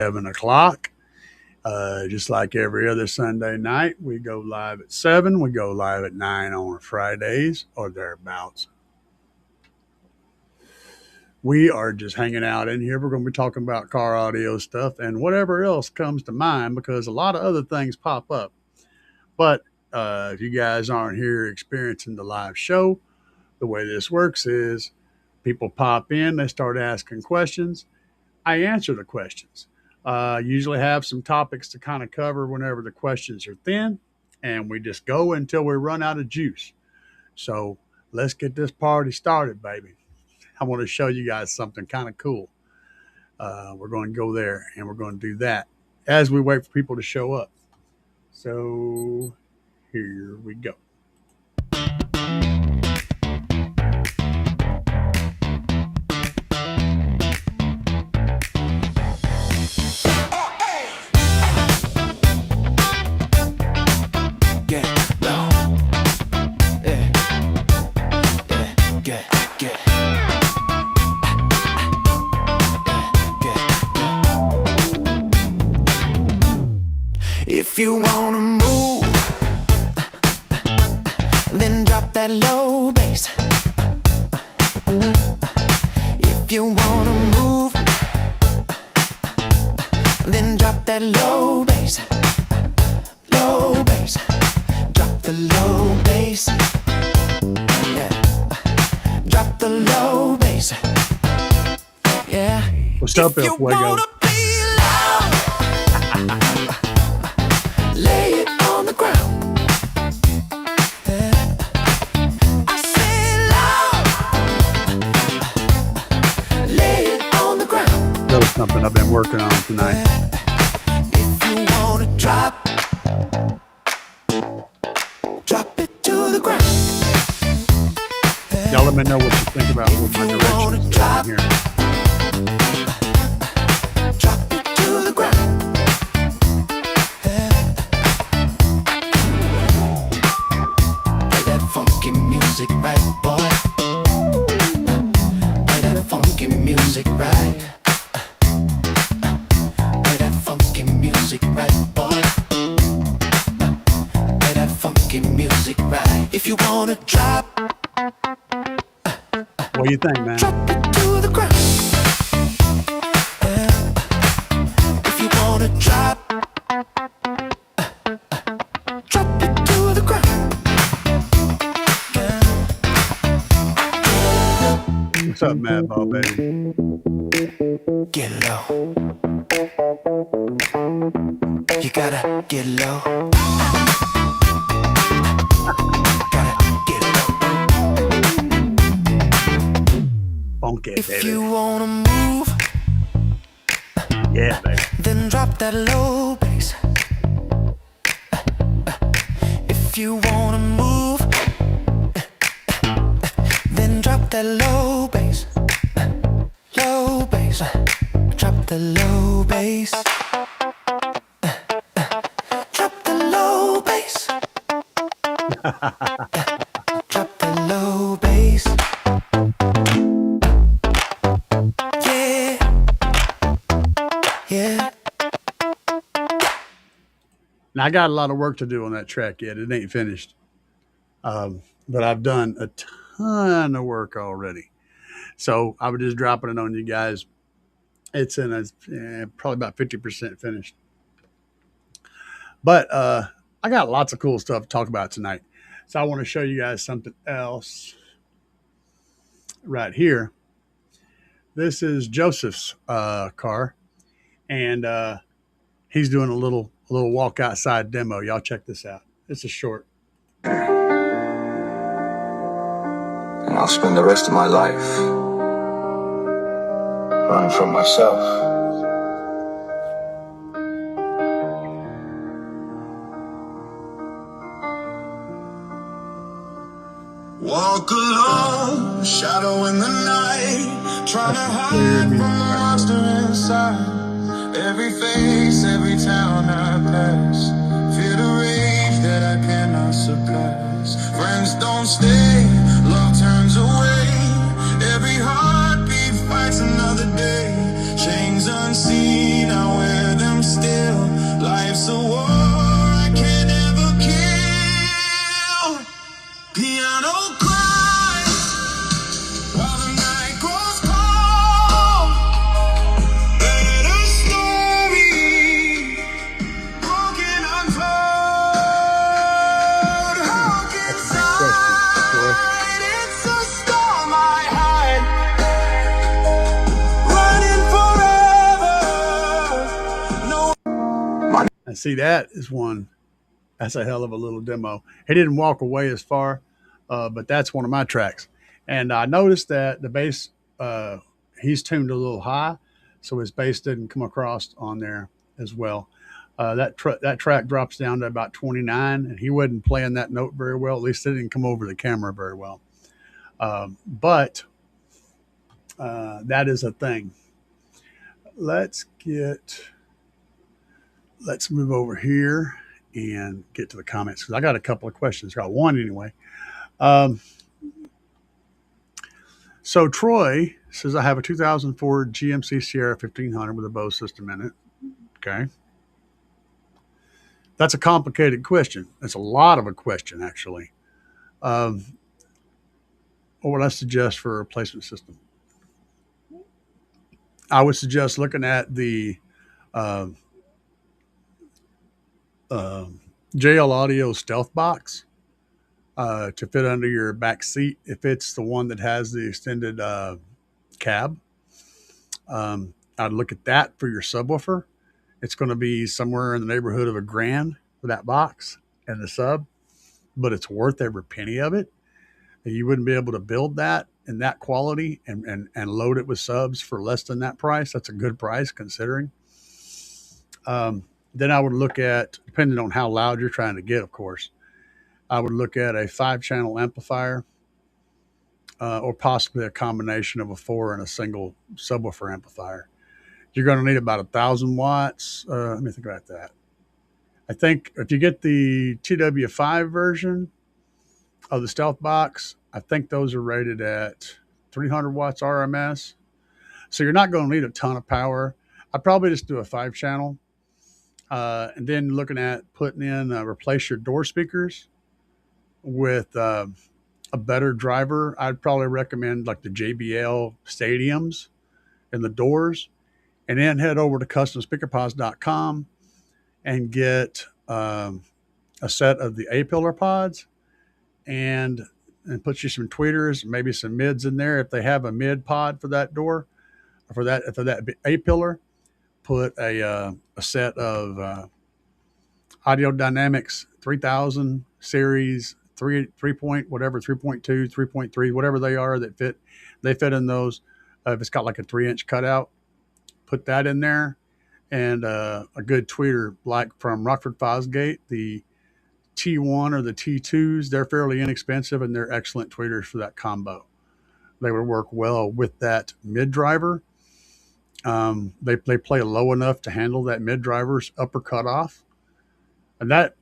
7 o'clock. Just like every other Sunday night, we go live at 7. We go live at 9 on Fridays or thereabouts. We are just hanging out in here. We're going to be talking about car audio stuff and whatever else comes to mind because a lot of other things pop up. But if you guys aren't here experiencing the live show, the way this works is people pop in, they start asking questions. I answer the questions. Usually have some topics to kind of cover whenever the questions are thin, and we just go until we run out of juice. So let's get this party started, baby. I want to show you guys something kind of cool. We're going to go there and we're going to do that as we wait for people to show up. So here we go. If you wanna move, then drop that low bass. If you wanna move, then drop that low bass. Low bass, drop the low bass. Yeah, drop the low bass. Yeah. What's up, El Fuego? Lay it on the ground. I say loud. Lay it on the ground. That was something I've been working on tonight. If you wanna drop it to the ground. Y'all let me know what you think about what my direction is down here. Drop it to the ground. Music right, boy. Play that funky music right. Play that funky music right, boy. Play that funky music right. If you wanna drop, what do you think, man? Drop it to the ground. If you wanna drop it to the ground. What's up, Mad Ball, baby? Get low. You gotta get low. Gotta get low. Funky, if baby. you wanna move, yeah, baby. Then drop that low bass. If you wanna move, then drop that low bass. Low bass. Drop the low bass. Drop the low bass. Drop the low bass. Yeah. Yeah. Now, I got a lot of work to do on that track yet. It ain't finished. But I've done a ton of work already. So I was just dropping it on you guys. It's in probably about 50% finished. But I got lots of cool stuff to talk about tonight. So I want to show you guys something else right here. This is Joseph's car. And he's doing a little walk outside demo. Y'all check this out. It's a short. And I'll spend the rest of my life running from myself. Walk alone, shadow in the night, trying to hide from the monster inside. Every face, every town I pass, feel the rage that I cannot suppress. Friends don't stay, love turns away. Every heartbeat fights another day. Chains unseen, I wear And see, that is one. That's a hell of a little demo. He didn't walk away as far, but that's one of my tracks. And I noticed that the bass, he's tuned a little high, so his bass didn't come across on there as well. That track drops down to about 29, and he wasn't playing that note very well. At least it didn't come over the camera very well. But that is a thing. Let's move over here and get to the comments because I got a couple of questions. Got one anyway. So Troy says I have a 2004 GMC Sierra 1500 with a Bose system in it. Okay. That's a complicated question. That's a lot of a question, actually. What would I suggest for a replacement system? I would suggest looking at the JL Audio Stealth Box to fit under your back seat if it's the one that has the extended cab. I'd look at that for your subwoofer. It's going to be somewhere in the neighborhood of $1,000 for that box and the sub, but it's worth every penny of it. You wouldn't be able to build that in that quality and load it with subs for less than that price. That's a good price considering. Then I would look at, depending on how loud you're trying to get, of course, I would look at a 5-channel amplifier or possibly a combination of a 4 and a single subwoofer amplifier. You're going to need about 1,000 watts. Let me think about that. I think if you get the TW5 version of the Stealth Box, I think those are rated at 300 watts RMS. So you're not going to need a ton of power. I'd probably just do a 5-channel. And then looking at putting in, replace your door speakers with a better driver. I'd probably recommend like the JBL Stadiums in the doors. And then head over to customspeakerpods.com and get a set of the A-pillar pods and put you some tweeters, maybe some mids in there. If they have a mid pod for that door, or for that A-pillar, put a set of Audio Dynamics 3000 series, 3 point, whatever, 3.2, 3.3, whatever they are that fit. They fit in those. If it's got like a 3-inch cutout, put that in there, and a good tweeter like from Rockford Fosgate, the T1 or the T2s. They're fairly inexpensive and they're excellent tweeters for that combo. They would work well with that mid driver. They play low enough to handle that mid driver's upper cutoff. And that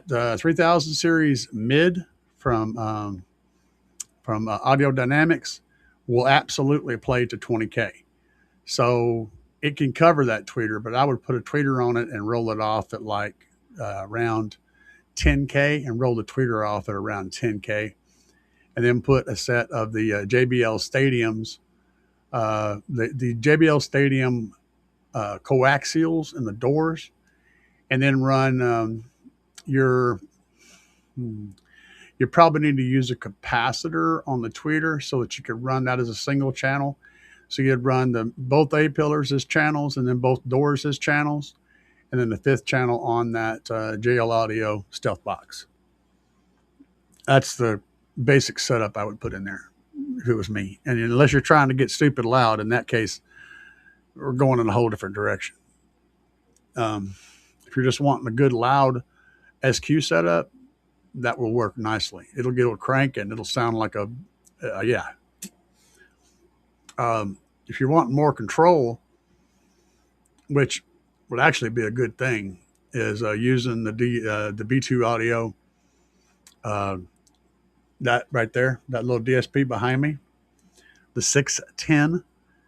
3000 series mid from Audio Dynamics will absolutely play to 20K. So it can cover that tweeter, but I would put a tweeter on it and roll it off at like around 10K and roll the tweeter off at around 10K. And then put a set of the JBL Stadiums, the JBL Stadium coaxials in the doors, and then run you probably need to use a capacitor on the tweeter so that you could run that as a single channel. So you'd run both A-pillars as channels and then both doors as channels, and then the 5th channel on that JL Audio Stealth Box. That's the basic setup I would put in there if it was me. And unless you're trying to get stupid loud, in that case, we're going in a whole different direction. If you're just wanting a good loud SQ setup, that will work nicely. It'll crank and it'll sound like if you want more control, which would actually be a good thing, is using the B2 audio, that right there, that little DSP behind me, the 610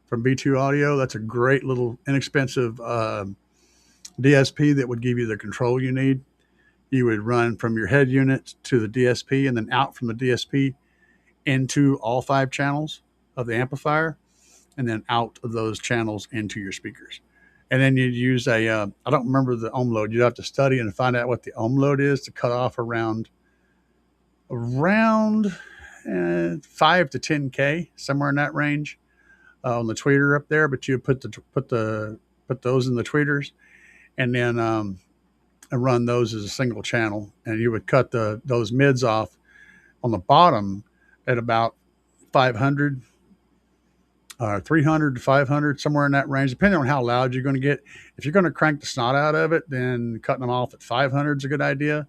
from B2 Audio. That's a great little inexpensive DSP that would give you the control you need. You would run from your head unit to the DSP and then out from the DSP into all 5 channels of the amplifier, and then out of those channels into your speakers. And then you'd use I don't remember the ohm load. You'd have to study and find out what the ohm load is to cut off around 5 to 10K, somewhere in that range on the tweeter up there. But you put those in the tweeters, and then and run those as a single channel, and you would cut those mids off on the bottom at about 500 300 to 500, somewhere in that range, depending on how loud you're going to get. If you're going to crank the snot out of it, then cutting them off at 500 is a good idea.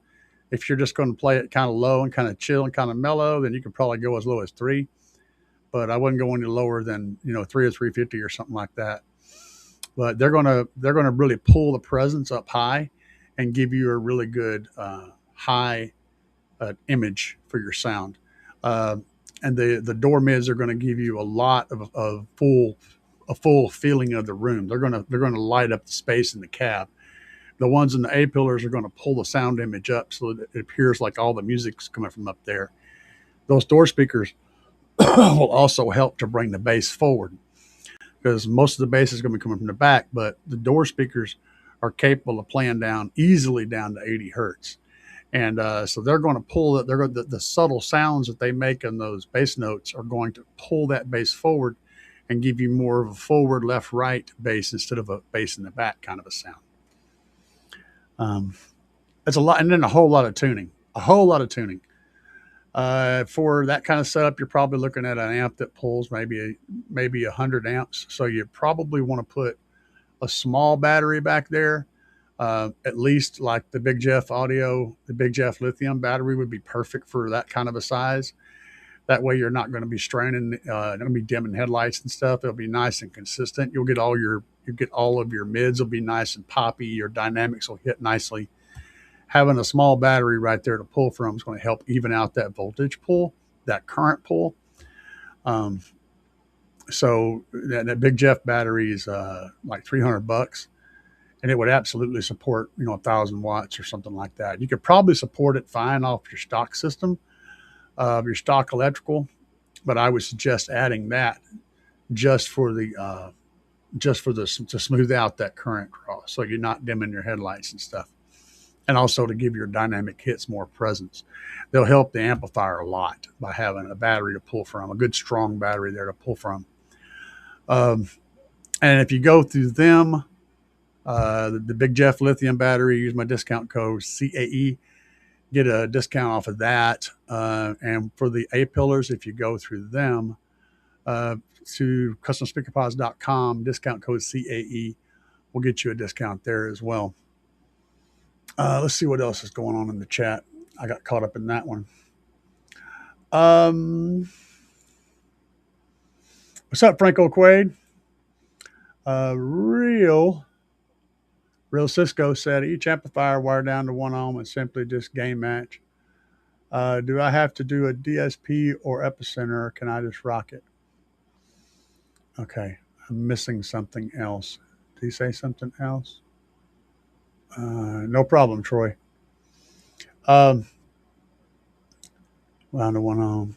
If you're just going to play it kind of low and kind of chill and kind of mellow, then you can probably go as low as 3. But I wouldn't go any lower than 3 or 350 or something like that. But they're gonna really pull the presence up high and give you a really good high image for your sound. And the door mids are going to give you a lot of full feeling of the room. They're going to light up the space in the cab. The ones in the A pillars are going to pull the sound image up so that it appears like all the music's coming from up there. Those door speakers will also help to bring the bass forward, because most of the bass is going to be coming from the back, but the door speakers are capable of playing easily down to 80 hertz. And so they're going to pull the subtle sounds that they make in those bass notes are going to pull that bass forward and give you more of a forward, left, right bass instead of a bass in the back kind of a sound. It's a lot, and then a whole lot of tuning. For that kind of setup, you're probably looking at an amp that pulls maybe 100 amps. So you probably want to put a small battery back there. At least like the Big Jeff Audio, the Big Jeff lithium battery would be perfect for that kind of a size. That way you're not going to be straining, not going to be dimming headlights and stuff. It'll be nice and consistent. You'll get all of your mids will be nice and poppy. Your dynamics will hit nicely. Having a small battery right there to pull from is going to help even out that voltage pull, that current pull. So that Big Jeff battery is like $300. And it would absolutely support, 1,000 watts or something like that. You could probably support it fine off your stock system, your stock electrical, but I would suggest adding that just for to smooth out that current draw, so you're not dimming your headlights and stuff, and also to give your dynamic hits more presence. They'll help the amplifier a lot by having a battery to pull from, a good strong battery there to pull from. And if you go through them, the Big Jeff lithium battery, use my discount code CAE, get a discount off of that. And for the A pillars, if you go through them to customspeakerpods.com, discount code CAE will get you a discount there as well. Let's see what else is going on in the chat. I got caught up in that one. What's up, Franco Quaid? Real Cisco said each amplifier wired down to 1 ohm and simply just gain match. Do I have to do a DSP or epicenter, or can I just rock it? Okay, I'm missing something else. Did he say something else? No problem, Troy. Down to 1 ohm.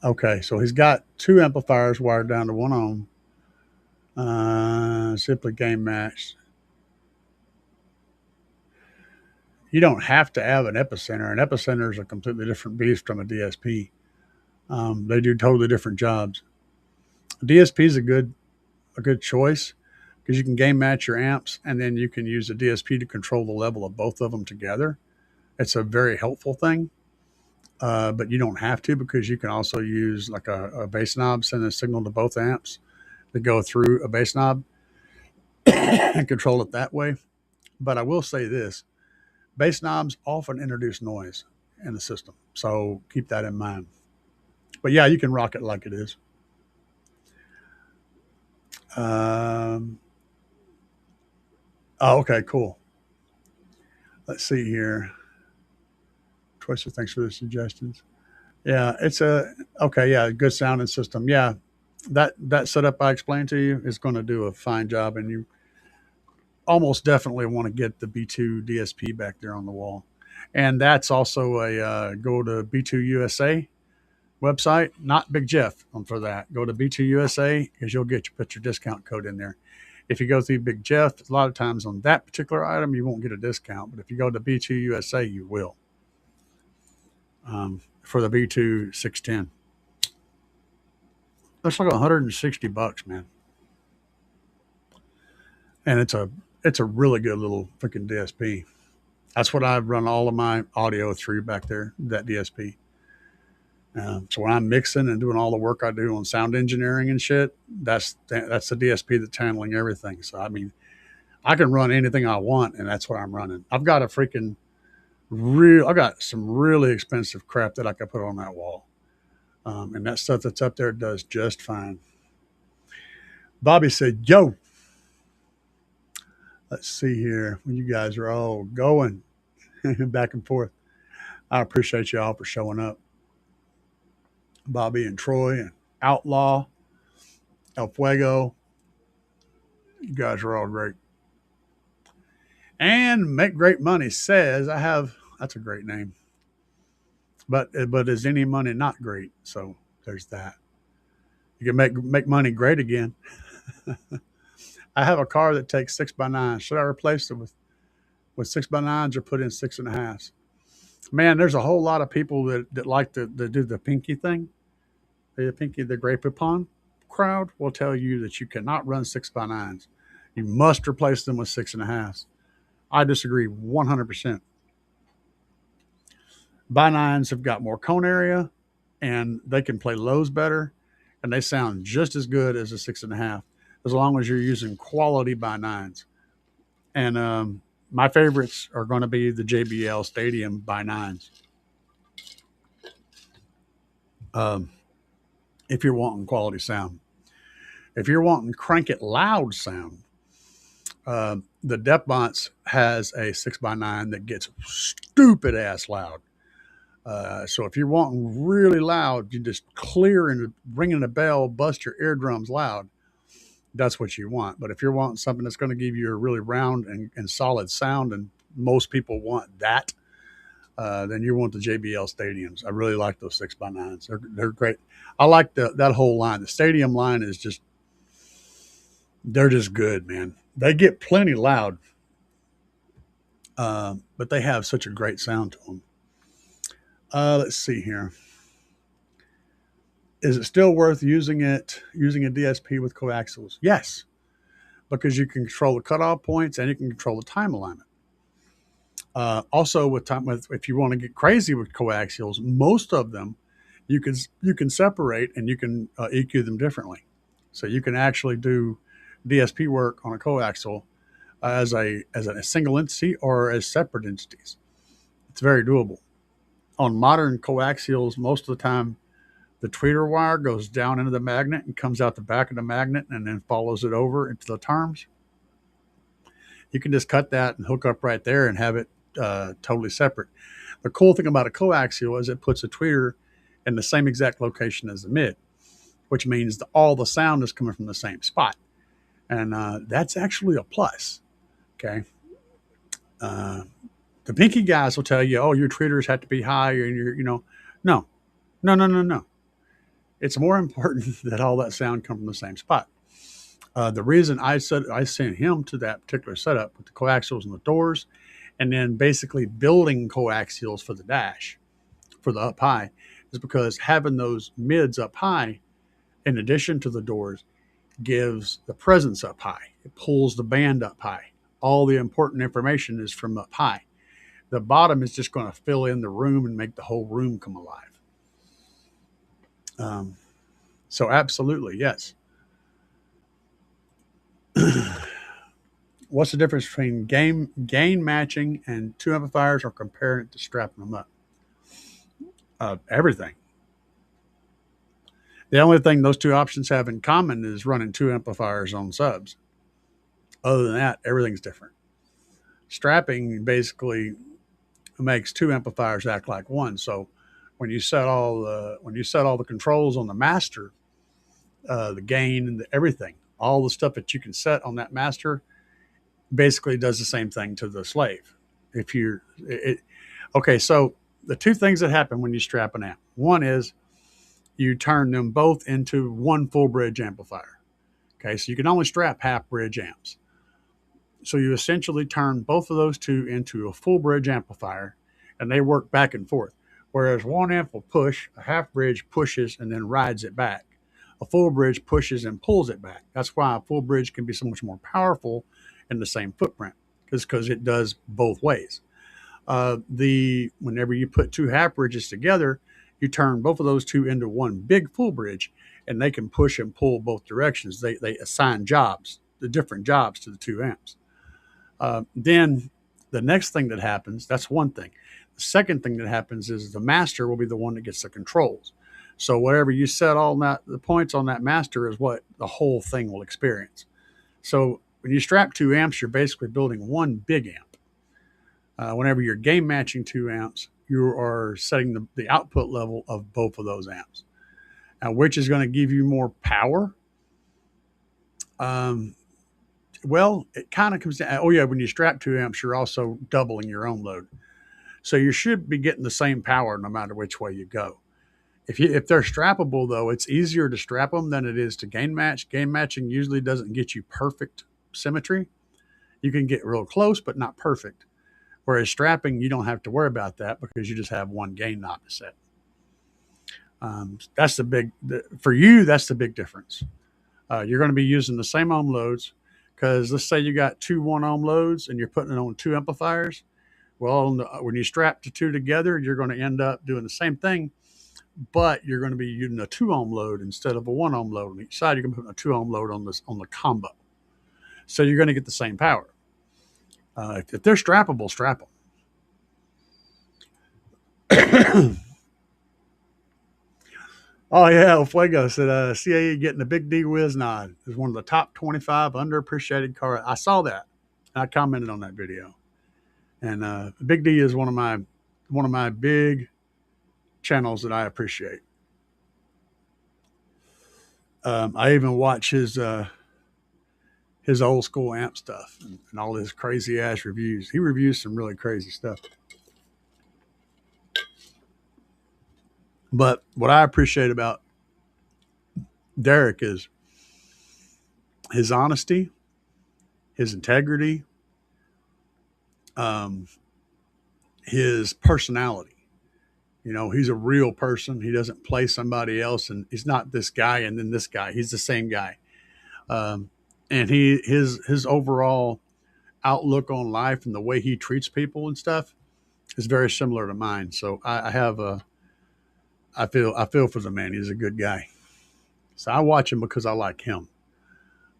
Okay, so he's got 2 amplifiers wired down to 1 ohm. Simply gain match. You don't have to have an epicenter. An epicenter is a completely different beast from a DSP. They do totally different jobs. A DSP is a good choice because you can gain match your amps, and then you can use a DSP to control the level of both of them together. It's a very helpful thing, but you don't have to, because you can also use like a bass knob, send a signal to both amps to go through a bass knob and control it that way. But I will say this. Bass knobs often introduce noise in the system, so keep that in mind. But yeah, you can rock it like it is. Okay, cool. Let's see here. Twister, thanks for the suggestions. Yeah, it's good sounding system. Yeah, that setup I explained to you is going to do a fine job, and you almost definitely want to get the B2 DSP back there on the wall. And that's also go to B2 USA website, not Big Jeff for that. Go to B2 USA because you'll put your discount code in there. If you go through Big Jeff, a lot of times on that particular item, you won't get a discount. But if you go to B2 USA, you will. For the B2 610. That's like $160, man. And it's a really good little freaking DSP. That's what I've run all of my audio through back there, that DSP. So when I'm mixing and doing all the work I do on sound engineering and shit, that's the DSP that's handling everything. So I mean, I can run anything I want, and that's what I'm running. I've got I got some really expensive crap that I could put on that wall, and that stuff that's up there does just fine. Bobby said, "Yo, let's see here. When you guys are all going back and forth, I appreciate y'all for showing up. Bobby and Troy and Outlaw, El Fuego, you guys are all great. And Make Great Money says, that's a great name. But is any money not great? So there's that. You can make money great again. I have a car that takes 6x9. Should I replace it with 6x9s or put in 6.5s? Man, there's a whole lot of people that like to do the pinky thing. The Grey Poupon crowd will tell you that you cannot run 6x9s. You must replace them with 6.5s. I disagree 100%. By9s have got more cone area, and they can play lows better, and they sound just as good as a 6.5, as long as you're using quality by9s. And my favorites are going to be the JBL Stadium by9s. If you're wanting quality sound. If you're wanting crank it loud sound, the Depbonts has a 6x9 that gets stupid ass loud. So if you're wanting really loud, you just clear and ringing a bell, bust your eardrums loud. That's what you want. But if you're wanting something that's going to give you a really round and solid sound, and most people want that, then you want the JBL Stadiums. I really like those 6x9s. They're great. I like that whole line. The Stadium line is just, they're just good, man. They get plenty loud, but they have such a great sound to them. Let's see here. Is it still worth using a DSP with coaxials? Yes, because you can control the cutoff points and you can control the time alignment. Also, if you want to get crazy with coaxials, most of them you can separate and you can EQ them differently. So you can actually do DSP work on a coaxial as a single entity or as separate entities. It's very doable. On modern coaxials, most of the time, the tweeter wire goes down into the magnet and comes out the back of the magnet and then follows it over into the terms. You can just cut that and hook up right there and have it totally separate. The cool thing about a coaxial is it puts a tweeter in the same exact location as the mid, which means that all the sound is coming from the same spot. And that's actually a plus. Okay. The pinky guys will tell you, oh, your tweeters have to be high, and no. It's more important that all that sound come from the same spot. The reason I sent him to that particular setup with the coaxials and the doors, and then basically building coaxials for the dash, for the up high, is because having those mids up high, in addition to the doors, gives the presence up high. It pulls the band up high. All the important information is from up high. The bottom is just going to fill in the room and make the whole room come alive. So absolutely, yes. What's the difference between gain matching and two amplifiers, or comparing it to strapping them up? Everything. The only thing those two options have in common is running two amplifiers on subs. Other than that, everything's different. Strapping basically makes two amplifiers act like one. So when you set all the controls on the master, the gain and everything, all the stuff that you can set on that master, basically does the same thing to the slave. So the two things that happen when you strap an amp, one is you turn them both into one full bridge amplifier. Okay, so you can only strap half bridge amps. So you essentially turn both of those two into a full bridge amplifier, and they work back and forth. Whereas one amp will push, a half bridge pushes and then rides it back. A full bridge pushes and pulls it back. That's why a full bridge can be so much more powerful in the same footprint, because it does both ways. Whenever you put two half bridges together, you turn both of those two into one big full bridge, and they can push and pull both directions. They assign jobs, the different jobs to the two amps. Then the next thing that happens, that's one thing. The second thing that happens is the master will be the one that gets the controls. So whatever you set all that the points on that master is what the whole thing will experience. So when you strap two amps, you're basically building one big amp. Whenever you're game matching two amps, you are setting the output level of both of those amps. Now, which is going to give you more power? Well, it kind of comes down. Oh yeah, when you strap two amps, you're also doubling your own load, so you should be getting the same power no matter which way you go. If they're strappable though, it's easier to strap them than it is to game match. Game matching usually doesn't get you perfect symmetry. You can get real close, but not perfect. Whereas strapping, you don't have to worry about that because you just have one gain knob to set. That's for you, that's the big difference. You're going to be using the same ohm loads because let's say you got two 1 ohm loads and you're putting it on two amplifiers. Well, when you strap the two together, you're going to end up doing the same thing, but you're going to be using a 2 ohm load instead of a 1 ohm load on each side. You're going to put a 2 ohm load on the combo. So you're going to get the same power. If they're strappable, strap them. Oh yeah, Fuego said CAE getting the Big D Wiz nod is one of the top 25 underappreciated car. I saw that. I commented on that video, and Big D is one of my big channels that I appreciate. I even watch his old school amp stuff and all his crazy ass reviews. He reviews some really crazy stuff. But what I appreciate about Derek is his honesty, his integrity, his personality. You know, he's a real person. He doesn't play somebody else, and he's not this guy and then this guy. He's the same guy. And his overall outlook on life and the way he treats people and stuff is very similar to mine. So I feel for the man. He's a good guy. So I watch him because I like him.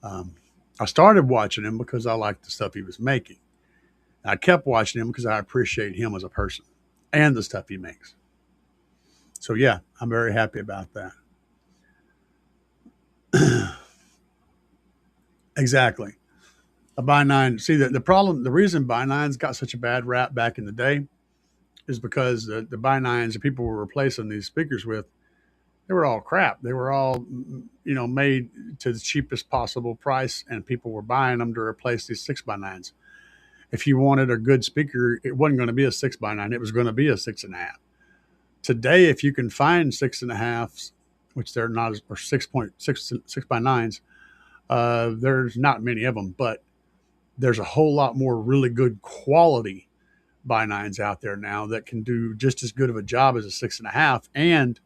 I started watching him because I liked the stuff he was making. I kept watching him because I appreciate him as a person and the stuff he makes. So yeah, I'm very happy about that. Exactly. A Bi9. See, the reason Bi9s got such a bad rap back in the day is because the Bi9s that people were replacing these speakers with, they were all crap. They were all, made to the cheapest possible price, and people were buying them to replace these 6x9s. If you wanted a good speaker, it wasn't going to be a 6x9. It was going to be a 6.5. Today, if you can find 6.5s, which they're not, or 6.6 6x9s, there's not many of them, but there's a whole lot more really good quality Bi9s out there now that can do just as good of a job as a 6.5 and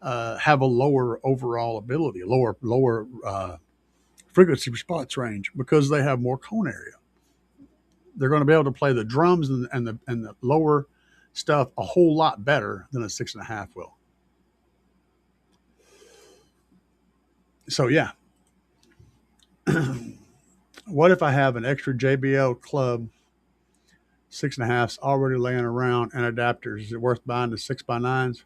have a lower overall ability, a lower frequency response range because they have more cone area. They're going to be able to play the drums and the lower stuff a whole lot better than a 6.5 will. So yeah. What if I have an extra JBL Club 6.5s already laying around and adapters? Is it worth buying the 6x9s?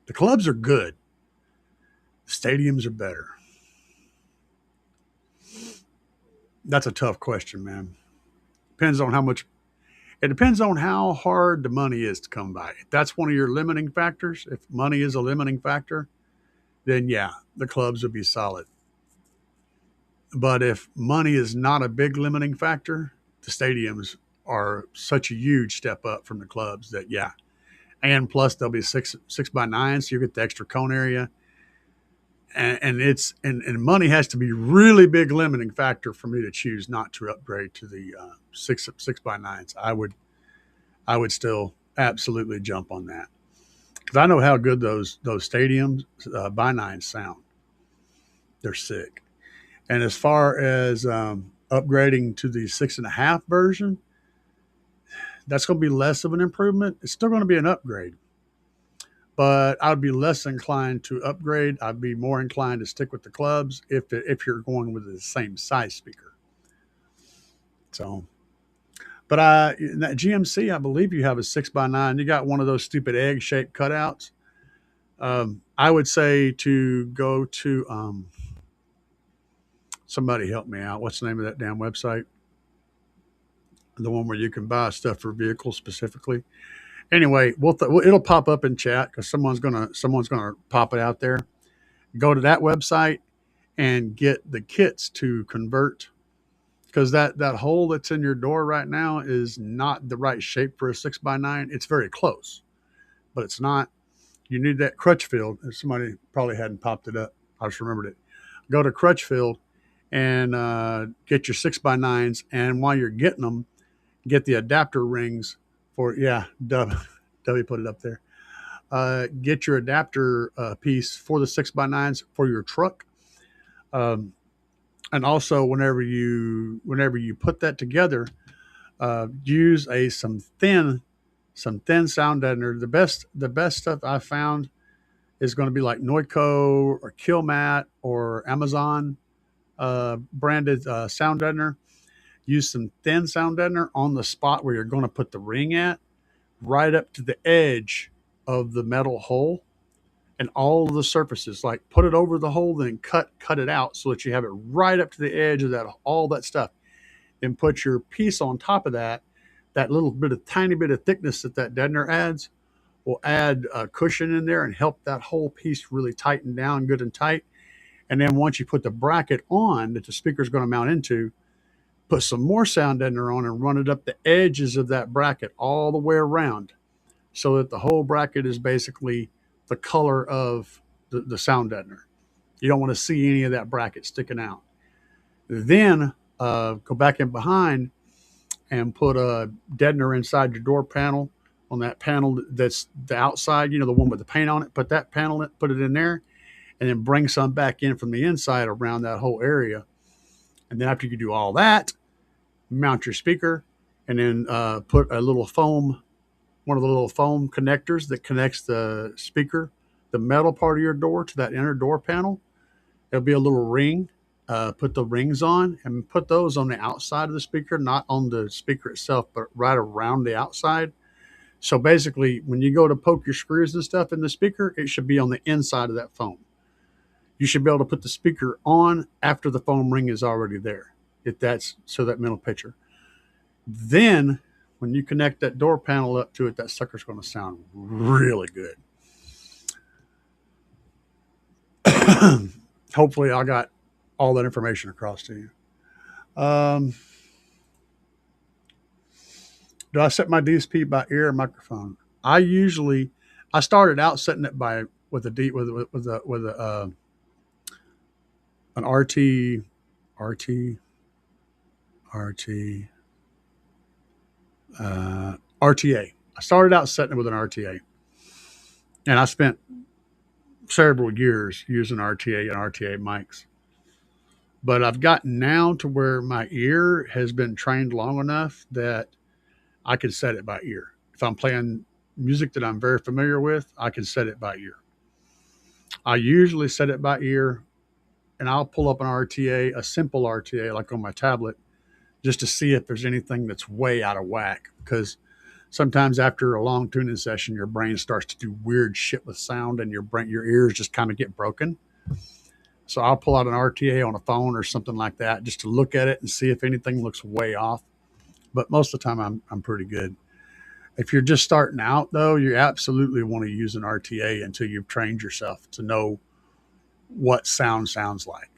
The clubs are good. The stadiums are better. That's a tough question, man. Depends on how much. It depends on how hard the money is to come by. If that's one of your limiting factors, if money is a limiting factor, then yeah, the clubs would be solid. But if money is not a big limiting factor, the stadiums are such a huge step up from the clubs that yeah. And plus they'll be 6x9, so you get the extra cone area. And money has to be really big limiting factor for me to choose not to upgrade to the 6x9s. I would still absolutely jump on that because I know how good those stadiums Bi9s sound. They're sick. And as far as upgrading to the 6.5 version, that's going to be less of an improvement. It's still going to be an upgrade, but I'd be less inclined to upgrade. I'd be more inclined to stick with the clubs if you're going with the same size speaker. So, but in that GMC, I believe you have a 6x9. You got one of those stupid egg-shaped cutouts. I would say to go to somebody help me out. What's the name of that damn website? The one where you can buy stuff for vehicles specifically. Anyway, it'll pop up in chat because someone's gonna pop it out there. Go to that website and get the kits to convert, because that hole that's in your door right now is not the right shape for a 6x9. It's very close, but it's not. You need that Crutchfield. Somebody probably hadn't popped it up. I just remembered it. Go to Crutchfield and get your 6x9s, and while you're getting them, get the adapter rings for, yeah, W put it up there. Get your adapter piece for the 6x9s for your truck. And also whenever you put that together, use some thin sound deadener. The best stuff I found is going to be like Noico or Killmat or Amazon branded sound deadener. Use some thin sound deadener on the spot where you're going to put the ring at, right up to the edge of the metal hole, and all of the surfaces. Like put it over the hole, then cut it out so that you have it right up to the edge of that, all that stuff. Then put your piece on top of that. That little bit of tiny bit of thickness that deadener adds will add a cushion in there and help that whole piece really tighten down good and tight. And then once you put the bracket on that the speaker is going to mount into, put some more sound deadener on and run it up the edges of that bracket all the way around, so that the whole bracket is basically the color of the sound deadener. You don't want to see any of that bracket sticking out. Then go back in behind and put a deadener inside your door panel, on that panel that's the outside, the one with the paint on it. Put that panel in, put it in there, and then bring some back in from the inside around that whole area. And then after you do all that, mount your speaker, and then put a little foam, one of the little foam connectors that connects the speaker, the metal part of your door, to that inner door panel. There'll be a little ring. Put the rings on and put those on the outside of the speaker, not on the speaker itself, but right around the outside. So basically, when you go to poke your screws and stuff in the speaker, it should be on the inside of that foam. You should be able to put the speaker on after the foam ring is already there, if that's so that mental picture. Then when you connect that door panel up to it, that sucker's going to sound really good. Hopefully I got all that information across to you. Do I set my DSP by ear or microphone? I started out setting it with an RTA. I started out setting it with an RTA, and I spent several years using RTA and RTA mics. But I've gotten now to where my ear has been trained long enough that I can set it by ear. If I'm playing music that I'm very familiar with, I can set it by ear. I usually set it by ear, and I'll pull up an RTA, a simple RTA, like on my tablet, just to see if there's anything that's way out of whack. Because sometimes after a long tuning session, your brain starts to do weird shit with sound, and your ears just kind of get broken. So I'll pull out an RTA on a phone or something like that just to look at it and see if anything looks way off. But most of the time I'm pretty good. If you're just starting out though, you absolutely want to use an RTA until you've trained yourself to know what sound sounds like,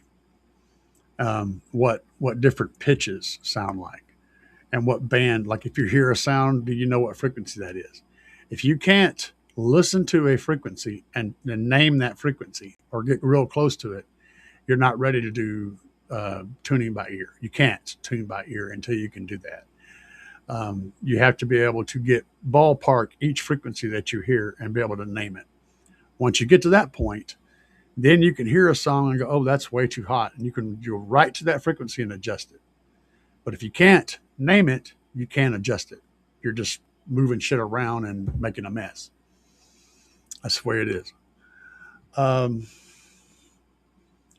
what different pitches sound like, and what band. Like if you hear a sound, do you know what frequency that is? If you can't listen to a frequency and name that frequency or get real close to it, you're not ready to do tuning by ear. You can't tune by ear until you can do that. You have to be able to get ballpark each frequency that you hear and be able to name it. Once you get to that point, then you can hear a song and go, oh, that's way too hot. And you can go right to that frequency and adjust it. But if you can't name it, you can't adjust it. You're just moving shit around and making a mess. That's the way it is.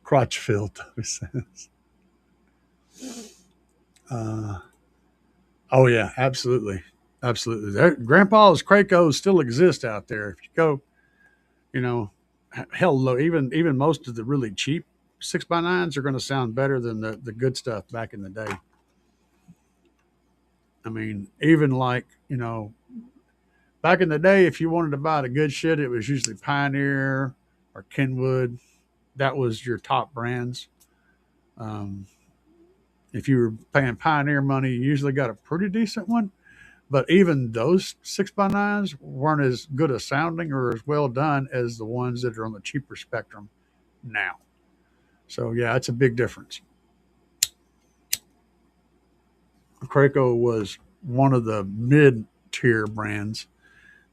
Crotchfield says. Oh yeah, absolutely, absolutely. Grandpa's Cracos still exist out there. If you go, you know, hell, even most of the really cheap 6x9s are going to sound better than the good stuff back in the day. I mean, even like, back in the day, if you wanted to buy the good shit, it was usually Pioneer or Kenwood. That was your top brands. Um, if you were paying Pioneer money, you usually got a pretty decent one. But even those 6x9s weren't as good a sounding or as well done as the ones that are on the cheaper spectrum now. So yeah, it's a big difference. Craco was one of the mid-tier brands.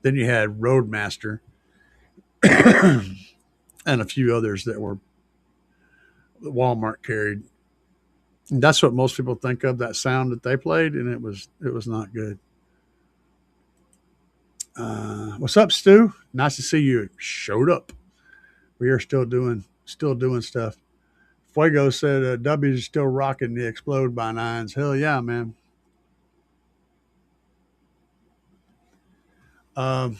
Then you had Roadmaster and a few others that Walmart carried. And that's what most people think of, that sound that they played, and it was not good. What's up, Stu? Nice to see you. Showed up. We are still doing stuff. Fuego said W is still rocking the Explode by Nines. Hell yeah, man. Let's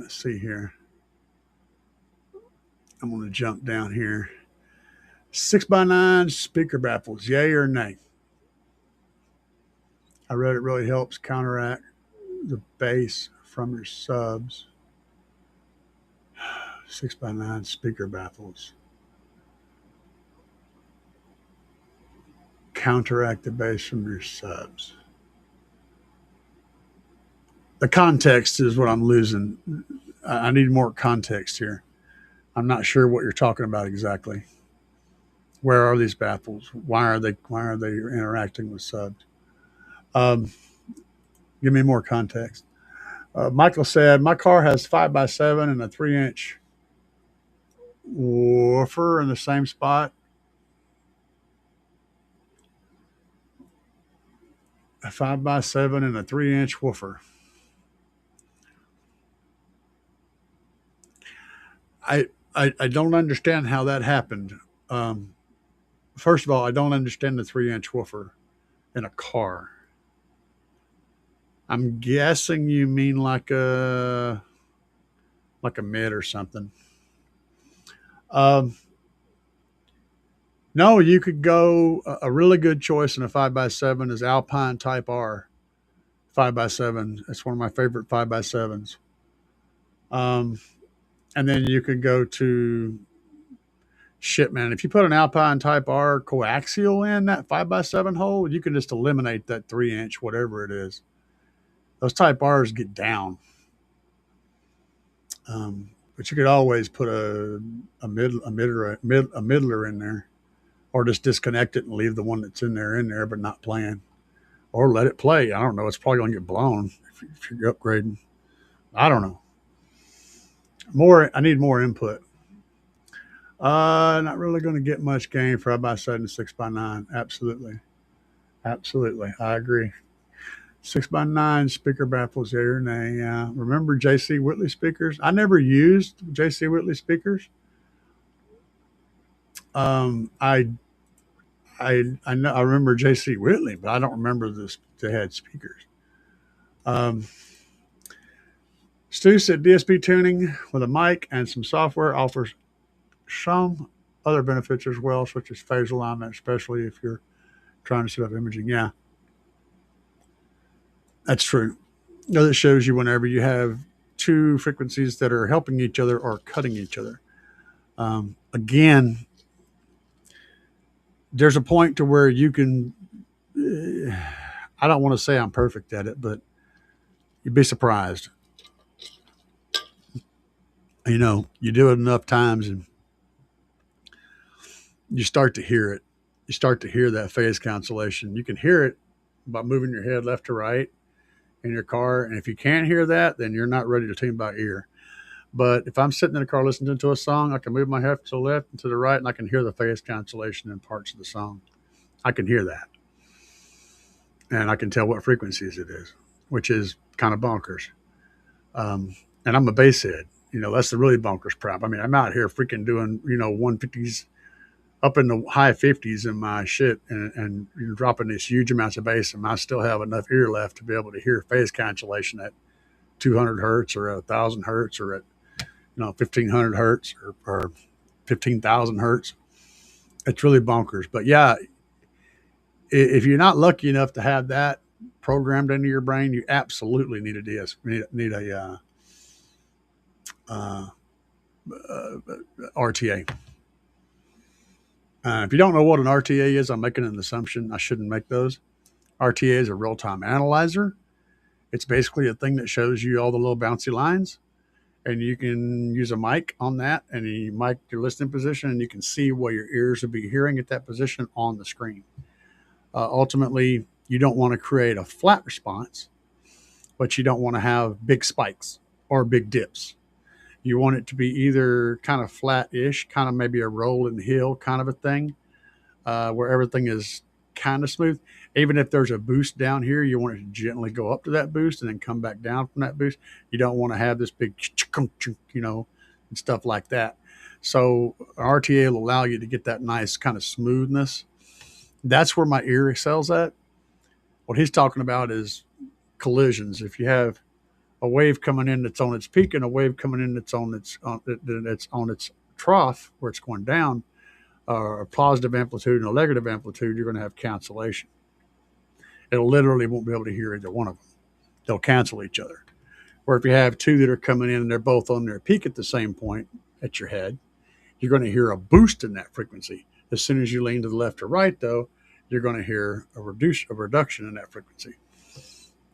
see here. I'm going to jump down here. 6x9 speaker baffles, yay or nay? I read it really helps counteract the bass from your subs. 6x9 speaker baffles. Counteract the bass from your subs. The context is what I'm losing. I need more context here. I'm not sure what you're talking about exactly. Where are these baffles? Why are they interacting with subs? Give me more context. Michael said, my car has 5x7 and a 3-inch woofer in the same spot. A 5x7 and a 3-inch woofer. I don't understand how that happened. First of all, I don't understand the 3-inch woofer in a car. I'm guessing you mean like a mid or something. No, you could go a really good choice in a 5x7 is Alpine Type R 5x7. It's one of my favorite 5x7s. And then you could go to shit, man. If you put an Alpine Type R coaxial in that 5x7 hole, you can just eliminate that 3-inch, whatever it is. Those Type R's get down. But you could always put a middler in there, or just disconnect it and leave the one that's in there, but not playing, or let it play. I don't know. It's probably going to get blown if you're upgrading. I don't know. I need more input. Not really going to get much gain 5x7 and 6x9. Absolutely. I agree. 6x9 speaker baffles, yeah or nay? Yeah. Remember JC Whitley speakers? I never used JC Whitley speakers. I know I remember JC Whitley, but I don't remember they had speakers. Stu said DSP tuning with a mic and some software offers some other benefits as well, such as phase alignment, especially if you're trying to set up imaging. Yeah, that's true. That shows you whenever you have two frequencies that are helping each other or cutting each other. Again, there's a point to where you can, I don't want to say I'm perfect at it, but you'd be surprised. You do it enough times and you start to hear it. You start to hear that phase cancellation. You can hear it by moving your head left to right in your car. And if you can't hear that, then you're not ready to tune by ear. But if I'm sitting in the car listening to a song, I can move my head to the left and to the right, and I can hear the phase cancellation in parts of the song. I can hear that. and I can tell what frequencies it is, which is kind of bonkers. And I'm a bass head. That's the really bonkers crap. I mean, I'm out here freaking doing 150s up in the high 50s in my shit, and dropping these huge amounts of bass, and I still have enough ear left to be able to hear phase cancellation at 200 hertz or at 1,000 hertz or at 1,500 hertz or 15,000 hertz. It's really bonkers. But yeah, if you're not lucky enough to have that programmed into your brain, you absolutely need a DS, need a RTA. If you don't know what an RTA is, I'm making an assumption. I shouldn't make those. RTA is a real-time analyzer. It's basically a thing that shows you all the little bouncy lines, and you can use a mic on that, and you mic your listening position, and you can see what your ears will be hearing at that position on the screen. Ultimately, you don't want to create a flat response, but you don't want to have big spikes or big dips. You want it to be either kind of flat-ish, kind of maybe a rolling hill kind of a thing, where everything is kind of smooth. Even if there's a boost down here, you want it to gently go up to that boost and then come back down from that boost. You don't want to have this big, and stuff like that. So RTA will allow you to get that nice kind of smoothness. That's where my ear excels at. What he's talking about is collisions. If you have a wave coming in that's on its peak and a wave coming in that's on its trough where it's going down, a positive amplitude and a negative amplitude, you're going to have cancellation. It literally won't be able to hear either one of them. They'll cancel each other. Or if you have two that are coming in and they're both on their peak at the same point at your head, you're going to hear a boost in that frequency. As soon as you lean to the left or right, though, you're going to hear a reduction in that frequency.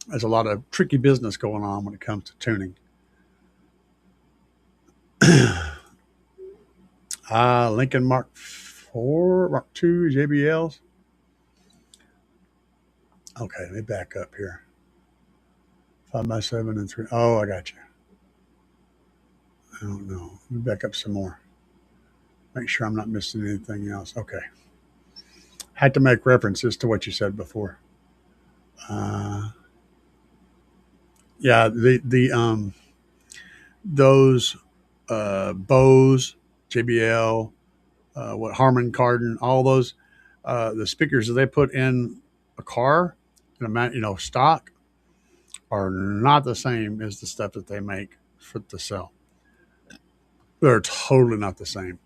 There's a lot of tricky business going on when it comes to tuning. Lincoln Mark 4, Mark 2 JBLs. Okay, let me back up here. 5x7 and 3. Oh, I got you. I don't know. Let me back up some more. Make sure I'm not missing anything else. Okay. Had to make references to what you said before. Yeah, those Bose, JBL, what Harman Kardon, all those the speakers that they put in a car, stock, are not the same as the stuff that they make for to sell. They're totally not the same.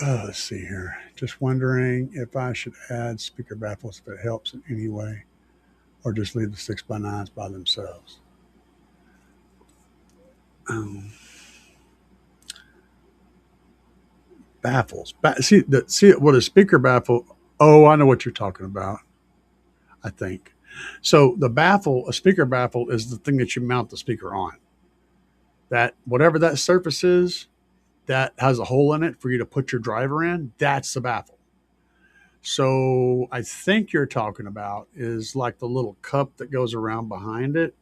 Let's see here. Just wondering if I should add speaker baffles if it helps in any way, or just leave the 6x9s by themselves. Baffles. See what a speaker baffle. Oh, I know what you're talking about. I think. So a speaker baffle is the thing that you mount the speaker on. That whatever that surface is, that has a hole in it for you to put your driver in, that's the baffle. So I think you're talking about is like the little cup that goes around behind it.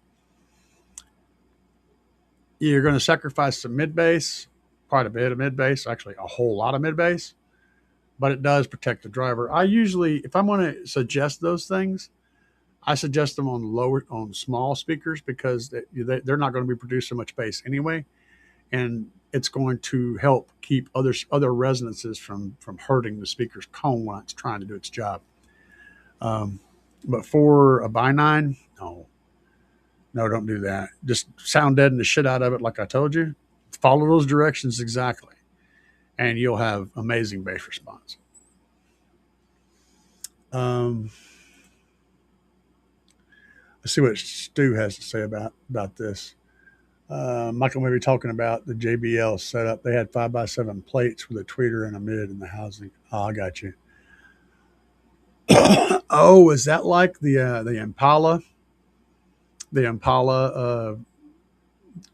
You're going to sacrifice some mid bass, quite a bit of mid bass, actually a whole lot of mid bass, but it does protect the driver. I usually, if I'm going to suggest those things, I suggest them on small speakers because they're not going to be producing much bass anyway, and it's going to help keep other resonances from hurting the speaker's cone when it's trying to do its job. But for a bi-9, no, don't do that. Just sound deaden the shit out of it, like I told you. Follow those directions exactly, and you'll have amazing bass response. Let's see what Stu has to say about this. Michael may be talking about the JBL setup. They had 5x7 plates with a tweeter and a mid in the housing. Oh, I got you. Oh, is that like the Impala? The Impala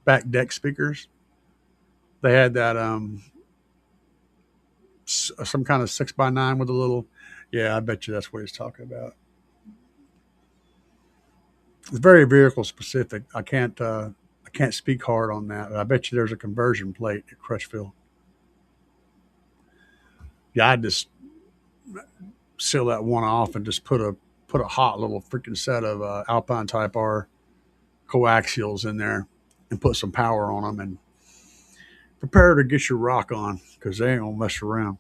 back deck speakers? They had that some kind of 6x9 with a little. Yeah, I bet you that's what he's talking about. It's very vehicle specific. I can't speak hard on that. But I bet you there's a conversion plate at Crutchfield. Yeah, seal that one off and just put a hot little freaking set of Alpine Type R coaxials in there and put some power on them and prepare to get your rock on because they ain't gonna mess around.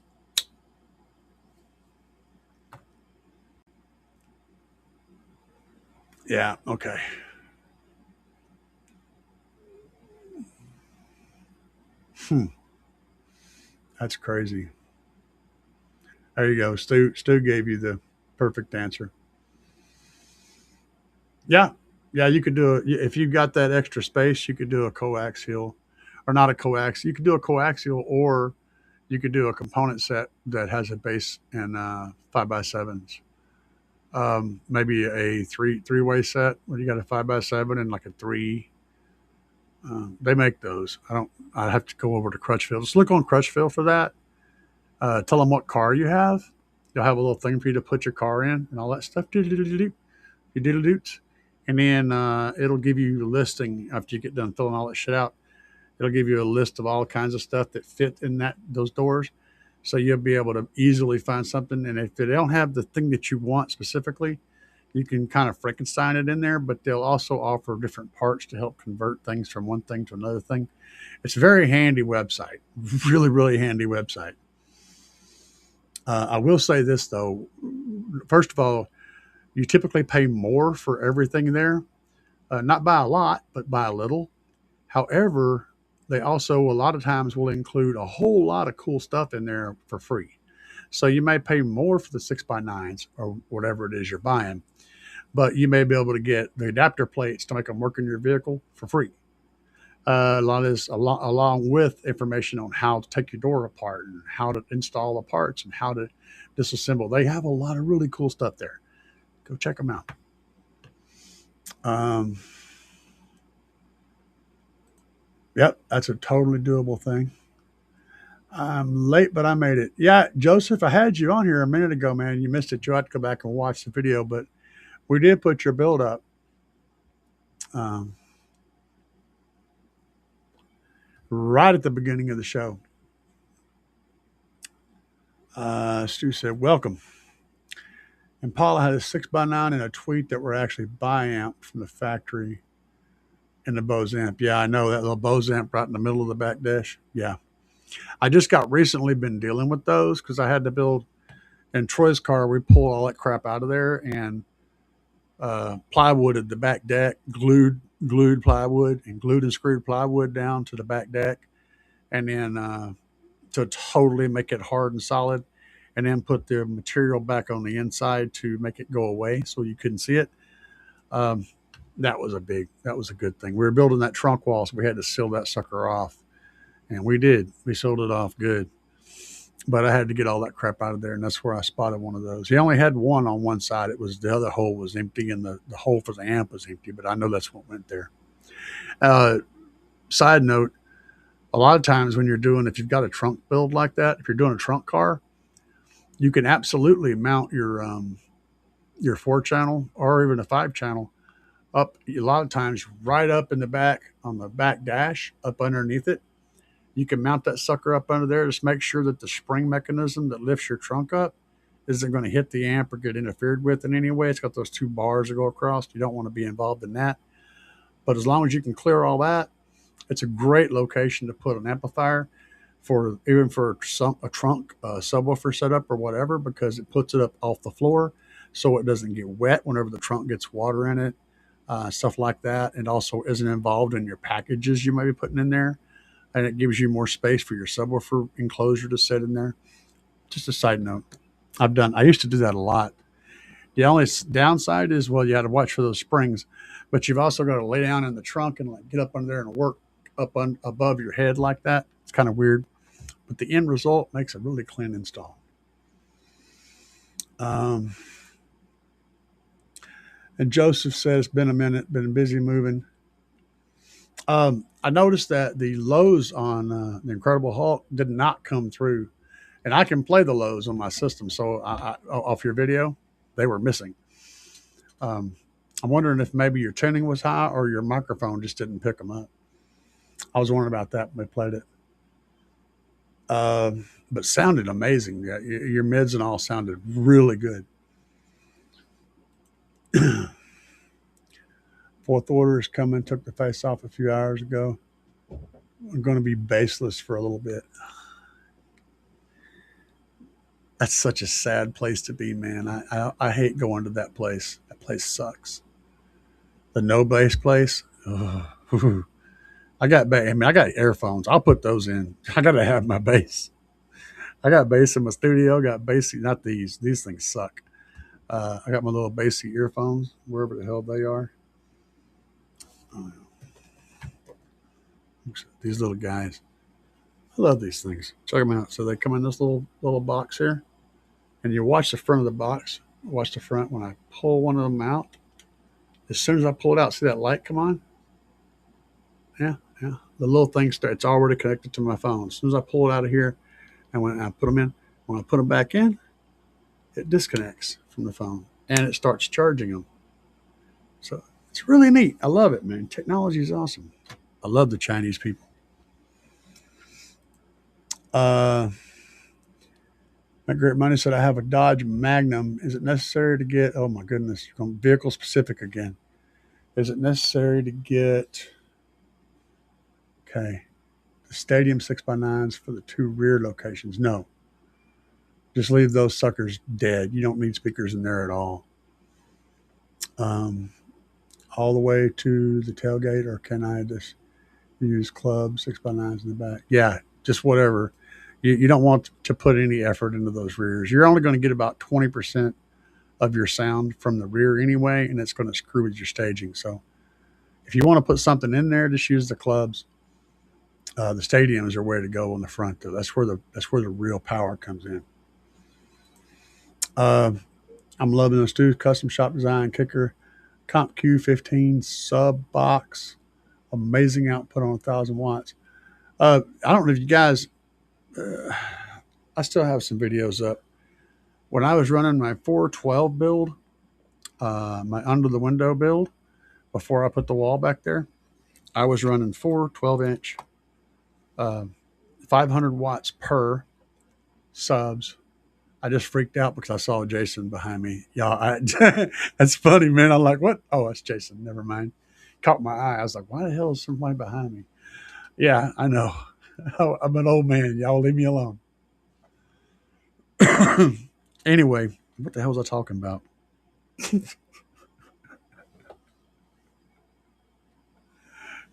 Yeah, okay. That's crazy. There you go. Stu gave you the perfect answer. Yeah. Yeah, you could do it if you got that extra space, you could do a coaxial or not a coaxial. You could do a coaxial or you could do a component set that has a base and 5x7s. Maybe a three-way set where you got a 5x7 and like a three. They make those. I have to go over to Crutchfield. Just look on Crutchfield for that. Tell them what car you have. They'll have a little thing for you to put your car in and all that stuff. You diddle doots. And then it'll give you a listing after you get done filling all that shit out. It'll give you a list of all kinds of stuff that fit in those doors. So you'll be able to easily find something. And if they don't have the thing that you want specifically, you can kind of Frankenstein it in there, but they'll also offer different parts to help convert things from one thing to another thing. It's a very handy website. Really, really handy website. I will say this, though. First of all, you typically pay more for everything there, not by a lot, but by a little. However, they also a lot of times will include a whole lot of cool stuff in there for free. So you may pay more for the 6x9s or whatever it is you're buying, but you may be able to get the adapter plates to make them work in your vehicle for free. A lot of this, along with information on how to take your door apart and how to install the parts and how to disassemble. They have a lot of really cool stuff there. Go check them out. Yep, that's a totally doable thing. I'm late, but I made it. Yeah, Joseph, I had you on here a minute ago, man. You missed it. You had to go back and watch the video, but we did put your build up. Right at the beginning of the show. Stu said, welcome. And Paula had a 6x9 and a tweet that were actually bi-amp from the factory in the Bose amp. Yeah, I know that little Bose amp right in the middle of the back dash. Yeah. I just got recently been dealing with those because I had to build in Troy's car. We pulled all that crap out of there and plywooded the back deck, glued plywood and glued and screwed plywood down to the back deck. And then to totally make it hard and solid, and then put the material back on the inside to make it go away so you couldn't see it. That was a good thing. We were building that trunk wall, so we had to seal that sucker off. And we did. We sealed it off good. But I had to get all that crap out of there, and that's where I spotted one of those. He only had one on one side. It was the other hole was empty, and the hole for the amp was empty, but I know that's what went there. Side note, a lot of times when if you've got a trunk build like that, if you're doing a trunk car, you can absolutely mount your 4-channel or even a 5-channel up a lot of times right up in the back on the back dash up underneath it. You can mount that sucker up under there. Just make sure that the spring mechanism that lifts your trunk up isn't going to hit the amp or get interfered with in any way. It's got those 2 bars that go across. You don't want to be involved in that. But as long as you can clear all that, it's a great location to put an amplifier for a trunk subwoofer setup or whatever, because it puts it up off the floor so it doesn't get wet whenever the trunk gets water in it, stuff like that. And also isn't involved in your packages you might be putting in there. And it gives you more space for your subwoofer enclosure to sit in there. Just a side note. I used to do that a lot. The only downside is, well, you had to watch for those springs, but you've also got to lay down in the trunk and like get up under there and work up above your head like that. It's kind of weird, but the end result makes a really clean install. And Joseph says, been a minute, been busy moving. I noticed that the lows on the Incredible Hulk did not come through, and I can play the lows on my system. So off your video, they were missing. I'm wondering if maybe your tuning was high or your microphone just didn't pick them up. I was wondering about that when we played it. But sounded amazing. Yeah, your mids and all sounded really good. Fourth Order is coming. Took the face off a few hours ago. I'm going to be baseless for a little bit. That's such a sad place to be, man. I hate going to that place. That place sucks. The no bass place. Ugh. I got I got earphones. I'll put those in. I got to have my bass. I got bass in my studio. Got bass. Not these. These things suck. I got my little bassy earphones, wherever the hell they are. Oh, these little guys. I love these things. Check them out. So they come in this little box here, and you watch the front of the box. Watch the front. When I pull one of them out, as soon as I pull it out, see that light come on? Yeah, yeah. The little thing it's already connected to my phone. As soon as I pull it out of here, and when I put them in, when I put them back in, it disconnects from the phone and it starts charging them. So it's really neat. I love it, man. Technology is awesome. I love the Chinese people. My great money said I have a Dodge Magnum. Is it necessary to get? Oh my goodness, you're going vehicle specific again. Is it necessary to get? Okay, the Stadium 6x9s for the two rear locations. No, just leave those suckers dead. You don't need speakers in there at all. All the way to the tailgate, or can I just use club 6x9s in the back? Yeah, just whatever. You don't want to put any effort into those rears. You're only going to get about 20% of your sound from the rear anyway, and it's going to screw with your staging. So if you want to put something in there, just use the clubs. The stadiums are where to go on the front, though. That's where the real power comes in. I'm loving this too. Custom shop design kicker, Comp Q15 sub box, amazing output on 1,000 watts. I don't know if you guys. I still have some videos up. When I was running my 412 build, my under the window build, before I put the wall back there, I was running 4 12-inch, 500 watts per subs. I just freaked out because I saw Jason behind me. Y'all, that's funny, man. I'm like, what? Oh, it's Jason. Never mind. Caught my eye. I was like, why the hell is somebody behind me? Yeah, I know. I'm an old man. Y'all leave me alone. Anyway, what the hell was I talking about? Let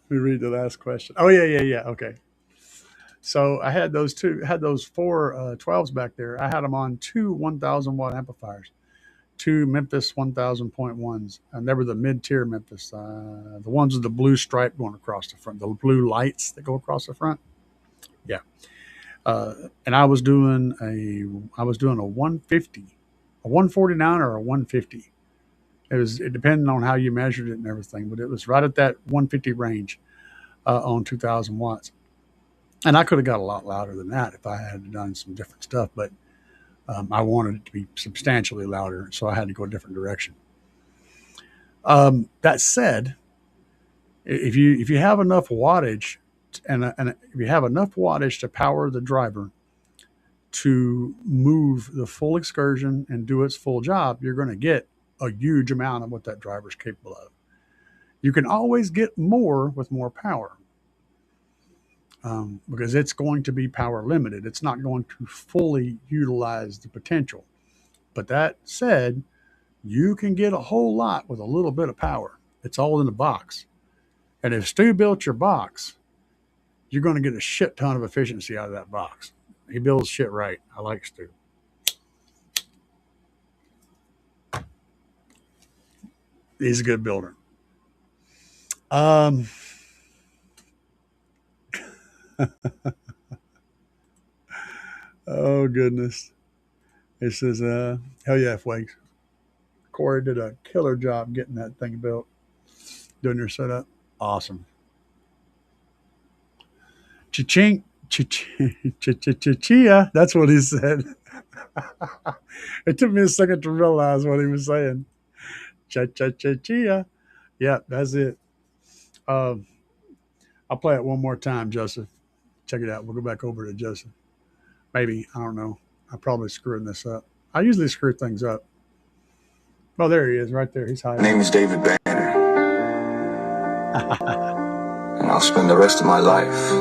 me read the last question. Oh, yeah. Okay. So I had those 4 12s back there. I had them on 2 1,000 watt amplifiers, 2 Memphis 1,000.1s, and they were the mid tier Memphis, the ones with the blue stripe going across the front, the blue lights that go across the front. Yeah. And I was doing a 150, a 149 or a 150. It depended on how you measured it and everything, but it was right at that 150 range on 2,000 watts. And I could have got a lot louder than that if I had done some different stuff, but I wanted it to be substantially louder, so I had to go a different direction. That said, if you have enough wattage and if you have enough wattage to power the driver to move the full excursion and do its full job, you're going to get a huge amount of what that driver's capable of. You can always get more with more power. Because it's going to be power limited. It's not going to fully utilize the potential. But that said, you can get a whole lot with a little bit of power. It's all in the box. And if Stu built your box, you're going to get a shit ton of efficiency out of that box. He builds shit right. I like Stu. He's a good builder. Oh goodness. It says, hell yeah, Flakes. Corey did a killer job getting that thing built, doing your setup. Awesome. Cha-ching, cha-cha-cha-chia. That's what he said. It took me a second to realize what he was saying. Cha-cha-cha-chia. Yeah, that's it. I'll play it one more time, Joseph. Check it out. We'll go back over to Joseph. Maybe, I don't know. I'm probably screwing this up. I usually screw things up. Oh, there he is, right there. He's My hiding. name is David Banner, and I'll spend the rest of my life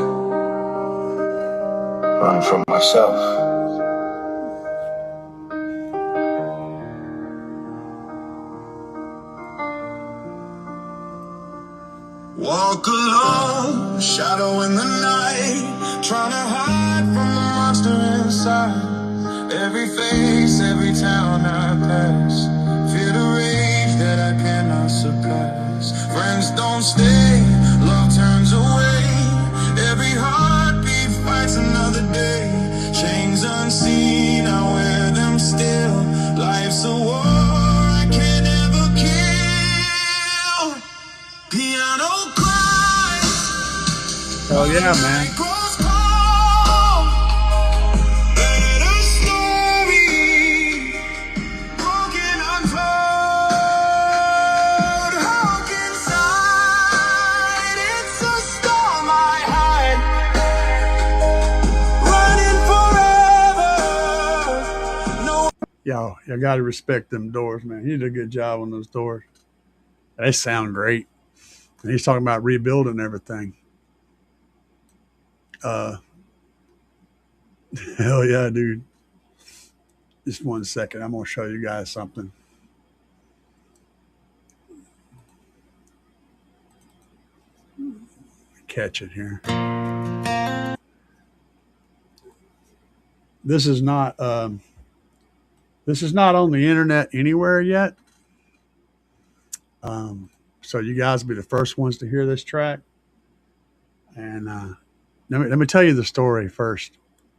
running from myself. Walk alone, shadow in the night, trying to hide from the monster inside. Every face, every town I pass, fear the rage that I cannot suppress. Friends don't stay, love turns away. Every heartbeat fights another day. Chains unseen, I wear them still. Life's a war I can't ever kill. Piano cries. Oh yeah, man. Night grows cold. Better story. Broken untold. Hulk inside. It's a storm I hide. Running forever. No. Yo, you got to respect them doors, man. He did a good job on those doors. They sound great. And he's talking about rebuilding everything. Hell yeah, dude. Just 1 second. I'm going to show you guys something. Catch it here. This is not on the internet anywhere yet. So you guys will be the first ones to hear this track. And let me tell you the story first.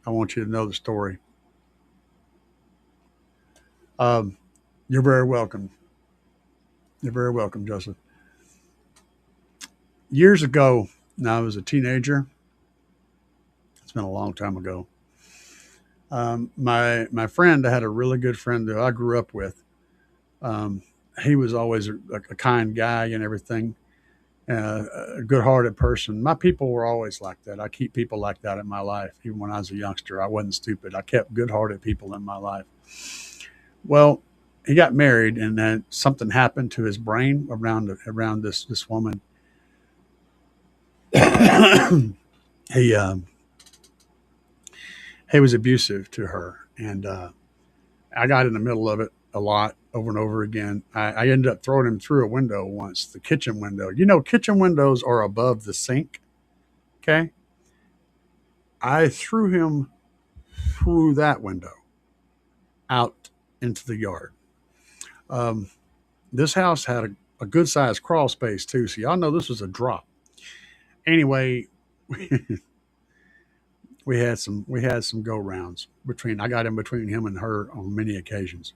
I want you to know the story. You're very welcome. You're very welcome, Joseph. Years ago, now I was a teenager. It's been a long time ago. My friend, I had a really good friend that I grew up with. He was always a kind guy and everything, a good-hearted person. My people were always like that. I keep people like that in my life. Even when I was a youngster, I wasn't stupid. I kept good-hearted people in my life. Well, he got married, and then something happened to his brain around this woman. he he was abusive to her, and I got in the middle of it a lot over and over again. I ended up throwing him through a window once, the kitchen window. You know, kitchen windows are above the sink. Okay. I threw him through that window out into the yard. This house had a good sized crawl space too. So y'all know this was a drop. Anyway, we had some go rounds between, I got in between him and her on many occasions.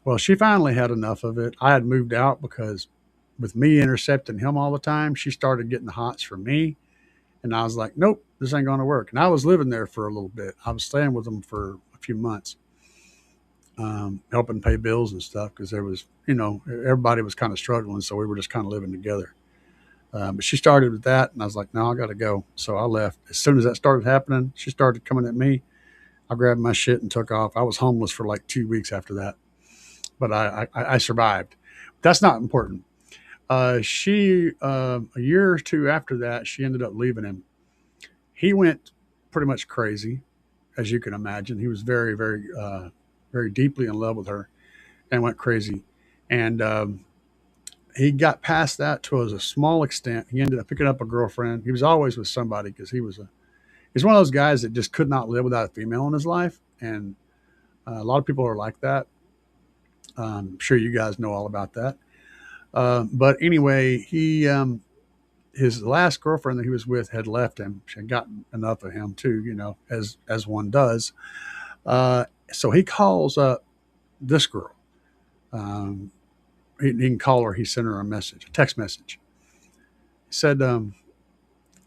Well, she finally had enough of it. I had moved out because with me intercepting him all the time, she started getting the hots for me. And I was like, nope, this ain't going to work. And I was living there for a little bit. I was staying with them for a few months, helping pay bills and stuff because there was, everybody was kind of struggling. So we were just kind of living together. But she started with that. And I was like, no, I got to go. So I left. As soon as that started happening, she started coming at me. I grabbed my shit and took off. I was homeless for like 2 weeks after that. But I survived. That's not important. She a year or two after that, she ended up leaving him. He went pretty much crazy, as you can imagine. He was very, very, very deeply in love with her, and went crazy. And he got past that to a small extent. He ended up picking up a girlfriend. He was always with somebody because he's one of those guys that just could not live without a female in his life, and a lot of people are like that. I'm sure you guys know all about that. But anyway, his last girlfriend that he was with had left him. She had gotten enough of him too, as one does. So he calls up this girl. He can call her. He sent her a text message. He said,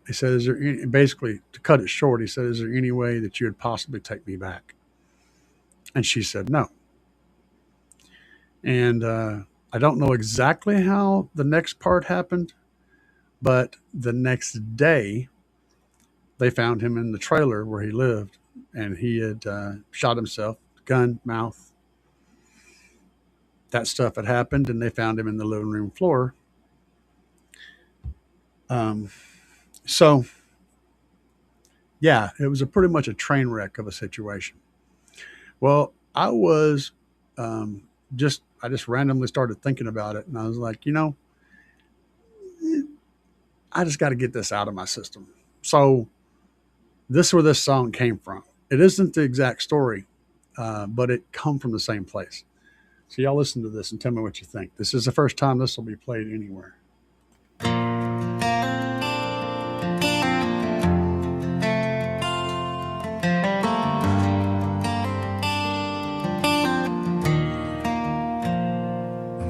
is there basically, to cut it short, he said, is there any way that you would possibly take me back? And she said, no. And I don't know exactly how the next part happened, but the next day they found him in the trailer where he lived. and he had shot himself, gun, mouth. That stuff had happened, and they found him in the living room floor. Um, so, yeah, it was pretty much a train wreck of a situation. Well, I was I just randomly started thinking about it, and I was like, I just got to get this out of my system. So, this is where this song came from. It isn't the exact story, but it come from the same place. So y'all listen to this and tell me what you think. This is the first time this will be played anywhere. I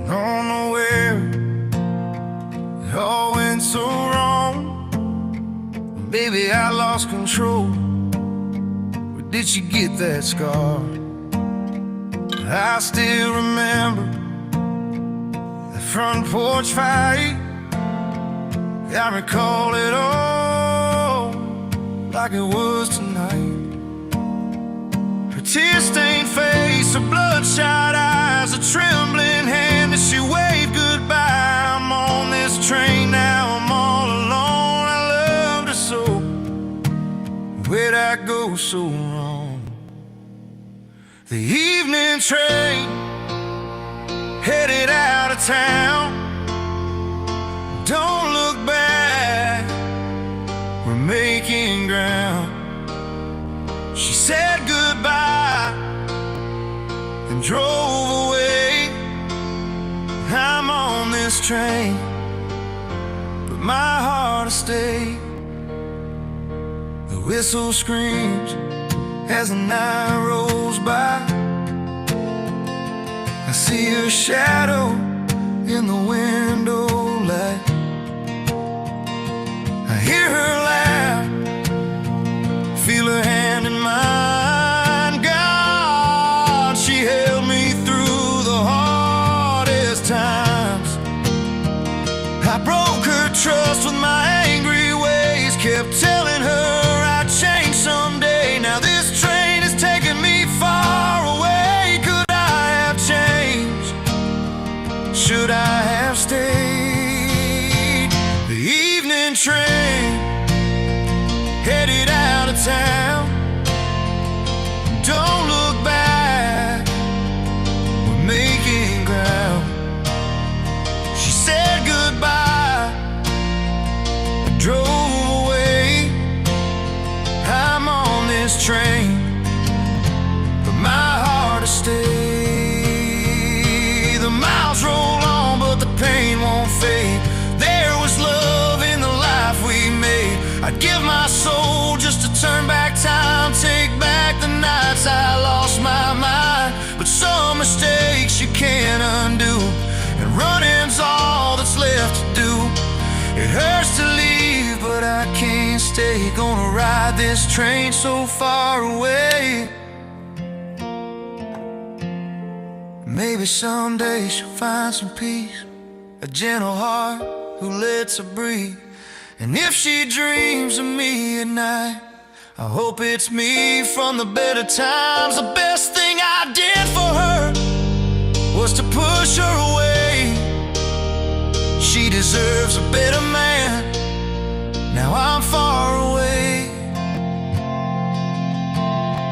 don't know where it all went so wrong. Baby, I lost control. Where did you get that scar? I still remember the front porch fight. I recall it all like it was tonight. Her tear-stained face, her bloodshot eyes, a trembling hand as she waved goodbye. I'm on this train now, I'm all alone. I loved her so. Where'd I go so wrong? The evening train headed out of town. Don't look back, we're making ground. She said goodbye and drove away. I'm on this train, but my heart will stay. The whistle screams as the night rolls by. I see her shadow in the window light. I hear her laugh, feel her hand in mine. God, she held me through the hardest times. I broke her trust with my angry ways, kept telling her I'd change someday. Now this train is taking me far away. Could I have changed? Should I have stayed? The evening train headed out of town. Don't look back, we're making ground. She said goodbye and drove away. I'm on this train, but my heart will stay. The miles roll on, but the pain won't fade. There was love in the life we made. I'd give my soul just to turn back time, take back the nights I lost my mind. But some mistakes you can't undo, and running's all that's left to do. It hurts to leave, but I can't stay. Gonna ride this train so far away. Maybe someday she'll find some peace, a gentle heart who lets her breathe. And if she dreams of me at night, I hope it's me from the better times. The best thing I did for her was to push her away. She deserves a better man. Now I'm far away.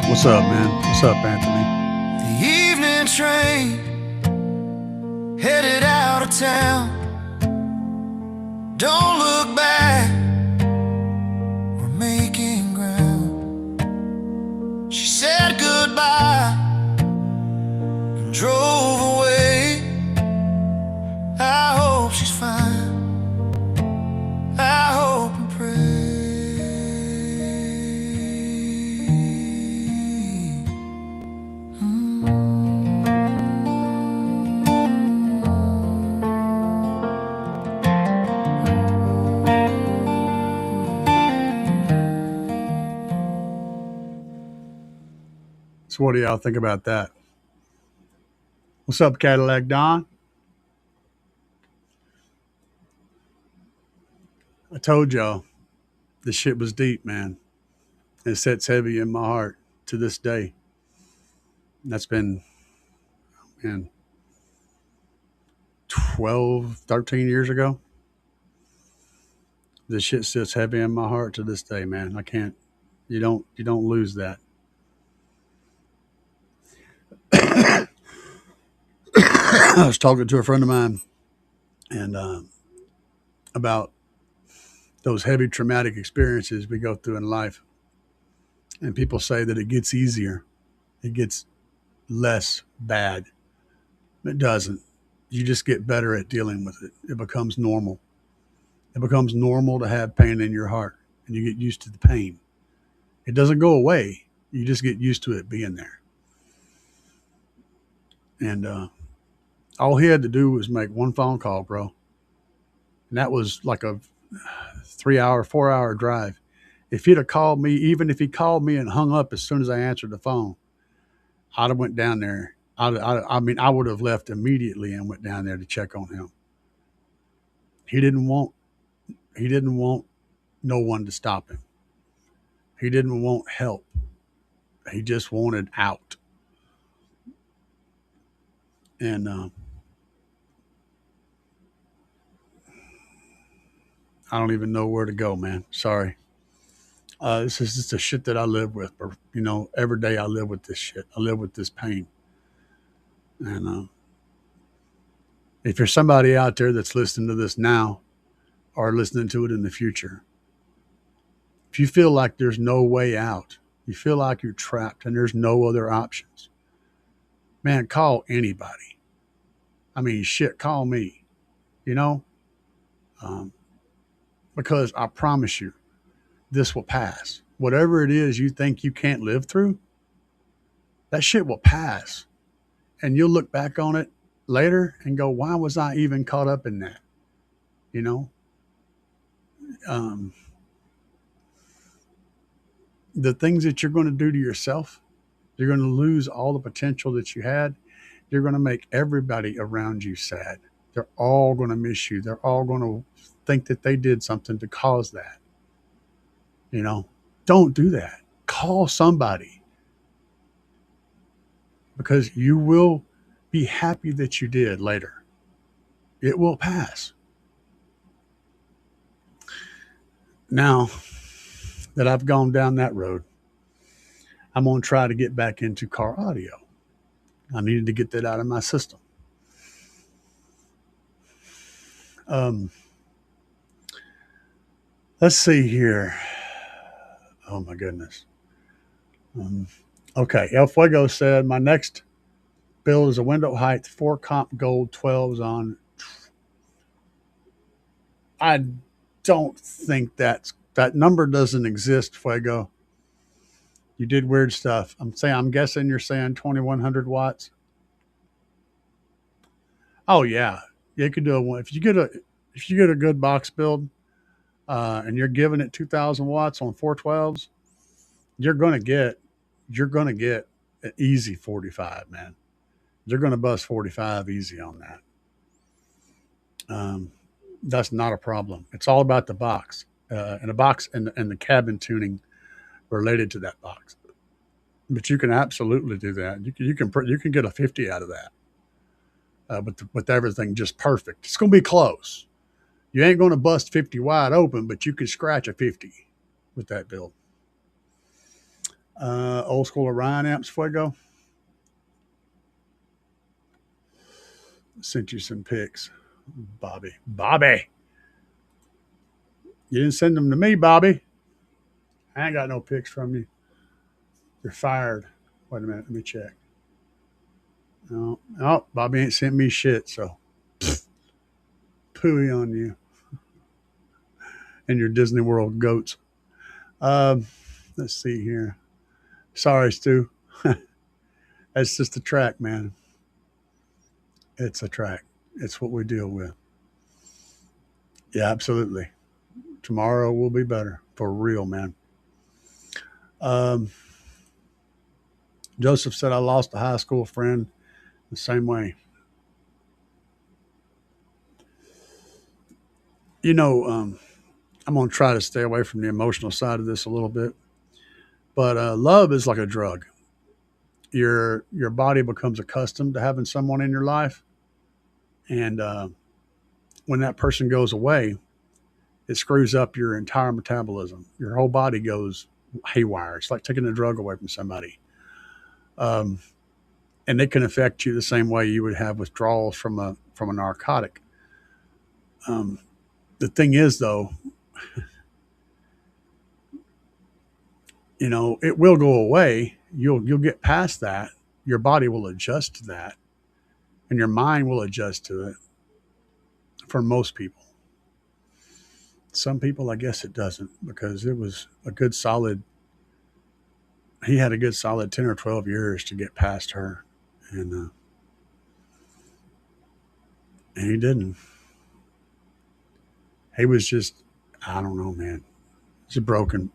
What's up, man? What's up, Anthony? The evening train headed out of town. Don't look back, we're making ground. She said goodbye and drove away. I hope she's fine, I hope and pray. So what do y'all think about that? What's up, Cadillac Don? I told y'all this shit was deep, man. It sits heavy in my heart. to this day. That's been, man, 12, 13 years ago. This shit sits heavy in my heart to this day, man. I can't. You don't lose that. I was talking to a friend of mine, and about those heavy traumatic experiences we go through in life, and people say that it gets easier, it gets less bad. It doesn't. You just get better at dealing with it. It becomes normal. It becomes normal to have pain in your heart, and you get used to the pain. It doesn't go away. You just get used to it being there. And all he had to do was make one phone call, bro. And that was like a 3 hour, 4 hour drive. If he'd have called me, even if he called me and hung up as soon as I answered the phone, I'd have went down there. I mean, I would have left immediately and went down there to check on him. He didn't want no one to stop him. He didn't want help. He just wanted out. And I don't even know where to go, man. Sorry. This is just the shit that I live with. You know, every day I live with this shit. I live with this pain. And if there's somebody out there that's listening to this now or listening to it in the future, if you feel like there's no way out, you feel like you're trapped and there's no other options, man, call anybody. I mean, shit, call me, you know? Because I promise you, this will pass. Whatever it is you think you can't live through, that shit will pass. And you'll look back on it later and go, why was I even caught up in that? You know? The things that you're going to do to yourself, you're going to lose all the potential that you had. You're going to make everybody around you sad. They're all going to miss you. They're all going to think that they did something to cause that. You know, don't do that. Call somebody, because you will be happy that you did later. It will pass. Now that I've gone down that road, I'm going to try to get back into car audio. I needed to get that out of my system. Let's see here. Oh my goodness. Okay, El Fuego said, my next build is a window height 4 comp gold 12s on. I don't think that number doesn't exist, Fuego. You did weird stuff. I'm guessing you're saying 2100 watts. Oh yeah, you could do a if you get a good box build, and you're giving it 2000 watts on 412s, you're gonna get an easy 45, man. You're gonna bust 45 easy on that. That's not a problem. It's all about the box, and the box and the cabin tuning related to that box. But you can absolutely do that. You can get a 50 out of that, with everything just perfect. It's gonna be close. You ain't gonna bust 50 wide open, but you can scratch a 50 with that build. Old school Orion amps, Fuego. Sent you some pics, Bobby. You didn't send them to me, Bobby. I ain't got no pics from you. You're fired. Wait a minute, let me check. No, Bobby ain't sent me shit, so pooey on you and your Disney World goats. Let's see here. Sorry, Stu. That's just a track, man. It's a track. It's what we deal with. Yeah, absolutely. Tomorrow will be better. For real, man. Joseph said, I lost a high school friend the same way. You know, I'm going to try to stay away from the emotional side of this a little bit. But love is like a drug. Your body becomes accustomed to having someone in your life, and when that person goes away, it screws up your entire metabolism. Your whole body goes haywire. It's like taking a drug away from somebody. Um, and it can affect you the same way you would have withdrawals from a narcotic. Um, the thing is, though, it will go away. You'll get past that. Your body will adjust to that, and your mind will adjust to it. For most people, some people, I guess it doesn't, because it was a good solid. He had a good solid 10 or 12 years to get past her, and he didn't. He was just, I don't know, man. He's a broken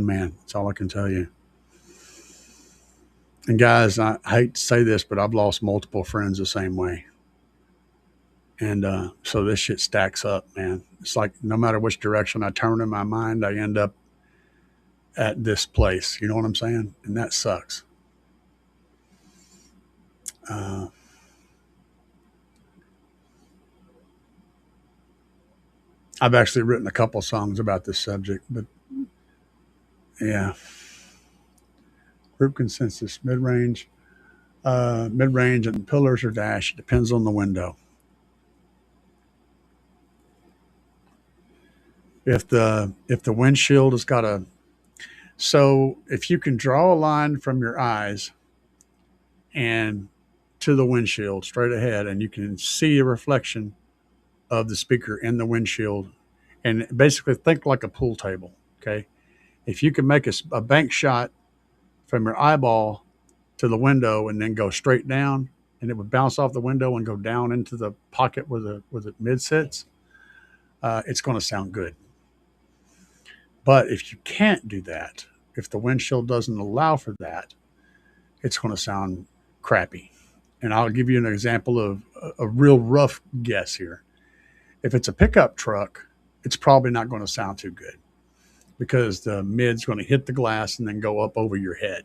man. That's all I can tell you. And guys, I hate to say this, but I've lost multiple friends the same way. And so this shit stacks up, man. It's like no matter which direction I turn in my mind, I end up at this place. You know what I'm saying? And that sucks. Uh, I've actually written a couple songs about this subject, but yeah. Group consensus, mid range, and pillars or dash. It depends on the window. If the windshield has got a so if you can draw a line from your eyes and to the windshield straight ahead, and you can see a reflection of the speaker in the windshield, and basically think like a pool table. Okay, if you can make a bank shot from your eyeball to the window and then go straight down, and it would bounce off the window and go down into the pocket where the mid sits, it's going to sound good. But if you can't do that, if the windshield doesn't allow for that, it's going to sound crappy. And I'll give you an example of a real rough guess here. If it's a pickup truck, it's probably not going to sound too good because the mid's going to hit the glass and then go up over your head.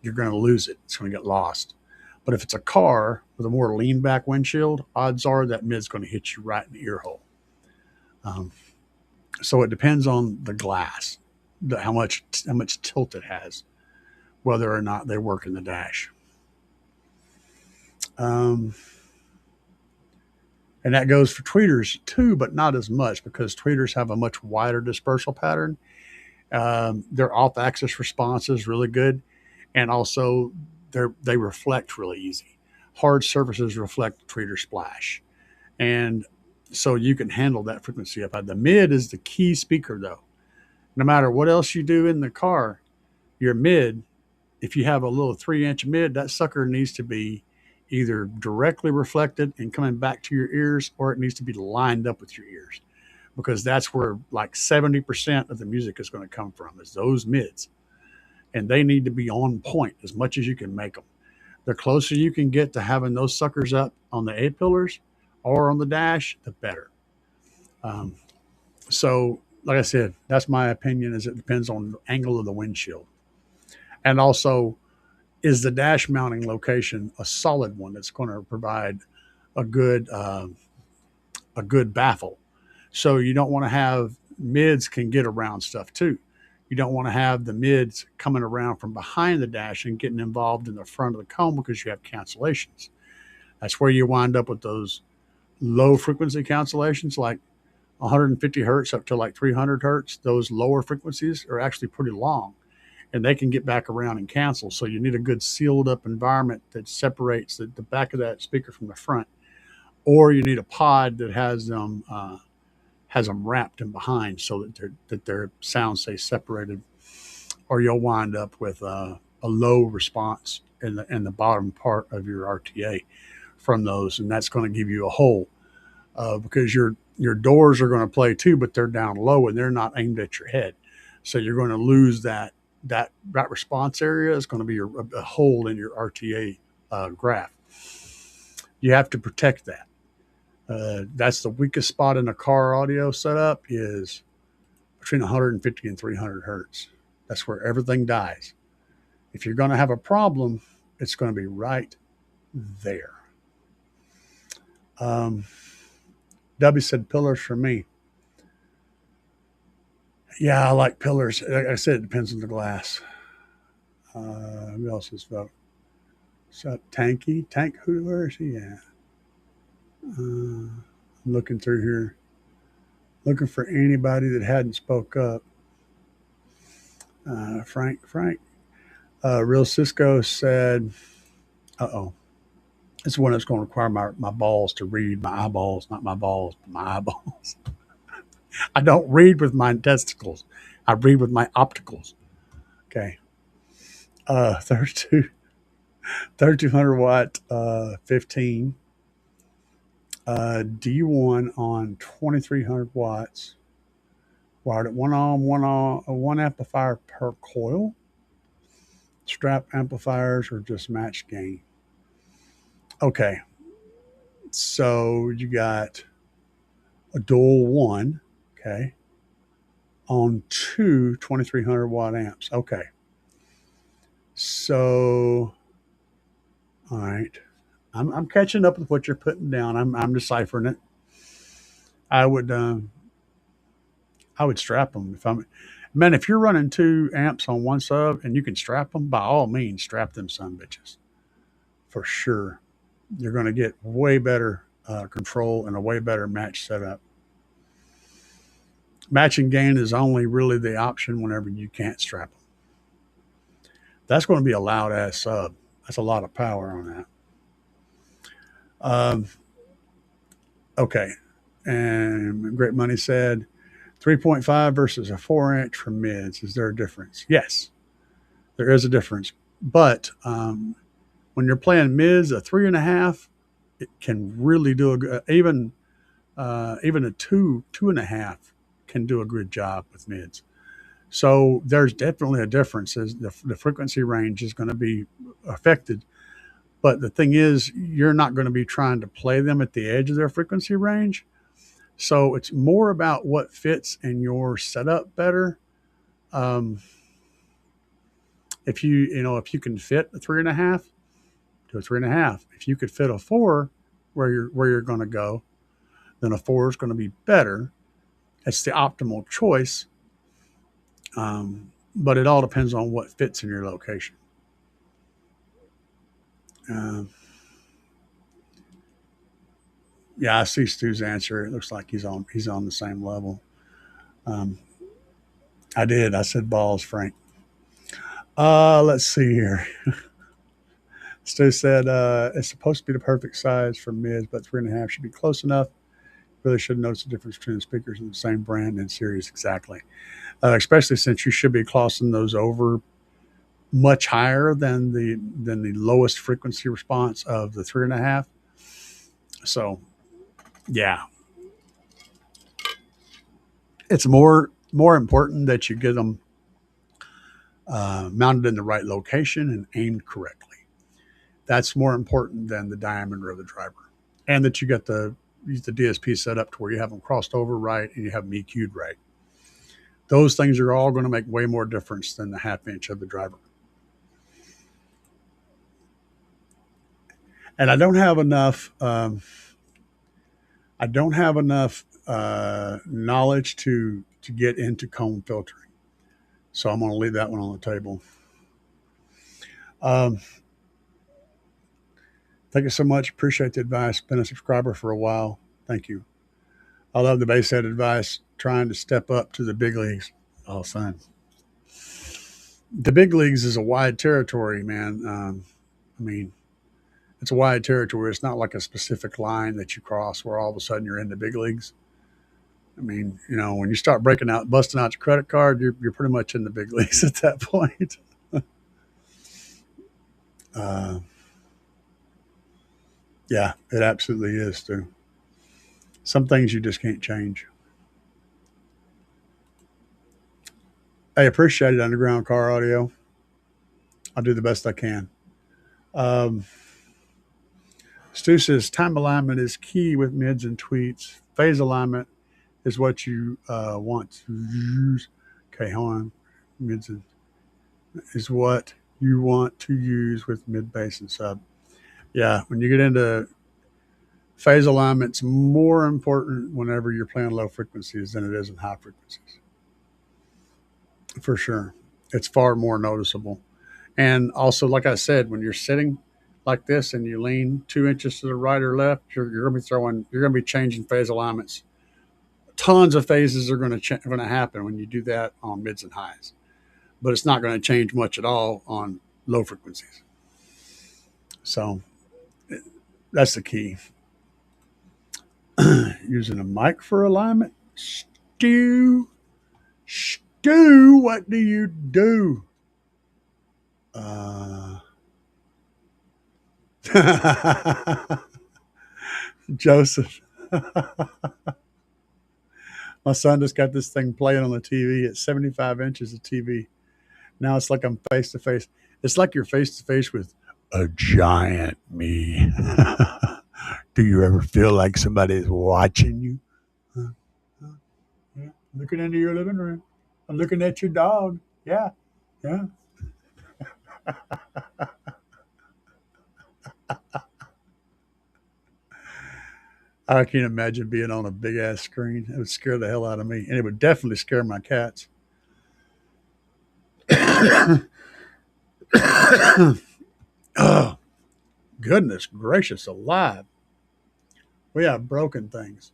You're going to lose it. It's going to get lost. But if it's a car with a more lean back windshield, odds are that mid's going to hit you right in the ear hole. So it depends on the glass, how much tilt it has, whether or not they work in the dash. And that goes for tweeters too, but not as much because tweeters have a much wider dispersal pattern. Their off-axis response is really good, and also they reflect really easy. Hard surfaces reflect tweeter splash, and so you can handle that frequency up high. The mid is the key speaker, though. No matter what else you do in the car, your mid, if you have a little 3-inch mid, that sucker needs to be either directly reflected and coming back to your ears, or it needs to be lined up with your ears, because that's where like 70% of the music is going to come from, is those mids. And they need to be on point as much as you can make them. The closer you can get to having those suckers up on the A pillars or on the dash, the better. Um, so, like I said, that's my opinion. Is it depends on the angle of the windshield, and also is the dash mounting location a solid one that's going to provide a good baffle. So you don't want to have mids can get around stuff too. You don't want to have the mids coming around from behind the dash and getting involved in the front of the cone because you have cancellations. That's where you wind up with those low frequency cancellations, like 150 hertz up to like 300 hertz. Those lower frequencies are actually pretty long, and they can get back around and cancel. So you need a good sealed up environment that separates the back of that speaker from the front, or you need a pod that has them wrapped in behind so that their sound stays separated, or you'll wind up with a low response in the bottom part of your RTA from those, and that's going to give you a hole because your doors are going to play too, but they're down low and they're not aimed at your head, so you're going to lose that response area is going to be a hole in your RTA graph. You have to protect that. That's the weakest spot in a car audio setup, is between 150 and 300 hertz. That's where everything dies. If you're going to have a problem, it's going to be right there. W said pillars for me. Yeah, I like pillars. Like I said, it depends on the glass. Who else is vote? So Tanky, where is he at? I'm looking through here, looking for anybody that hadn't spoke up. Frank. Real Cisco said, it's one that's going to require my balls to read, my eyeballs, not my balls, but my eyeballs. I don't read with my testicles. I read with my opticals. Okay. 3200 watt, 15. D1 on 2300 watts. Wired at one amplifier per coil. Strap amplifiers or just match gain. Okay. So you got a dual one, okay, on two 2300 watt amps. Okay. So, all right. I'm catching up with what you're putting down. I'm deciphering it. I would strap them if you're running 2 amps on one sub and you can strap them, by all means, strap them son bitches for sure. You're going to get way better control and a way better match setup. Matching gain is only really the option whenever you can't strap them. That's going to be a loud ass sub. That's a lot of power on that. Okay. And Great Money said 3.5 versus a 4-inch for mids. Is there a difference? Yes, there is a difference. But when you're playing mids, a 3.5, it can really do even a 2.5 can do a good job with mids. So there's definitely a difference. The frequency range is going to be affected. But the thing is, you're not going to be trying to play them at the edge of their frequency range. So it's more about what fits in your setup better. If you can fit a 3.5 to a 3.5, if you could fit a 4 where you're going to go, then a 4 is going to be better. It's the optimal choice. But it all depends on what fits in your location. Yeah, I see Stu's answer. It looks like he's on the same level. I said balls, Frank. Let's see here. Stu said it's supposed to be the perfect size for mids, but 3.5 should be close enough. Really should notice the difference between the speakers in the same brand and series. Exactly. Especially since you should be crossing those over much higher than the lowest frequency response of the 3.5. So, yeah, it's more important that you get them mounted in the right location and aimed correctly. That's more important than the diameter of the driver, and that you got the DSP set up to where you have them crossed over right and you have them EQ'd right. Those things are all going to make way more difference than the 1/2 inch of the driver. And I don't have enough. Knowledge to get into cone filtering, so I'm going to leave that one on the table. Thank you so much. Appreciate the advice. Been a subscriber for a while. Thank you. I love the basshead advice. Trying to step up to the big leagues. Oh, son. The big leagues is a wide territory, man. It's a wide territory. It's not like a specific line that you cross where all of a sudden you're in the big leagues. When you start busting out your credit card, you're pretty much in the big leagues at that point. Yeah, it absolutely is, too. Some things you just can't change. I appreciate it, Underground Car Audio. I'll do the best I can. Stu says time alignment is key with mids and tweets. Phase alignment is what you want to use. Okay, hold on. Mids and is what you want to use with mid bass and sub. Yeah, when you get into phase alignment's more important whenever you're playing low frequencies than it is in high frequencies. For sure. It's far more noticeable. And also, like I said, when you're sitting like this and you lean 2 inches to the right or left, you're going to be changing phase alignments. Tons of phases are going to happen when you do that on mids and highs, but it's not going to change much at all on low frequencies. So that's the key. Using a mic for alignment. Stu, what do you do? Joseph. My son just got this thing playing on the TV at 75 inches of TV. Now it's like I'm face to face. It's like you're face to face with a giant me. Do you ever feel like somebody is watching you? Yeah. Looking into your living room. I'm looking at your dog. Yeah. I can't imagine being on a big ass screen. It would scare the hell out of me. And it would definitely scare my cats. Oh, goodness gracious alive. We have broken things.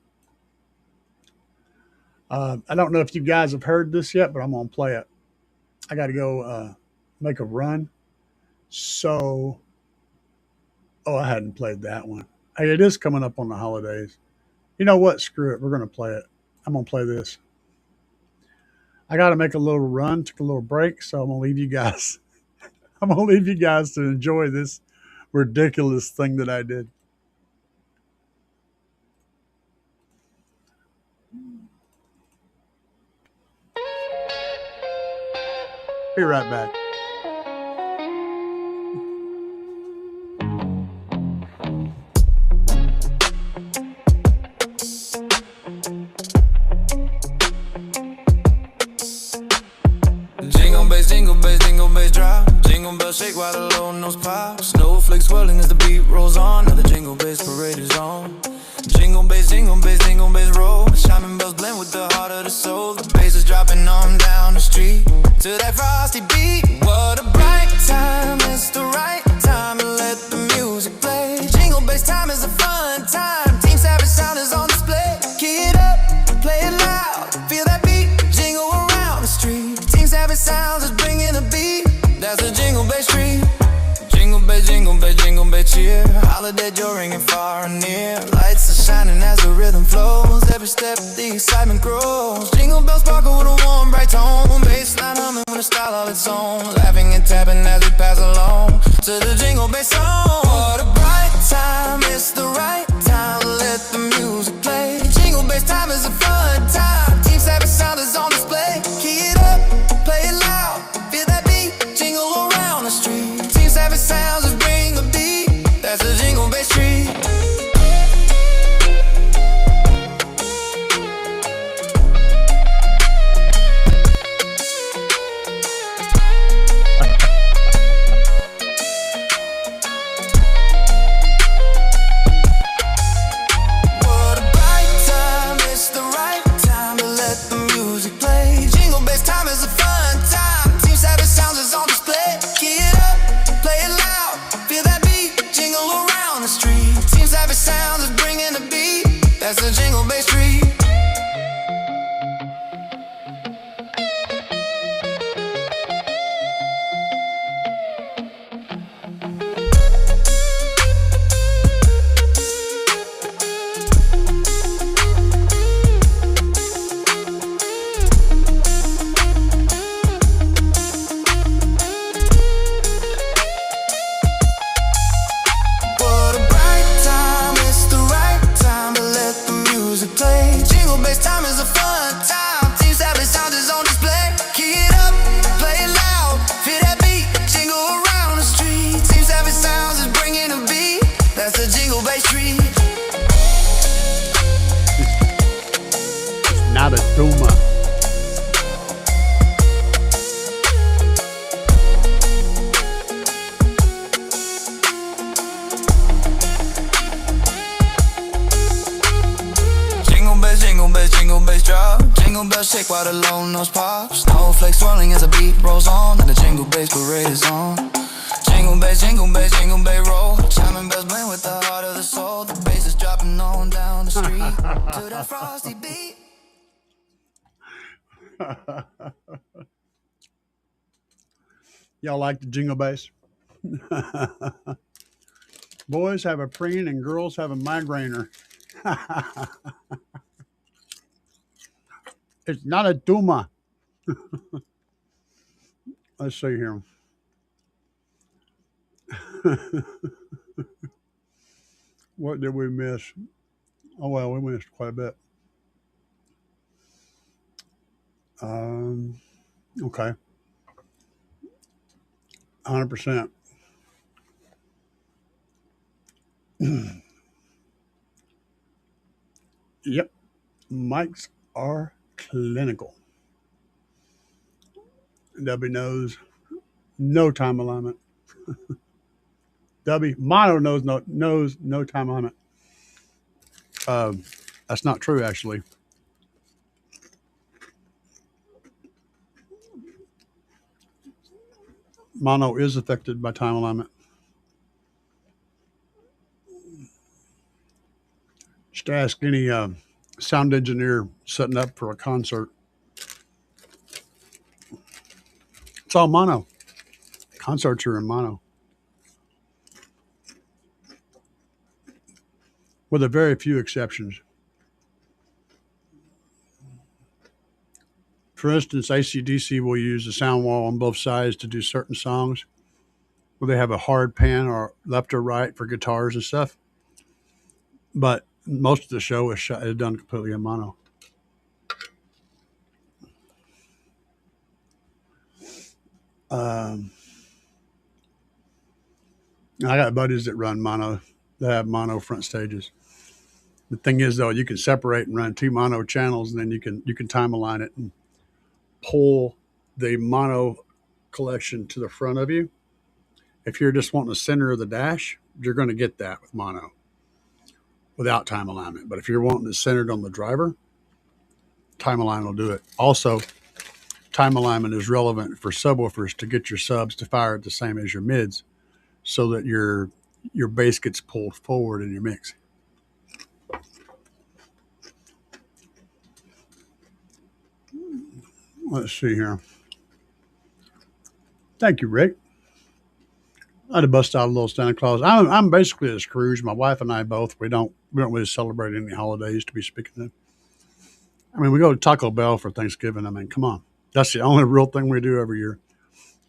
I don't know if you guys have heard this yet, but I'm going to play it. I got to go make a run. So, I hadn't played that one. Hey, it is coming up on the holidays. You know what? Screw it. We're going to play it. I'm going to play this. I got to make a little run, took a little break, so I'm going to leave you guys. I'm going to leave you guys to enjoy this ridiculous thing that I did. Be right back. Jingle bass drop. Jingle bells shake while the low notes pop. Snowflakes swirling as the beat rolls on. Now the jingle bass parade is on. Jingle bass roll. The chiming bells blend with the heart of the soul. The bass is dropping on down the street to that frosty beat. What a bright time, it's the right time to let the music play. Jingle bass time is a fun time. Team Savage sound is on display. Key it up, play it loud. Feel that beat, jingle around the street. Team Savage sounds is bringing a beat. That's a jingle bass street. Jingle bass cheer. Holiday joy ringing far and near. Lights are shining as the rhythm flows. Every step the excitement grows. Jingle bells sparkle with a warm bright tone. Bassline humming with a style of its own. Laughing and tapping as we pass along to the jingle bass song. What a bright time, it's the right time to let the music play. Jingle bass time is a fun time. Team Savage sound is on display. Key it up, play it loud. Feel that beat, jingle around the street. Team Savage sounds is bring a beat. That's a jingle bass street. That's a jingle bass street. What a bright time, it's the Jingle bells shake while the low notes pop. Snowflakes swirling as the beat rolls on, and the jingle bass parade is on. Jingle bass roll. Chiming bells blend with the heart of the soul. The bass is dropping on down the street to that frosty beat. Y'all like the jingle bass? Boys have a preen and girls have a migrainer. It's not a tumor. Let's see here. What did we miss? Oh, well, we missed quite a bit. Okay. 100%. Yep. Mics are clinical. W knows no time alignment. Mono knows no time alignment. That's not true, actually. Mono is affected by time alignment. Just ask any sound engineer setting up for a concert. It's all mono. Concerts are in mono. With a very few exceptions. For instance, AC/DC will use a sound wall on both sides to do certain songs where they have a hard pan or left or right for guitars and stuff. But most of the show is done completely in mono. I got buddies that run mono. They have mono front stages. The thing is, though, you can separate and run two mono channels, and then you can time align it and pull the mono collection to the front of you. If you're just wanting the center of the dash, you're going to get that with mono without time alignment. But if you're wanting it centered on the driver, time alignment will do it. Also, time alignment is relevant for subwoofers to get your subs to fire at the same as your mids so that your bass gets pulled forward in your mix. Let's see here. Thank you, Rick. I had to bust out a little Santa Claus. I'm basically a Scrooge. My wife and I both. We don't really celebrate any holidays, to be speaking of. I mean, we go to Taco Bell for Thanksgiving. I mean, come on. That's the only real thing we do every year.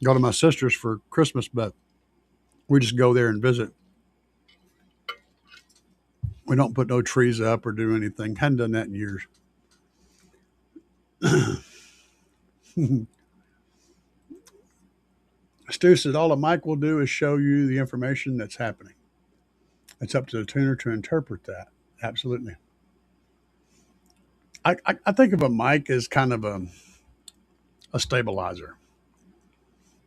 Go to my sister's for Christmas, but we just go there and visit. We don't put no trees up or do anything. Hadn't done that in years. Stu said, all a mic will do is show you the information that's happening. It's up to the tuner to interpret that. Absolutely. I think of a mic as kind of a stabilizer.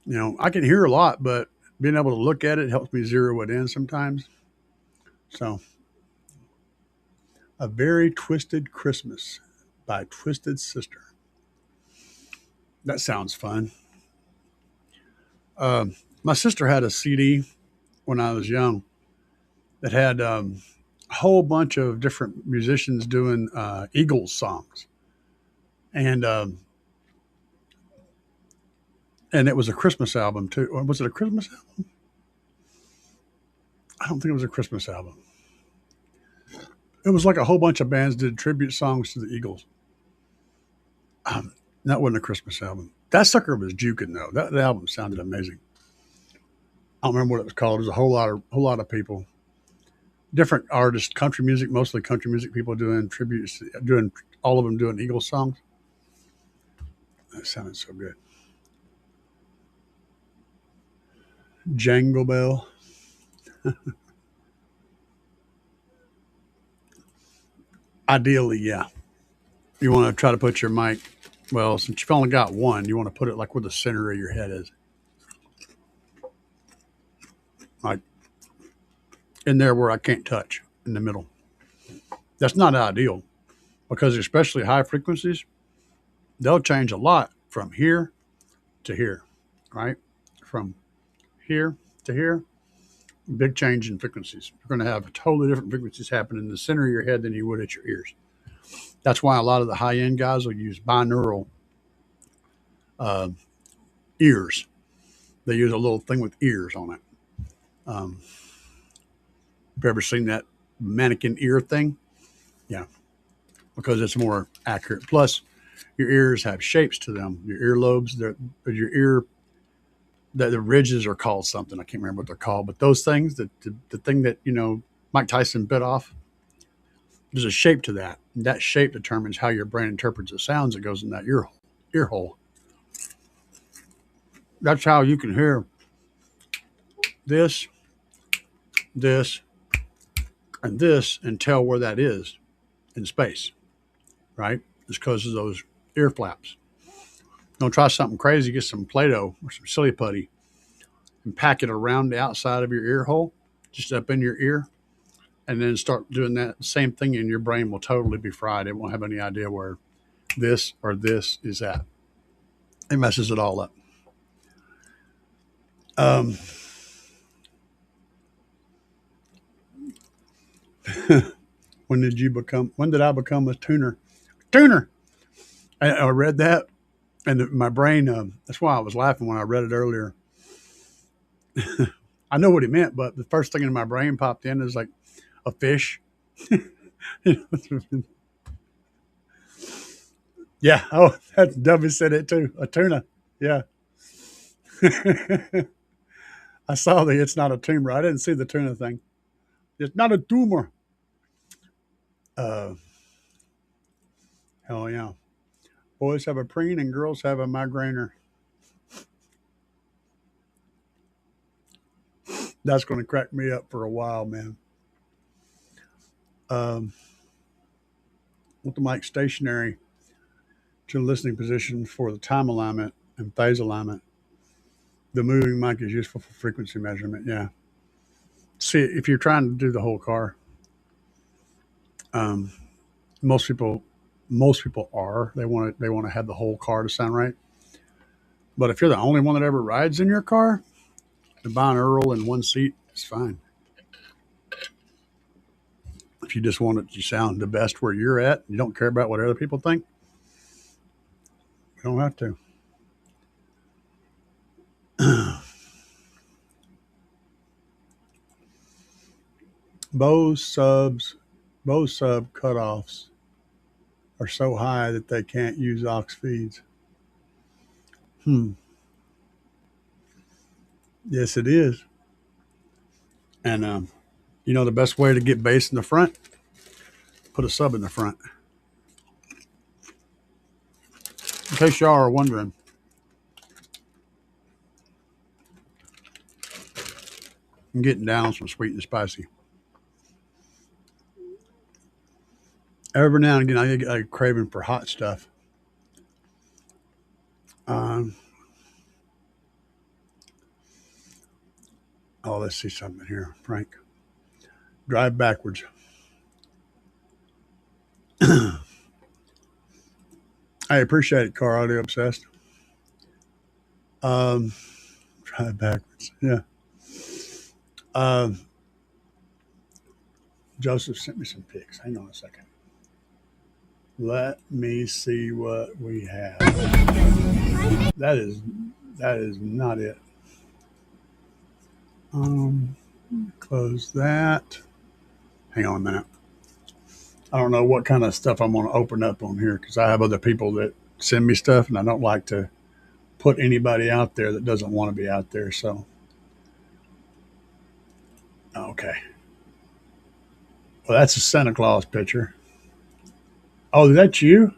You know, I can hear a lot, but being able to look at it helps me zero it in sometimes. So, A Very Twisted Christmas by Twisted Sister. That sounds fun. My sister had a CD when I was young that had a whole bunch of different musicians doing Eagles songs. And it was a Christmas album too. Or was it a Christmas album? I don't think it was a Christmas album. It was like a whole bunch of bands did tribute songs to the Eagles. That wasn't a Christmas album. That sucker was juking though. That album sounded amazing. I don't remember what it was called. There's a whole lot of people, different artists, country music, mostly country music people doing tributes, doing all of them doing Eagles songs. That sounded so good. Jangle Bell. Ideally, yeah. You want to try to put your mic, well, since you've only got one, you want to put it like where the center of your head is. Like in there where I can't touch, in the middle. That's not ideal because especially high frequencies, they'll change a lot from here to here, right? From here to here, big change in frequencies. You're going to have totally different frequencies happen in the center of your head than you would at your ears. That's why a lot of the high end guys will use binaural uh, ears. They use a little thing with ears on it. Have you ever seen that mannequin ear thing? Yeah, because it's more accurate. Plus, your ears have shapes to them. Your earlobes, your ear, the ridges are called something. I can't remember what they're called, but those things, the thing that Mike Tyson bit off, there's a shape to that. And that shape determines how your brain interprets the sounds that goes in that ear hole. That's how you can hear this, this, and this and tell where that is in space, right? It's because of those ear flaps. Don't try something crazy. Get some Play-Doh or some silly putty and pack it around the outside of your ear hole, just up in your ear, and then start doing that same thing, and your brain will totally be fried. It won't have any idea where this or this is at. It messes it all up. When did I become a tuner? Tuner! I read that, and my brain, that's why I was laughing when I read it earlier. I know what he meant, but the first thing in my brain popped in is like a fish. Yeah. Oh, that Dubby said it too. A tuna. Yeah. I saw the it's not a tumor. I didn't see the tuna thing. It's not a tumor. Hell yeah. Boys have a preen and girls have a migrainer. That's going to crack me up for a while, man. Want the mic stationary to the listening position for the time alignment and phase alignment. The moving mic is useful for frequency measurement. Yeah. See, if you're trying to do the whole car, most people are. They want to have the whole car to sound right. But if you're the only one that ever rides in your car, the binaural in one seat is fine. If you just want it to sound the best where you're at, you don't care about what other people think, you don't have to. Bose sub cutoffs are so high that they can't use aux feeds. Yes, it is. And the best way to get bass in the front, put a sub in the front. In case y'all are wondering. I'm getting down some sweet and spicy. Every now and again, I get a craving for hot stuff. Let's see something here, Frank. Drive backwards. I appreciate it, Car Audio Obsessed. Drive backwards. Yeah. Joseph sent me some pics. Hang on a second. Let me see what we have. That is not it. Close that. Hang on a minute. I don't know what kind of stuff I'm going to open up on here because I have other people that send me stuff, and I don't like to put anybody out there that doesn't want to be out there. So, okay. Well, that's a Santa Claus picture. Oh, that's you?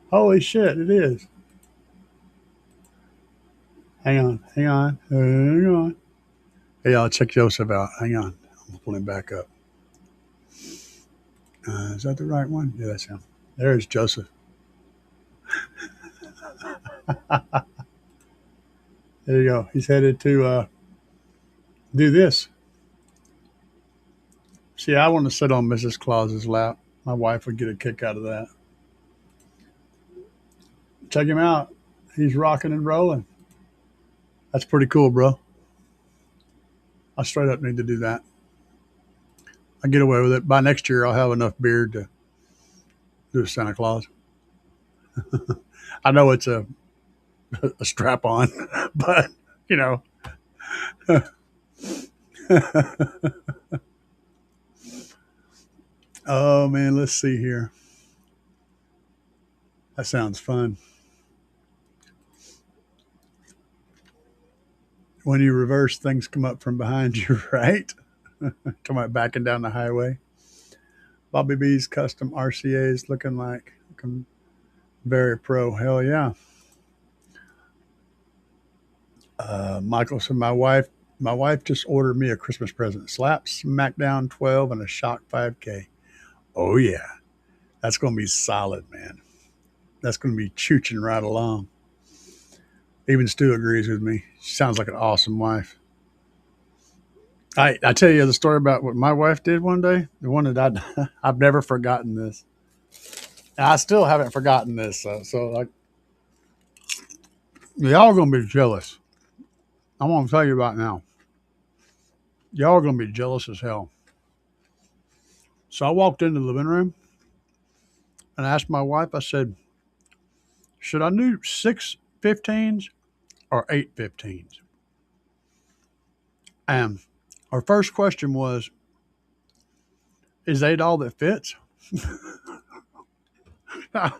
Holy shit, it is. Hang on. Hey, I'll check Joseph out. Hang on. I'm pulling back up. Is that the right one? Yeah, that's him. There's Joseph. There you go. He's headed to do this. See, I want to sit on Mrs. Claus's lap. My wife would get a kick out of that. Check him out. He's rocking and rolling. That's pretty cool, bro. I straight up need to do that. I get away with it. By next year, I'll have enough beard to do Santa Claus. I know it's a strap on, but you know. Oh man, let's see here. That sounds fun. When you reverse, things come up from behind you, right? Talking about backing down the highway. Bobby B's custom RCA's looking very pro. Hell yeah. Michael said, my wife just ordered me a Christmas present. Slap Smackdown 12 and a Shock 5K. Oh yeah. That's going to be solid, man. That's going to be chooching right along. Even Stu agrees with me. She sounds like an awesome wife. I tell you the story about what my wife did one day. The one that I've never forgotten this. And I still haven't forgotten this. So like, y'all gonna be jealous. I want to tell you about now. Y'all gonna be jealous as hell. So I walked into the living room and I asked my wife. I said, "Should I do 6 15s or 8 15s?" And our first question was, "Is 8 all that fits?" I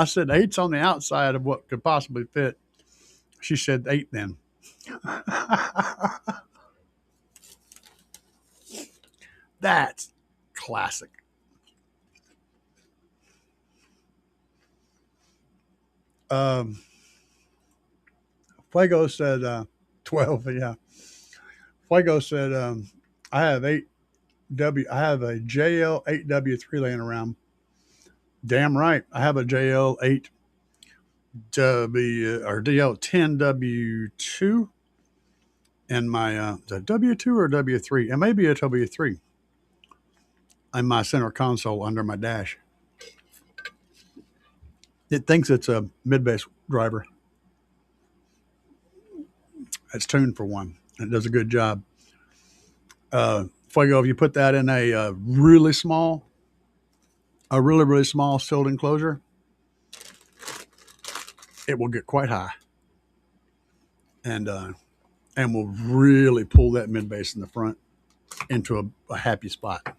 said, "8's on the outside of what could possibly fit." She said, "8 then." That's classic. Fuego said 12. Yeah. Fuego said, I have a JL 8W3 laying around. Damn right. I have a JL 8W or DL 10W2 in my is that W2 or W3? It may be a W3 in my center console under my dash. It thinks it's a mid bass driver. It's tuned for one. It does a good job. Fuego, if you put that in a really small sealed enclosure, it will get quite high, and will really pull that mid bass in the front into a happy spot.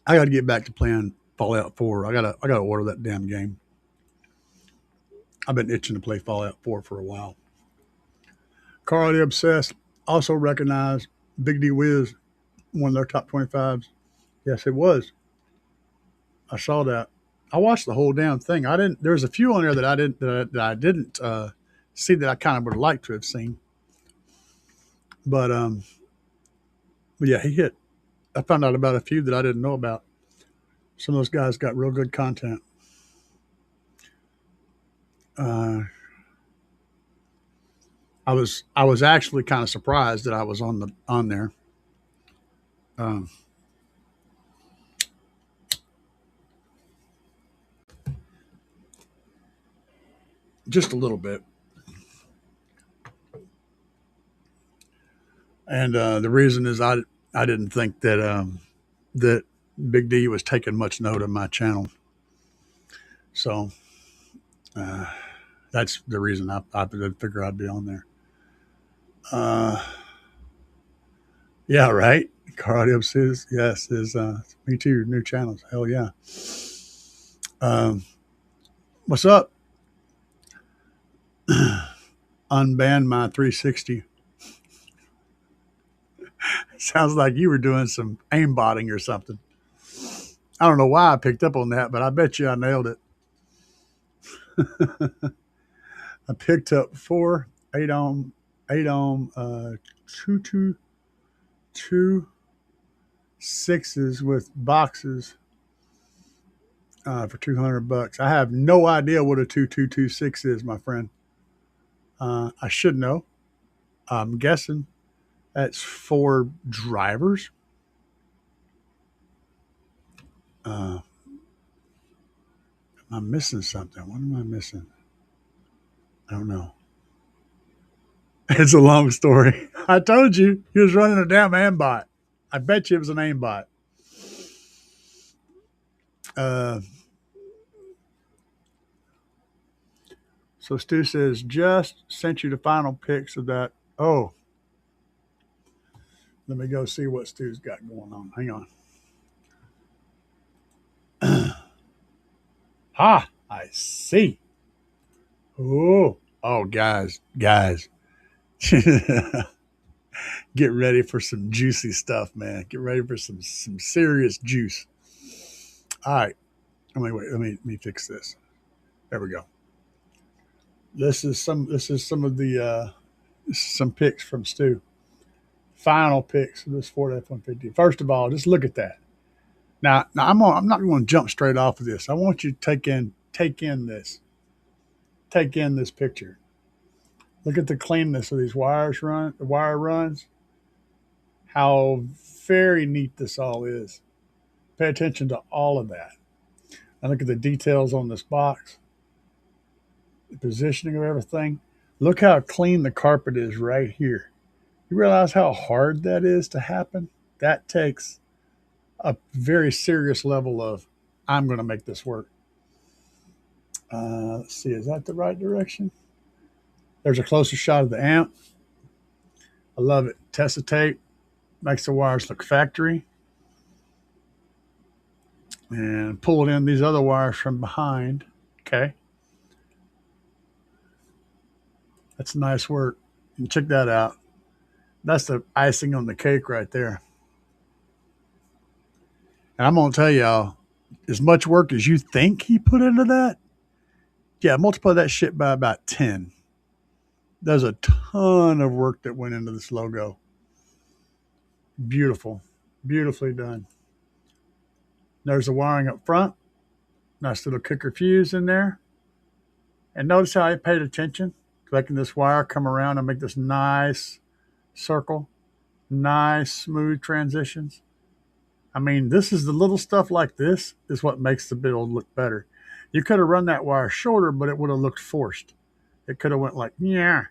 I got to get back to playing Fallout 4. I gotta order that damn game. I've been itching to play Fallout 4 for a while. Carl the Obsessed also recognized Big D Wiz, one of their top 25s. Yes, it was. I saw that. I watched the whole damn thing. I didn't. There's a few on there that I didn't see that I kind of would have liked to have seen. But yeah, he hit. I found out about a few that I didn't know about. Some of those guys got real good content. I was actually kind of surprised that I was on there. Just a little bit. And the reason is I didn't think that that Big D was taking much note of my channel. So that's the reason I did figure I'd be on there. Yeah, right. Cardio says yes. Is me too. New channels. Hell yeah. What's up? Unban my 360. Sounds like you were doing some aimbotting or something. I don't know why I picked up on that, but I bet you I nailed it. I picked up 4 8 ohm 222 6s with boxes for $200. I have no idea what a 2226 is, my friend. I should know. I'm guessing that's for drivers. Am I missing something? What am I missing? I don't know. It's a long story. I told you he was running a damn aimbot. I bet you it was an aimbot. So Stu says, just sent you the final pics of that. Oh, let me go see what Stu's got going on. Hang on. I see. Oh, guys. Get ready for some juicy stuff, man. Get ready for some serious juice. All right. Let me fix this. There we go. This is some of the some pics from Stu. Final pics of this Ford F-150. First of all, just look at that. Now I'm not going to jump straight off of this. I want you to take in this picture. Look at the cleanness of these wire runs. How very neat this all is. Pay attention to all of that. And look at the details on this box. The positioning of everything. Look how clean the carpet is right here. You realize how hard that is to happen? That takes a very serious level of, I'm going to make this work. Let's see, is that the right direction? There's a closer shot of the amp. I love it. Tessa tape makes the wires look factory. And pull in these other wires from behind. Okay. That's nice work. And check that out. That's the icing on the cake right there. And I'm going to tell y'all, as much work as you think he put into that, yeah, multiply that shit by about 10. There's a ton of work that went into this logo. Beautiful. Beautifully done. There's the wiring up front. Nice little kicker fuse in there. And notice how I paid attention to making this wire come around and make this nice circle. Nice, smooth transitions. I mean, this is the little stuff like this is what makes the build look better. You could have run that wire shorter, but it would have looked forced. It could have went like, yeah,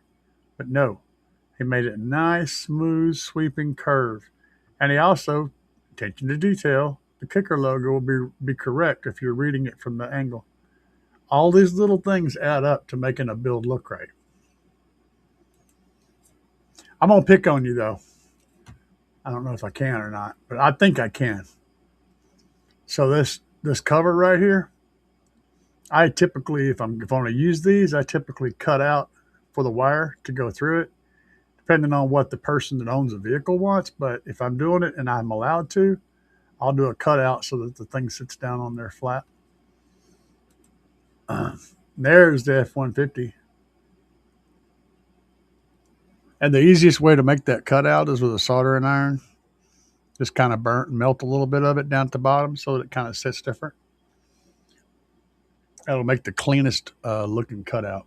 but no. He made it a nice, smooth, sweeping curve. And he also, attention to detail, the kicker logo will be correct if you're reading it from the angle. All these little things add up to making a build look right. I'm going to pick on you, though. I don't know if I can or not, but I think I can. So this cover right here, I typically, if I want to use these, I typically cut out for the wire to go through it, depending on what the person that owns the vehicle wants. But if I'm doing it and I'm allowed to, I'll do a cutout so that the thing sits down on there flat. There's the F-150. And the easiest way to make that cutout is with a soldering iron. Just kind of burnt and melt a little bit of it down at the bottom so that it kind of sits different. That'll make the cleanest looking cutout.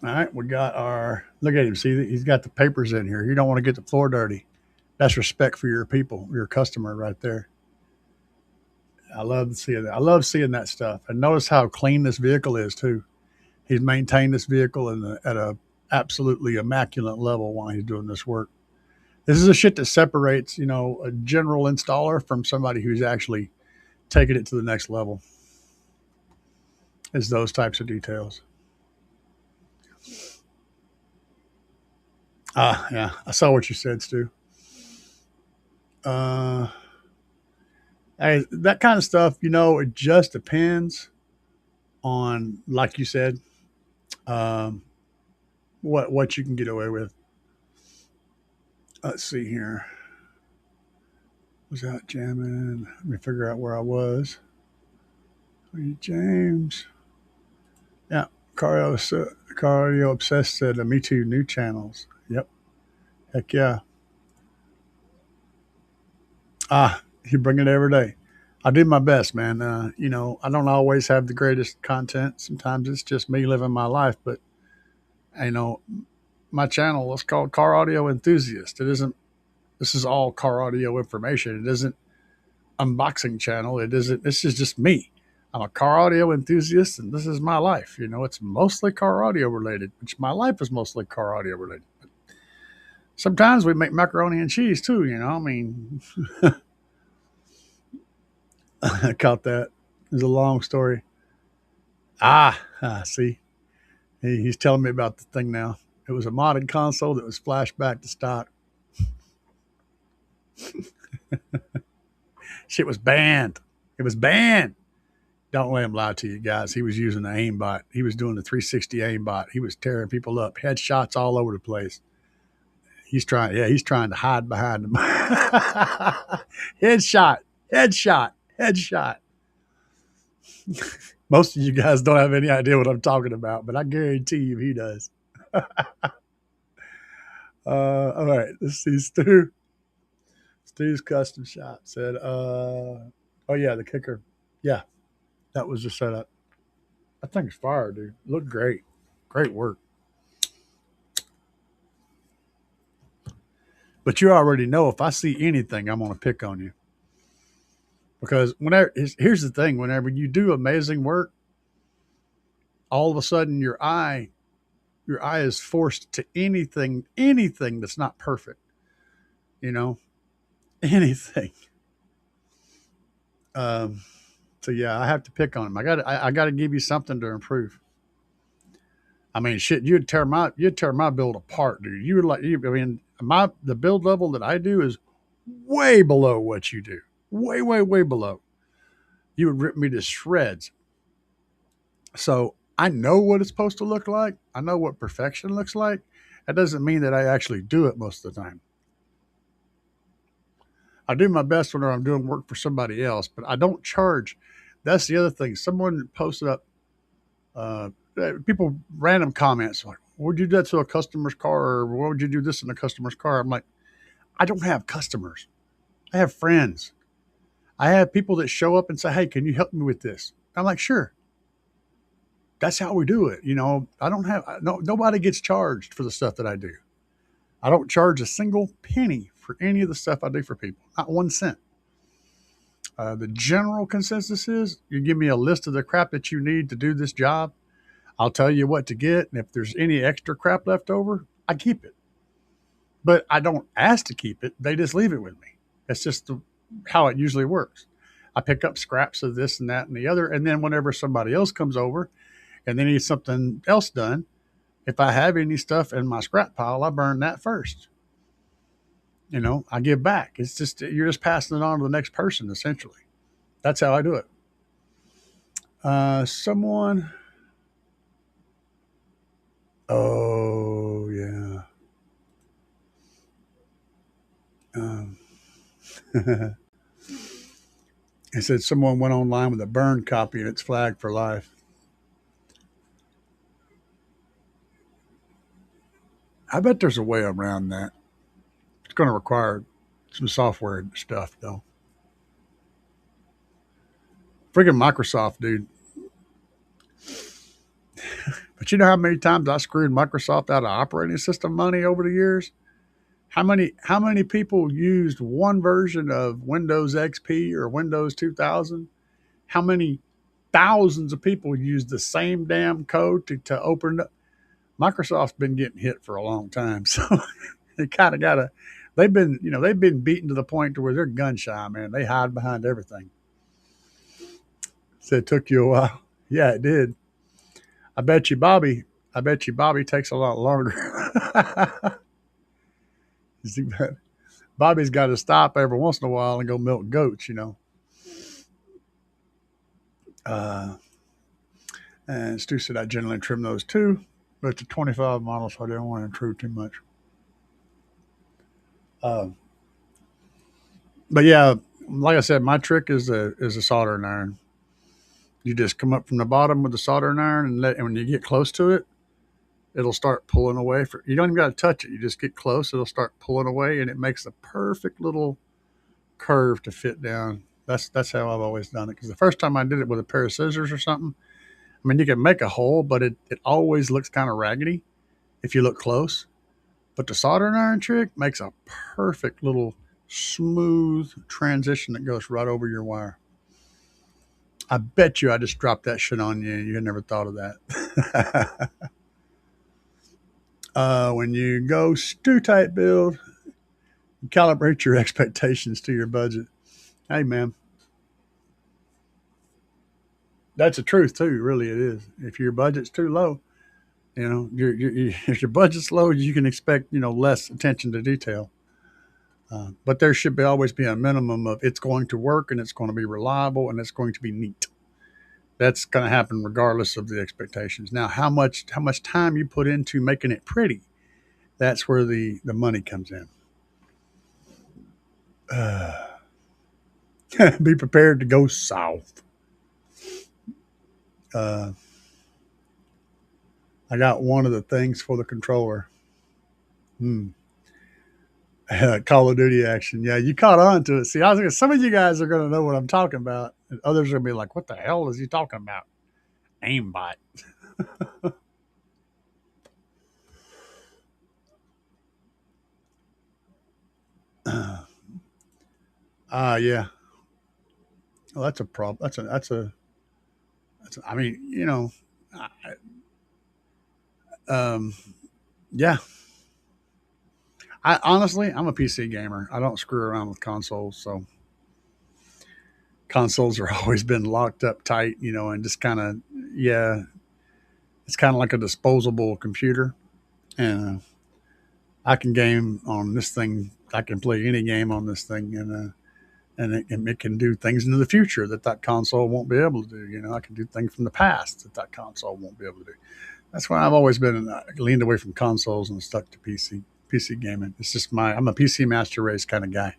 All right, we got our, look at him. See, he's got the papers in here. You don't want to get the floor dirty. That's respect for your people, your customer right there. I love seeing that. I love seeing that stuff. And notice how clean this vehicle is too. He's maintained this vehicle at a absolutely immaculate level while he's doing this work. This is a shit that separates, a general installer from somebody who's actually taking it to the next level. Is those types of details. Yeah, I saw what you said, Stu. That kind of stuff, it just depends on, like you said, what you can get away with. Let's see here. Was out jamming? Let me figure out where I was. James. Yeah, Cardio Obsessed said, me too, new channels. Yep. Heck yeah. You bring it every day. I do my best, man. I don't always have the greatest content. Sometimes it's just me living my life. But you know, my channel is called Car Audio Enthusiast. It isn't. This is all car audio information. It isn't unboxing channel. It isn't. This is just me. I'm a car audio enthusiast, and this is my life. It's mostly car audio related, which my life is mostly car audio related. But sometimes we make macaroni and cheese too. I mean, I caught that. It's a long story. See, he's telling me about the thing now. It was a modded console that was flashed back to stock. Shit was banned. It was banned. Don't let him lie to you guys. He was using the aimbot. He was doing the 360 aimbot. He was tearing people up. Headshots all over the place. He's trying to hide behind them. Headshot. Most of you guys don't have any idea what I'm talking about, but I guarantee you he does. All right, let's see. Stu's Custom Shop said, oh yeah, the kicker. Yeah, that was the setup. That thing's fire, dude. Looked great. Great work. But you already know if I see anything, I'm going to pick on you. Because here's the thing, whenever you do amazing work, all of a sudden your eye is forced to anything that's not perfect. Anything. So yeah, I have to pick on him. I got to give you something to improve. I mean, shit, you'd tear my build apart, dude. The build level that I do is way below what you do. Way, way, way below. You would rip me to shreds. So I know what it's supposed to look like. I know what perfection looks like. That doesn't mean that I actually do it most of the time. I do my best when I'm doing work for somebody else, but I don't charge. That's the other thing. Someone posted up, people, random comments like, would you do that to a customer's car? Or why would you do this in a customer's car? I'm like, I don't have customers. I have friends. I have people that show up and say, hey, can you help me with this? I'm like, sure. That's how we do it. Nobody gets charged for the stuff that I do. I don't charge a single penny for any of the stuff I do for people. Not 1 cent. The general consensus is you give me a list of the crap that you need to do this job. I'll tell you what to get. And if there's any extra crap left over, I keep it. But I don't ask to keep it. They just leave it with me. That's just how it usually works. I pick up scraps of this and that and the other. And then whenever somebody else comes over and they need something else done, if I have any stuff in my scrap pile, I burn that first. I give back. It's just, you're just passing it on to the next person, essentially. That's how I do it. Oh, yeah. It said someone went online with a burned copy and it's flagged for life. I bet there's a way around that. It's going to require some software stuff, though. Freaking Microsoft, dude. But you know how many times I screwed Microsoft out of operating system money over the years? How many people used one version of Windows XP or Windows 2000? How many thousands of people used the same damn code to open up? Microsoft's been getting hit for a long time, so they kind of gotta. They've been beaten to the point to where they're gun shy, man. They hide behind everything. So it took you a while. Yeah, it did. I bet you Bobby takes a lot longer. Bobby's got to stop every once in a while and go milk goats, And Stu said I generally trim those too, but it's a 25 model, so I didn't want to intrude too much. But yeah, like I said, my trick is a soldering iron. You just come up from the bottom with the soldering iron, and when you get close to it, it'll start pulling away. You don't even got to touch it. You just get close. It'll start pulling away, and it makes a perfect little curve to fit down That's how I've always done it. Because the first time I did it with a pair of scissors or something, I mean, you can make a hole, but it always looks kind of raggedy if you look close. But the soldering iron trick makes a perfect little smooth transition that goes right over your wire. I bet you I just dropped that shit on you. You had never thought of that. When you go stew type build, you calibrate your expectations to your budget. Hey, man, that's the truth too. Really, it is. If your budget's too low, if your budget's low, you can expect less attention to detail. But there should always be a minimum of it's going to work and it's going to be reliable and it's going to be neat. That's going to happen regardless of the expectations. Now, how much time you put into making it pretty, that's where the money comes in. Be prepared to go south. I got one of the things for the controller. Call of Duty action. Yeah, you caught on to it. See, I was thinking some of you guys are going to know what I'm talking about, and others are going to be like, "What the hell is he talking about?" Aimbot. Yeah. Well, that's a problem. I mean, yeah. I honestly, I'm a PC gamer. I don't screw around with consoles, so consoles are always been locked up tight, and just kind of, yeah, it's kind of like a disposable computer, and I can game on this thing. I can play any game on this thing, and it can do things into the future that console won't be able to do. I can do things from the past that console won't be able to do. That's why I've always been leaned away from consoles and stuck to PC gaming. It's just I'm a PC master race kind of guy.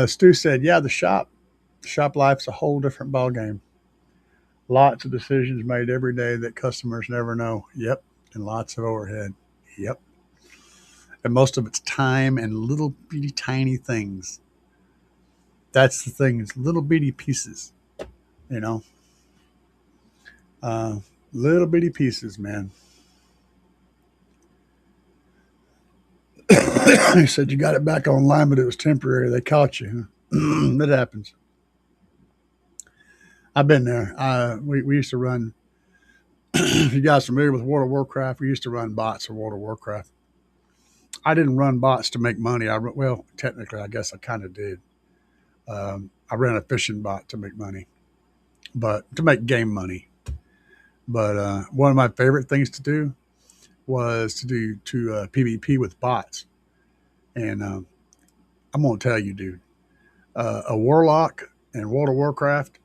Stu said, yeah, the shop life's a whole different ball game. Lots of decisions made every day that customers never know. Yep. And lots of overhead. Yep. And most of it's time and little bitty tiny things. That's the thing. It's little bitty pieces, little bitty pieces, man. He said you got it back online, but it was temporary. They caught you. Huh? That happens. I've been there. We used to run. If you guys are familiar with World of Warcraft, we used to run bots for World of Warcraft. I didn't run bots to make money. Well, technically, I guess I kind of did. I ran a fishing bot to make money, but to make game money. But one of my favorite things to do was to do PvP with bots. And I'm going to tell you, dude, a warlock in World of Warcraft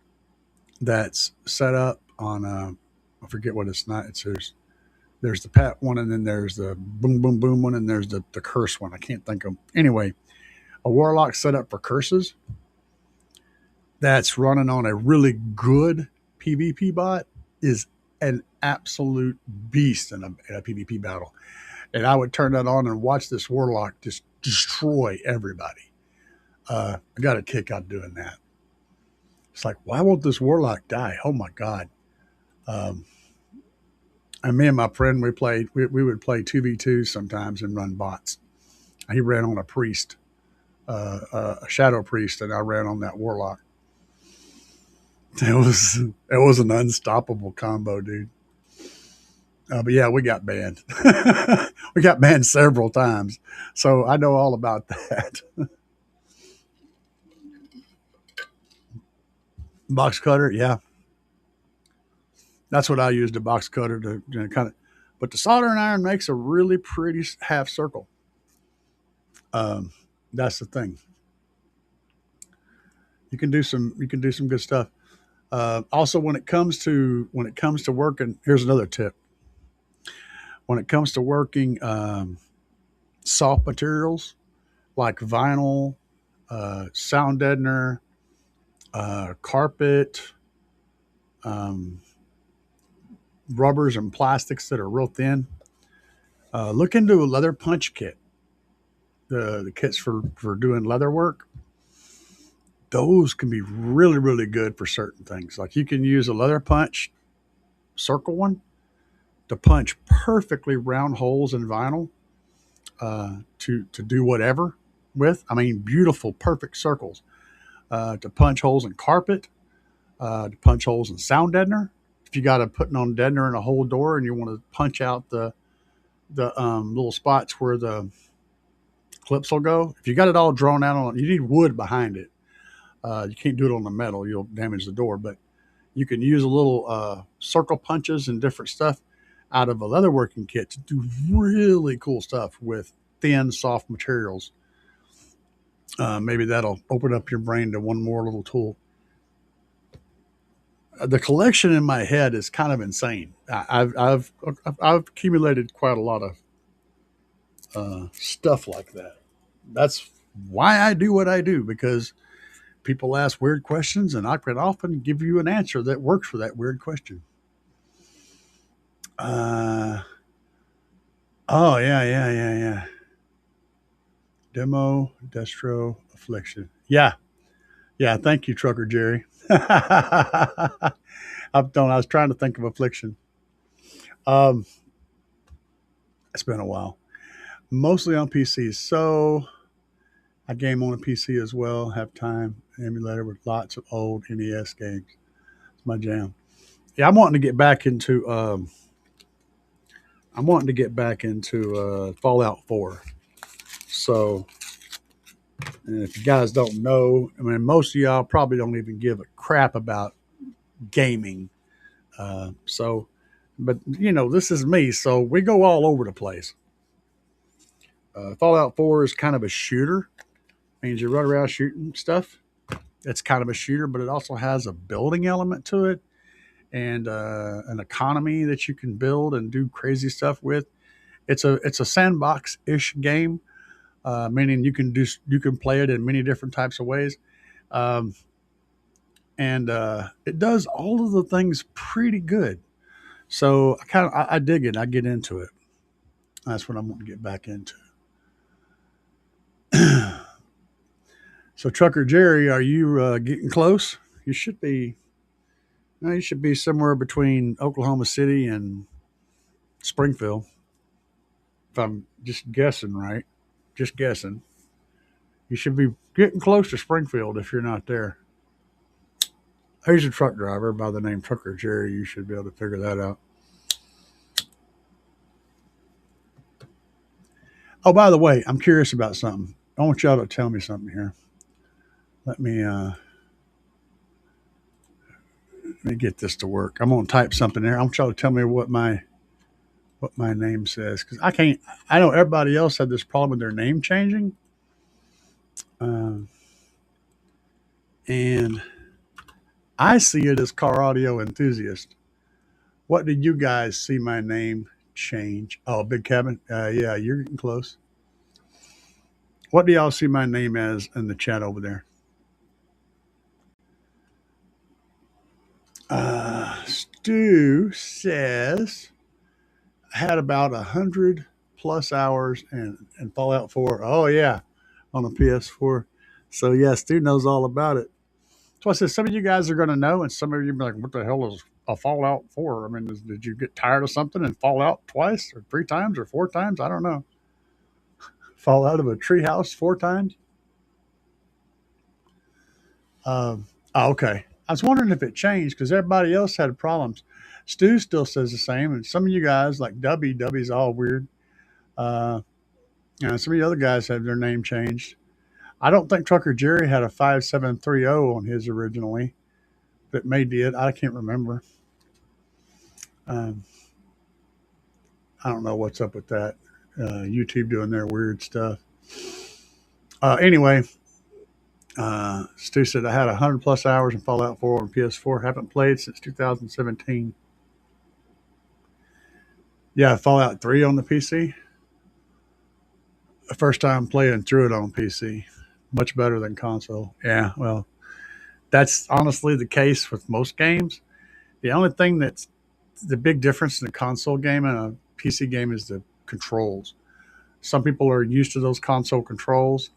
that's set up on, I forget what it's not. There's the pet one, and then there's the boom, boom, boom one, and there's the curse one. I can't think of. Anyway, a warlock set up for curses that's running on a really good PvP bot is an absolute beast in a PvP battle. And I would turn that on and watch this warlock just destroy everybody. I got a kick out of doing that. It's like, why won't this warlock die? Oh my God. And me and my friend, we would play 2v2 sometimes and run bots. He ran on a priest, a shadow priest, and I ran on that warlock. It was an unstoppable combo, dude. But yeah, we got banned. We got banned several times. So I know all about that. Box cutter, yeah. That's what I used, a box cutter to kind of, but the soldering iron makes a really pretty half circle. That's the thing. You can do some good stuff. Also, when it comes to working, here's another tip. When it comes to working soft materials like vinyl, sound deadener, carpet, rubbers and plastics that are real thin, look into a leather punch kit. The kits for doing leather work. those can be really, really good for certain things. Like you can use a leather punch circle one to punch perfectly round holes in vinyl to do whatever with. I mean, beautiful, perfect circles to punch holes in carpet, to punch holes in sound deadener. If you got a putting on deadener in a whole door and you want to punch out the little spots where the clips will go, if you got it all drawn out on, you need wood behind it. You can't do it on the metal; you'll damage the door. But you can use a little circle punches and different stuff out of a leatherworking kit to do really cool stuff with thin, soft materials. Maybe that'll open up your brain to one more little tool. The collection in my head is kind of insane. I've accumulated quite a lot of stuff like that. That's why I do what I do, because people ask weird questions, and I can often give you an answer that works for that weird question. Uh, oh yeah. Demo, Destro, Affliction. Yeah. Thank you, Trucker Jerry. I was trying to think of Affliction. Um, it's been a while. Mostly on PC. So I game on a PC as well. Have time emulator with lots of old NES games. It's my jam. Yeah, I'm wanting to get back into Fallout 4. So, and if you guys don't know, I mean, most of y'all probably don't even give a crap about gaming. So, but this is me, so we go all over the place. Fallout 4 is kind of a shooter. Means you run around shooting stuff. It's kind of a shooter, but it also has a building element to it and an economy that you can build and do crazy stuff with. It's a sandbox ish game, meaning you can play it in many different types of ways, um, and it does all of the things pretty good. So I dig it. I get into it. That's what I'm going to get back into. So Trucker Jerry, are you getting close? You should be. No, you should be somewhere between Oklahoma City and Springfield. If I'm just guessing, right? Just guessing. You should be getting close to Springfield if you're not there. He's a truck driver by the name Trucker Jerry. You should be able to figure that out. Oh, by the way, I'm curious about something. I want y'all to tell me something here. Let me get this to work. I'm gonna type something there. I want y'all to tell me what my name says, because I can't. I know everybody else had this problem with their name changing, uh, and I see it as car audio enthusiast. What did you guys see my name change? Oh, Big Cabin. Yeah, you're getting close. What do y'all see my name as in the chat over there? Stu says I had about 100+ hours in Fallout 4. Oh yeah, on the PS4. So yeah, Stu knows all about it. So I said some of you guys are going to know, and some of you be like, "What the hell is a Fallout 4?" I mean, did you get tired of something and fall out twice, or 3 times, or 4 times? I don't know. Fall out of a treehouse 4 times. Okay. I was wondering if it changed because everybody else had problems. Stu still says the same, and some of you guys like W's all weird. Uh, some of the other guys have their name changed. I don't think Trucker Jerry had a 5730 on his originally, but may did. I can't remember. Um, I don't know what's up with that. YouTube doing their weird stuff. Anyway, Stu said I had 100+ hours in Fallout 4 on PS4. Haven't played since 2017. Yeah, Fallout 3 on the PC. The first time playing through it on PC. Much better than console. Yeah, well, that's honestly the case with most games. The only thing that's the big difference in a console game and a PC game is the controls. Some people are used to those console controls,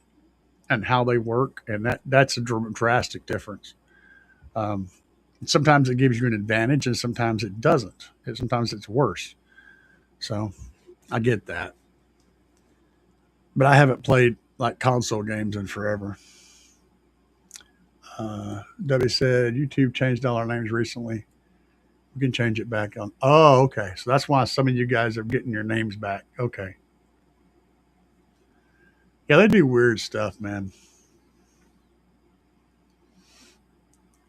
and how they work, and that's a drastic difference. Um, Sometimes it gives you an advantage, and sometimes it doesn't. Sometimes it's worse. So I get that, but I haven't played like console games in forever. Debbie said YouTube changed all our names recently. We can change it back on. Oh, okay. So that's why some of you guys are getting your names back. Okay. Yeah, they do weird stuff, man.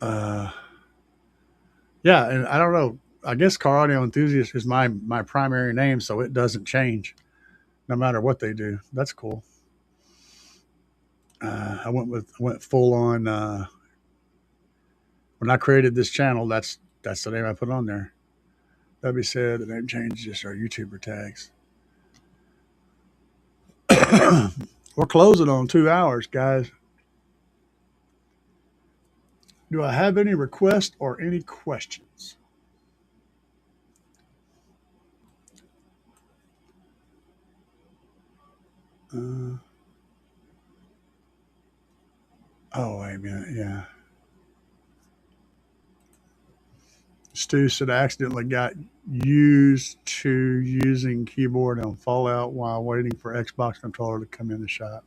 Uh, yeah, and I don't know. I guess Car Audio Enthusiast is my primary name, so it doesn't change no matter what they do. That's cool. I went full on when I created this channel. That's the name I put on there. Debbie said the name change just our YouTuber tags. We're closing on 2 hours, guys. Do I have any requests or any questions? Oh, wait a minute. Yeah. Stu said I accidentally got used to using keyboard on Fallout while waiting for Xbox controller to come in the shop.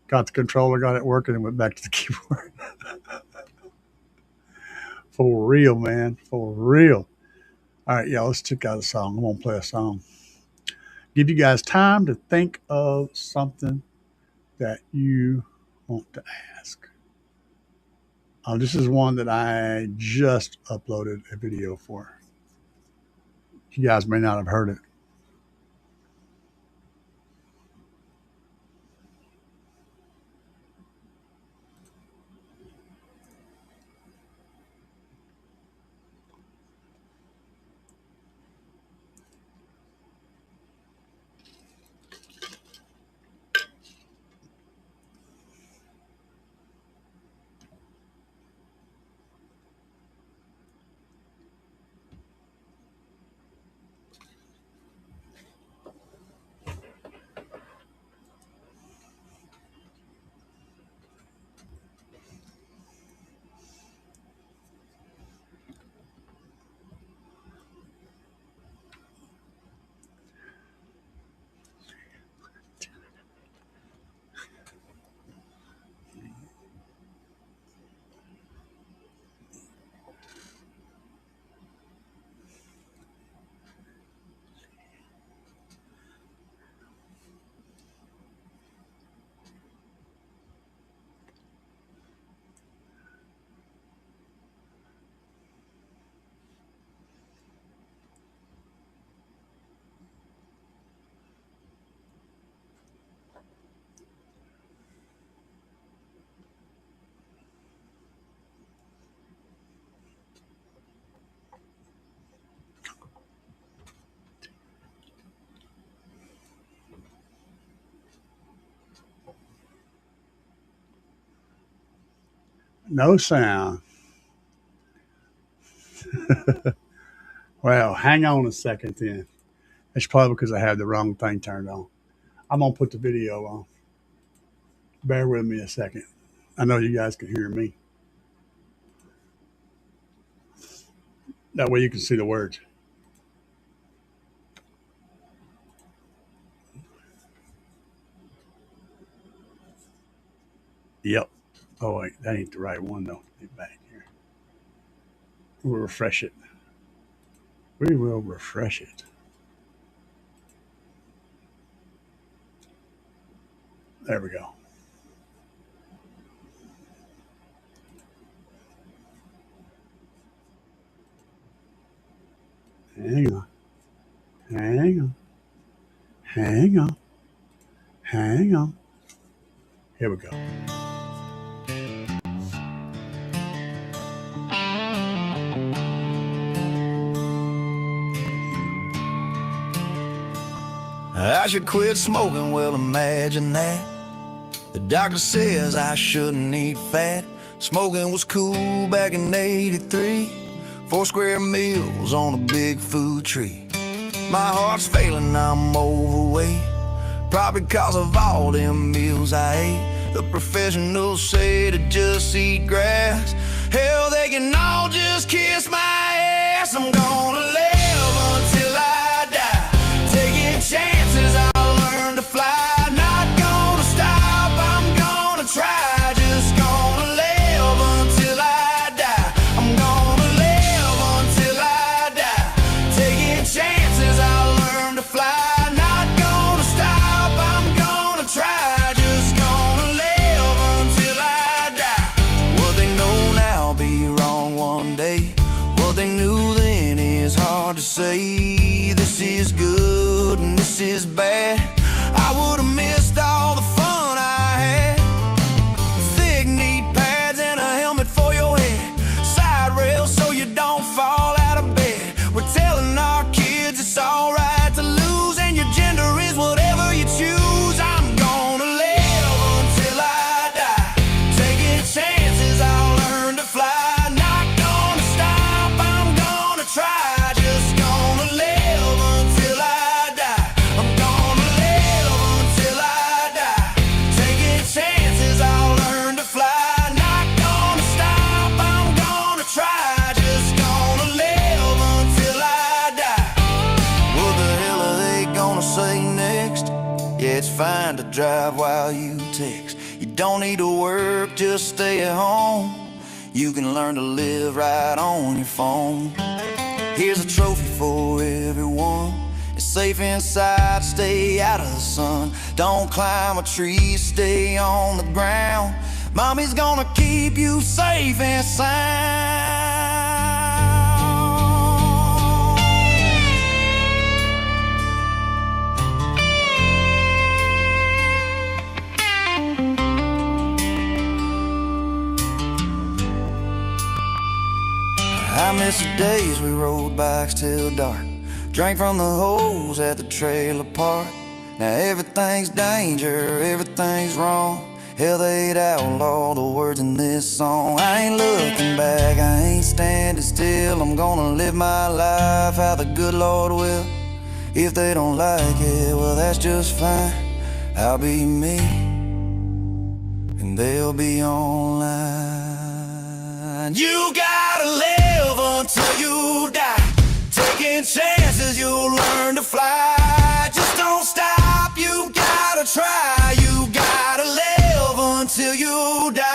Got the controller, got it working, and went back to the keyboard. For real, man. For real. All right, y'all, let's check out a song. I'm going to play a song. Give you guys time to think of something that you want to ask. This is one that I just uploaded a video for. You guys may not have heard it. No sound. Well, hang on a second then. It's probably because I had the wrong thing turned on. I'm going to put the video on. Bear with me a second. I know you guys can hear me. That way you can see the words. Yep. Oh, wait, that ain't the right one, though. Get back here. We'll refresh it. We will refresh it. There we go. Hang on. Hang on. Hang on. Hang on. Here we go. I should quit smoking, well imagine that. The doctor says I shouldn't eat fat. Smoking was cool back in '83. 4 square meals on a big food tree. My heart's failing, I'm overweight. Probably cause of all them meals I ate. The professionals say to just eat grass. Hell, they can all just kiss my ass. I'm gonna live until I die, taking chances, I'll learn to fly. Not gonna stop, I'm gonna try. Just gonna live until I die. I'm gonna live until I die, taking chances, I'll learn to fly. Not gonna stop, I'm gonna try. Just gonna live until I die. What they know now be wrong one day. What they knew then is hard to say. This is good and this is bad. I would've missed all the fun I had. Thick knee pads and a helmet for your head. Side rails so you don't fall out of bed. We're telling our kids it's alright to lose, and your gender is whatever you choose. I'm gonna live until I die, taking chances, I'll learn to fly. Not gonna stop, I'm gonna try. Just gonna live until I die. I'm gonna live until I die, taking chances, I'll learn to fly. Not gonna stop, I'm gonna try. Just gonna live until I die. What the hell are they gonna say next? Yeah, it's fine to drive while you text. You don't need to work, just stay at home. You can learn to live right on your phone. Here's a trophy for everyone. It's safe inside, stay out of the sun. Don't climb a tree, stay on the ground. Mommy's gonna keep you safe and sound. I miss the days we rode bikes till dark, drank from the hose at the trailer park. Now everything's danger, everything's wrong. Hell, they'd outlaw the words in this song. I ain't looking back, I ain't standing still. I'm gonna live my life how the good Lord will. If they don't like it, well that's just fine. I'll be me, and they'll be online. You gotta live until you die, taking chances, you'll learn to fly. Just don't stop, you gotta try. You gotta live until you die.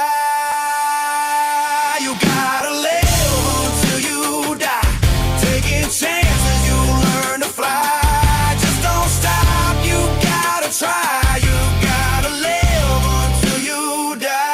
You gotta live until you die, taking chances, you'll learn to fly. Just don't stop, you gotta try. You gotta live until you die.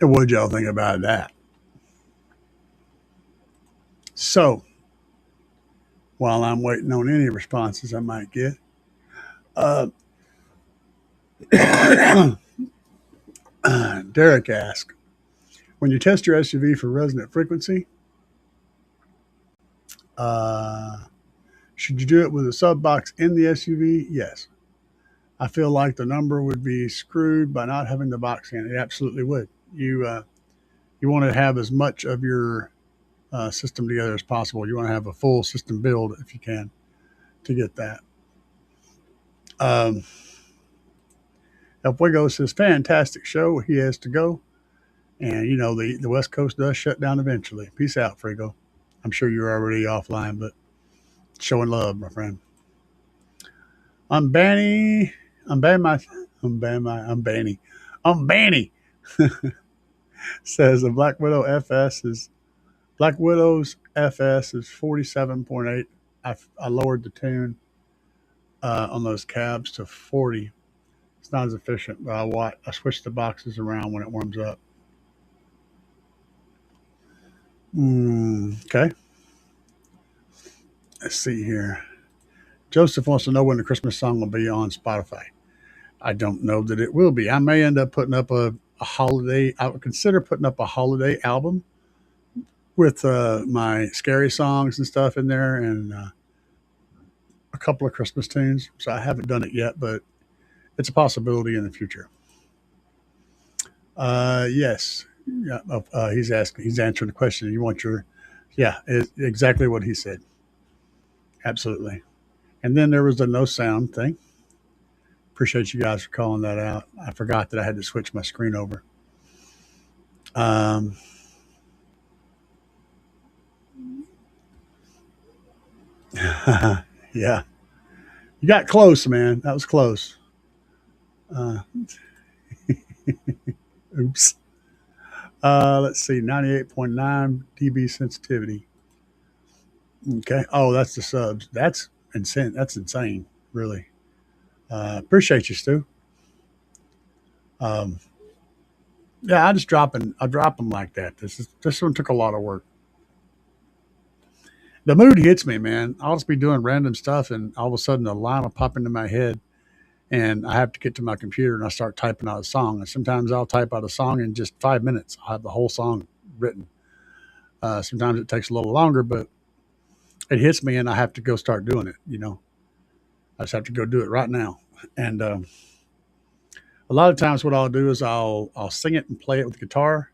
And what'd y'all think about that? So, while I'm waiting on any responses I might get, Derek asked, when you test your SUV for resonant frequency, should you do it with a sub box in the SUV? Yes. I feel like the number would be screwed by not having the box in. It absolutely would. You want to have as much of your system together as possible. You want to have a full system build if you can to get that. El Fuego says, fantastic show. He has to go. And, you know, the West Coast does shut down eventually. Peace out, Fuego. I'm sure you're already offline, but showing love, my friend. I'm Banny. Says the Black Widow's FS is 47.8. I lowered the tune on those cabs to 40. It's not as efficient, but I switch the boxes around when it warms up. Okay. Let's see here. Joseph wants to know when the Christmas song will be on Spotify. I don't know that it will be. I may end up putting up a holiday. I would consider putting up a holiday album with my scary songs and stuff in there, and a couple of Christmas tunes. So I haven't done it yet, but it's a possibility in the future. Yes. Yeah. He's answering the question. You want yeah, exactly what he said. Absolutely. And then there was the no sound thing. Appreciate you guys for calling that out. I forgot that I had to switch my screen over. Yeah. You got close, man. That was close. Oops. Let's see, 98.9 dB sensitivity. Okay. Oh, that's the subs. That's insane. That's insane, really. Appreciate you, Stu. Yeah, I drop them like that. This one took a lot of work. The mood hits me, man. I'll just be doing random stuff, and all of a sudden a line will pop into my head, and I have to get to my computer and I start typing out a song. And sometimes I'll type out a song in just 5 minutes. I'll have the whole song written. Sometimes it takes a little longer, but it hits me, and I have to go start doing it. I just have to go do it right now. And a lot of times, what I'll do is I'll sing it and play it with the guitar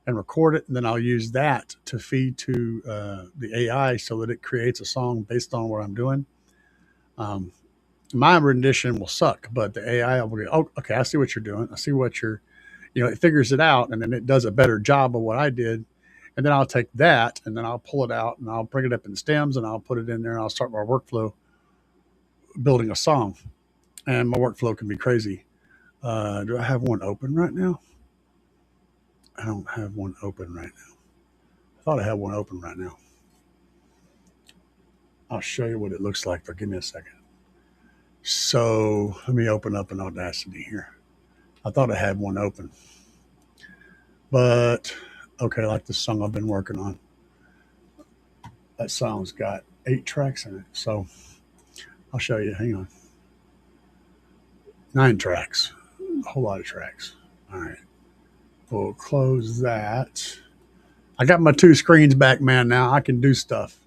and record it, and then I'll use that to feed to the AI so that it creates a song based on what I'm doing. My rendition will suck, but the AI will go, oh, okay, I see what you're doing. I see what it figures it out, and then it does a better job of what I did. And then I'll take that, and then I'll pull it out, and I'll bring it up in stems, and I'll put it in there, and I'll start my workflow building a song. And my workflow can be crazy. Do I have one open right now? I don't have one open right now. I thought I had one open right now. I'll show you what it looks like, but give me a second. So let me open up an Audacity here. I thought I had one open. But, okay, like the song I've been working on. That song's got 8 tracks in it. So I'll show you. Hang on. 9 tracks. A whole lot of tracks. All right. We'll close that. I got my 2 screens back, man. Now I can do stuff.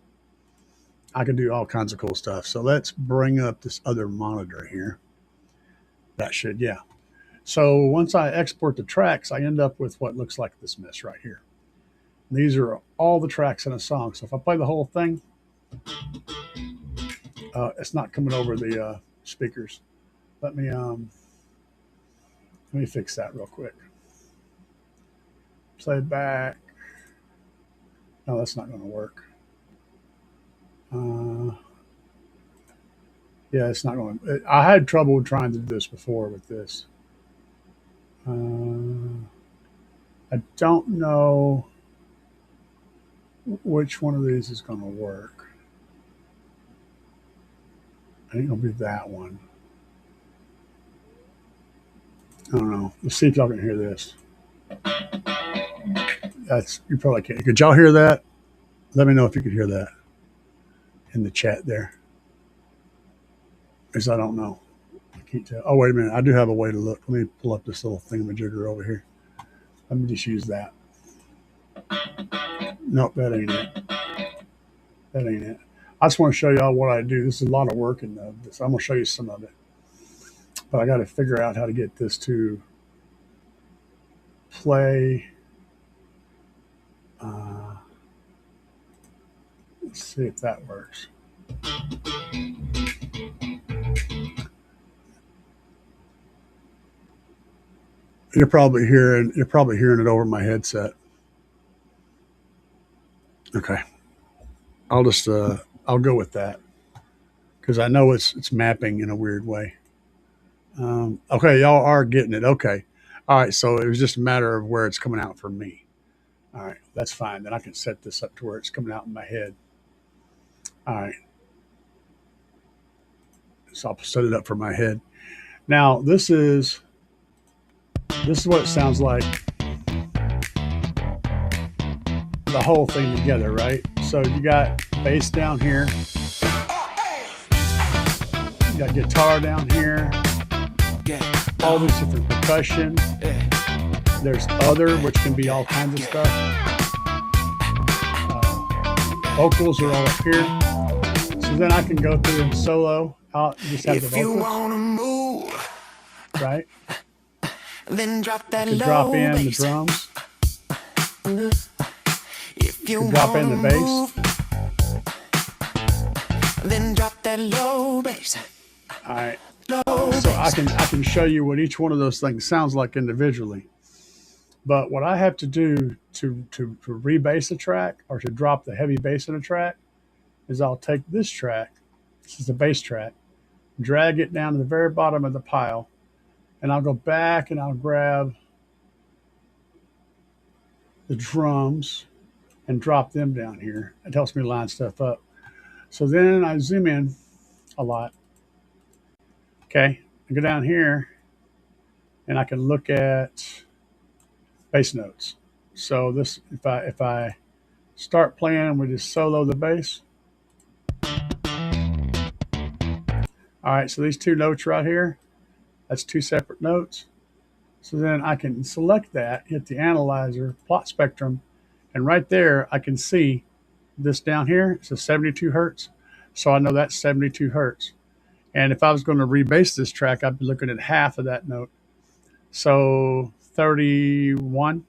I can do all kinds of cool stuff. So let's bring up this other monitor here. That should, yeah. So once I export the tracks, I end up with what looks like this mess right here. These are all the tracks in a song. So if I play the whole thing, it's not coming over the speakers. Let me fix that real quick. Play it back. No, that's not going to work. Yeah, it's not going to. I had trouble trying to do this before with this. I don't know which one of these is going to work. I think it'll be that one. I don't know. Let's see if y'all can hear this. You probably can't. Could y'all hear that? Let me know if you could hear that in the chat there. Because I don't know. I can't tell. Oh, wait a minute. I do have a way to look. Let me pull up this little thingamajigger over here. Let me just use that. Nope, that ain't it. That ain't it. I just want to show y'all what I do. This is a lot of work in this. I'm going to show you some of it. But I got to figure out how to get this to play. Let's see if that works. You're probably hearing it over my headset. Okay. I'll go with that because I know it's mapping in a weird way. Okay, y'all are getting it. Okay. All right, so it was just a matter of where it's coming out for me. All right, that's fine. Then I can set this up to where it's coming out in my head. All right. So I'll set it up for my head. Now, this is what it sounds like. The whole thing together, right? So you got bass down here. got guitar down here, all these different percussion. There's other, which can be all kinds of stuff. Vocals are all up here. So then I can go through and solo out, just have the If you vocals, wanna move, right? then drop that Could low drop in the bass. drums, If you could drop in wanna the bass. move, then drop that low bass. All right. Low So bass. I can show you what each one of those things sounds like individually. But what I have to do to rebass a track or to drop the heavy bass in a track is I'll take this track, this is the bass track, drag it down to the very bottom of the pile, and I'll go back and I'll grab the drums and drop them down here. It helps me line stuff up. So then I zoom in a lot. Okay, I go down here and I can look at bass notes. So this, if I start playing, we just solo the bass. All right, so these two notes right here, that's two separate notes. So then I can select that, hit the analyzer, plot spectrum, and right there I can see this down here. It's a 72 hertz. So I know that's 72 hertz. And if I was going to rebass this track, I'd be looking at half of that note. So 31,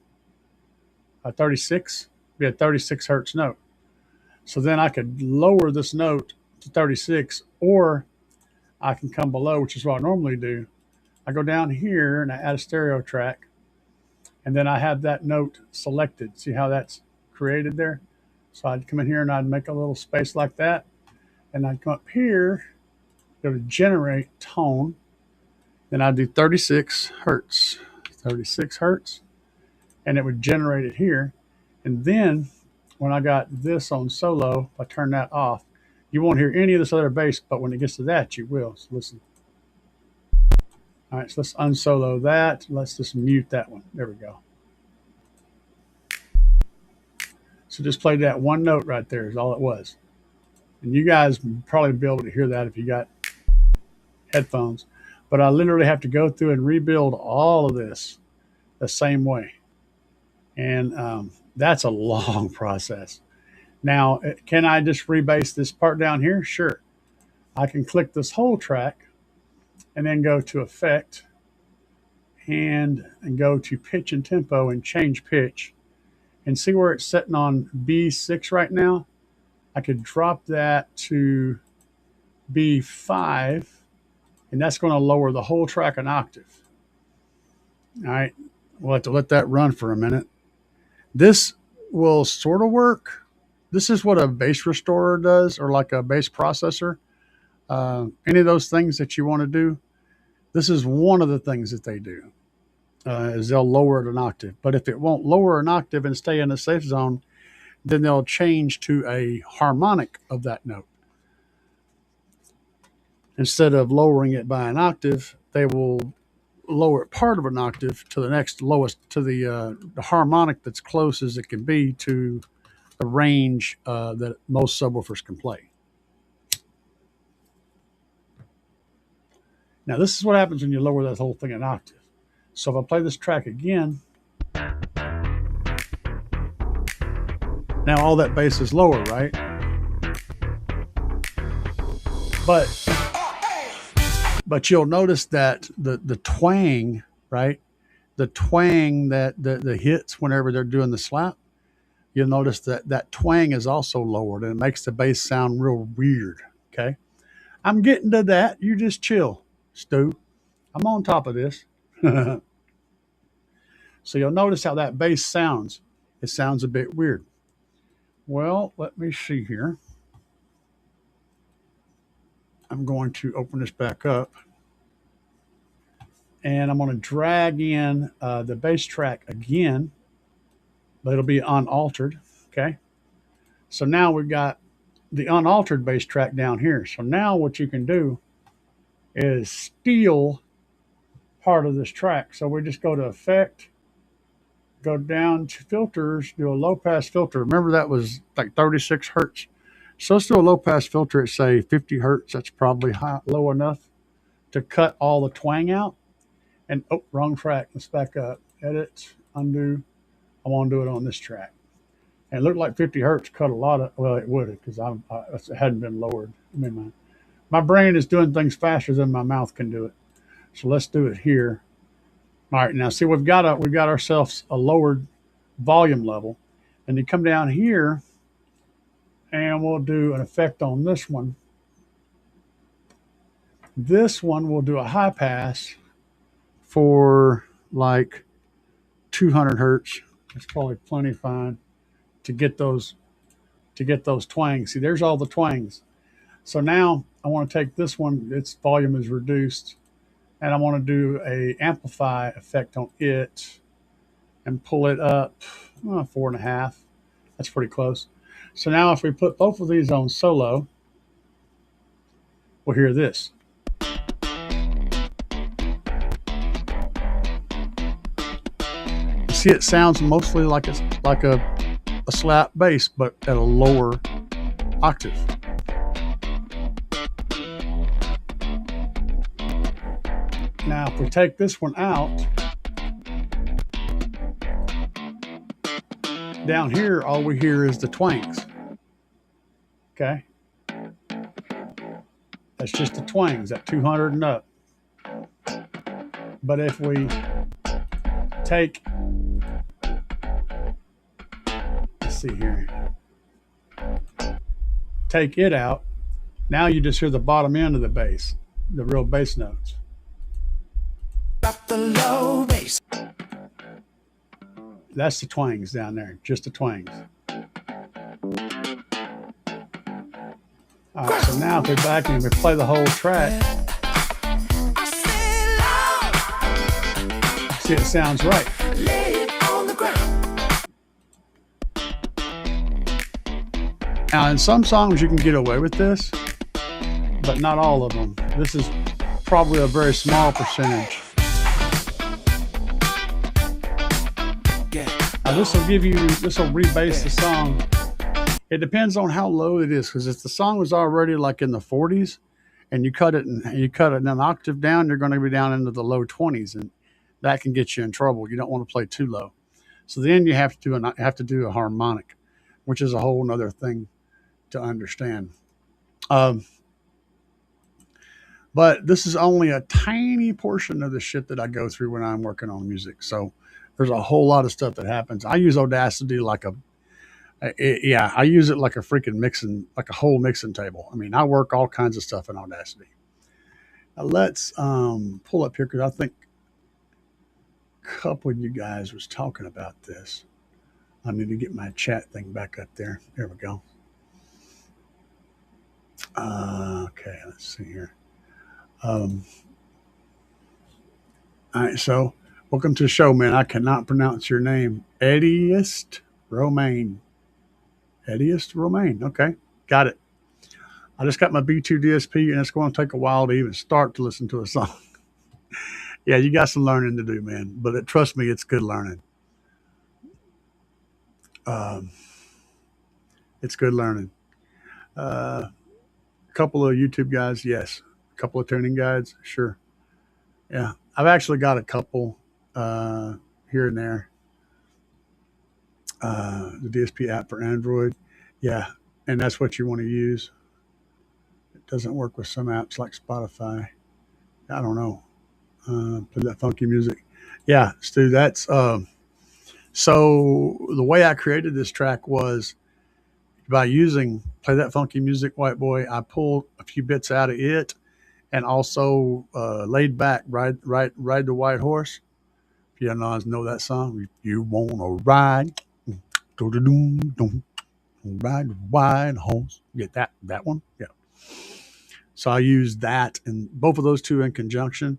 36, be a 36 hertz note. So then I could lower this note to 36, or I can come below, which is what I normally do. I go down here and I add a stereo track, and then I have that note selected. See how that's created there? So I'd come in here and I'd make a little space like that, and I'd come up here, go to generate tone, then I'd do 36 hertz, 36 hertz, and it would generate it here. And then when I got this on solo, if I turn that off, you won't hear any of this other bass, but when it gets to that, you will. So listen. All right, so let's unsolo that. Let's just mute that one. There we go. So just play that one note right there is all it was. And you guys would probably be able to hear that if you got headphones. But I literally have to go through and rebuild all of this the same way. And that's a long process. Now, can I just rebass this part down here? Sure. I can click this whole track and then go to Effect and go to Pitch and Tempo and change pitch. And see where it's sitting on B6 right now? I could drop that to B5, and that's going to lower the whole track an octave. All right, we'll have to let that run for a minute. This will sort of work. This is what a bass restorer does, or like a bass processor. Any of those things that you want to do, this is one of the things that they do, is they'll lower it an octave. But if it won't lower an octave and stay in the safe zone, then they'll change to a harmonic of that note. Instead of lowering it by an octave, they will lower it part of an octave to the next lowest, to the harmonic that's close as it can be to the range that most subwoofers can play. Now, this is what happens when you lower that whole thing an octave. So if I play this track again, now all that bass is lower, right? But you'll notice that the twang, right? The twang that the hits whenever they're doing the slap, you'll notice that that twang is also lowered, and it makes the bass sound real weird. Okay, I'm getting to that. You just chill, Stu. I'm on top of this. So you'll notice how that bass sounds. It sounds a bit weird. Well, let me see here. I'm going to open this back up, and I'm going to drag in the bass track again, but it'll be unaltered. Okay. So now we've got the unaltered bass track down here. So now what you can do is steal part of this track. So we just go to Effect, go down to Filters, do a low pass filter. Remember that was like 36 hertz. So let's do a low pass filter at say 50 hertz. That's probably low enough to cut all the twang out. And oh, wrong track. Let's back up. Edit, undo. I want to do it on this track. And it looked like 50 hertz cut a lot of. Well, it would have because it hadn't been lowered. I mean, my brain is doing things faster than my mouth can do it. So let's do it here. All right, now see we've got ourselves a lowered volume level, and you come down here, and we'll do an effect on this one. This one will do a high pass for like 200 hertz. It's probably plenty fine to get those twangs. See, there's all the twangs. So now I want to take this one, its volume is reduced, and I want to do a amplify effect on it and pull it up 4.5. That's pretty close. So now if we put both of these on solo, we'll hear this. See, it sounds mostly like it's like a slap bass, but at a lower octave. Now, if we take this one out, down here, all we hear is the twangs. Okay? That's just the twangs at 200 and up. But if we take, let's see here, take it out, now you just hear the bottom end of the bass, the real bass notes. Drop the low bass. That's the twangs down there, just the twangs. All right, so now if we back and we play the whole track, I say loud. see, it sounds right. Lay it on the ground. Now, in some songs you can get away with this, but not all of them. This is probably a very small percentage. Now, this will rebase the song. It depends on how low it is, because if the song was already like in the 40s, and you cut it an octave down, you're going to be down into the low 20s, and that can get you in trouble. You don't want to play too low. So then you have to do a harmonic, which is a whole nother thing to understand. But this is only a tiny portion of the shit that I go through when I'm working on music. So there's a whole lot of stuff that happens. I use Audacity I use it like a freaking like a whole mixing table. I mean, I work all kinds of stuff in Audacity. Now let's pull up here, because I think a couple of you guys was talking about this. I need to get my chat thing back up there. There we go. Okay, let's see here. All right, so welcome to the show, man. I cannot pronounce your name. Eddieist Romaine. Eddieist Romaine. Okay, got it. I just got my B2 DSP, and it's going to take a while to even start to listen to a song. Yeah, you got some learning to do, man. But trust me, it's good learning. It's good learning. A couple of YouTube guys, yes. A couple of tuning guides, sure. Yeah, I've actually got a couple here and there. The DSP app for Android, yeah, and that's what you want to use. It doesn't work with some apps like Spotify. I don't know. Play that funky music. Yeah, Stu, that's so the way I created this track was by using Play That Funky Music, White Boy. I pulled a few bits out of it, and also Laid Back, Ride the White Horse. If you know that song, you wanna ride, ride the white horse. Get that one? Yeah. So I used that and both of those two in conjunction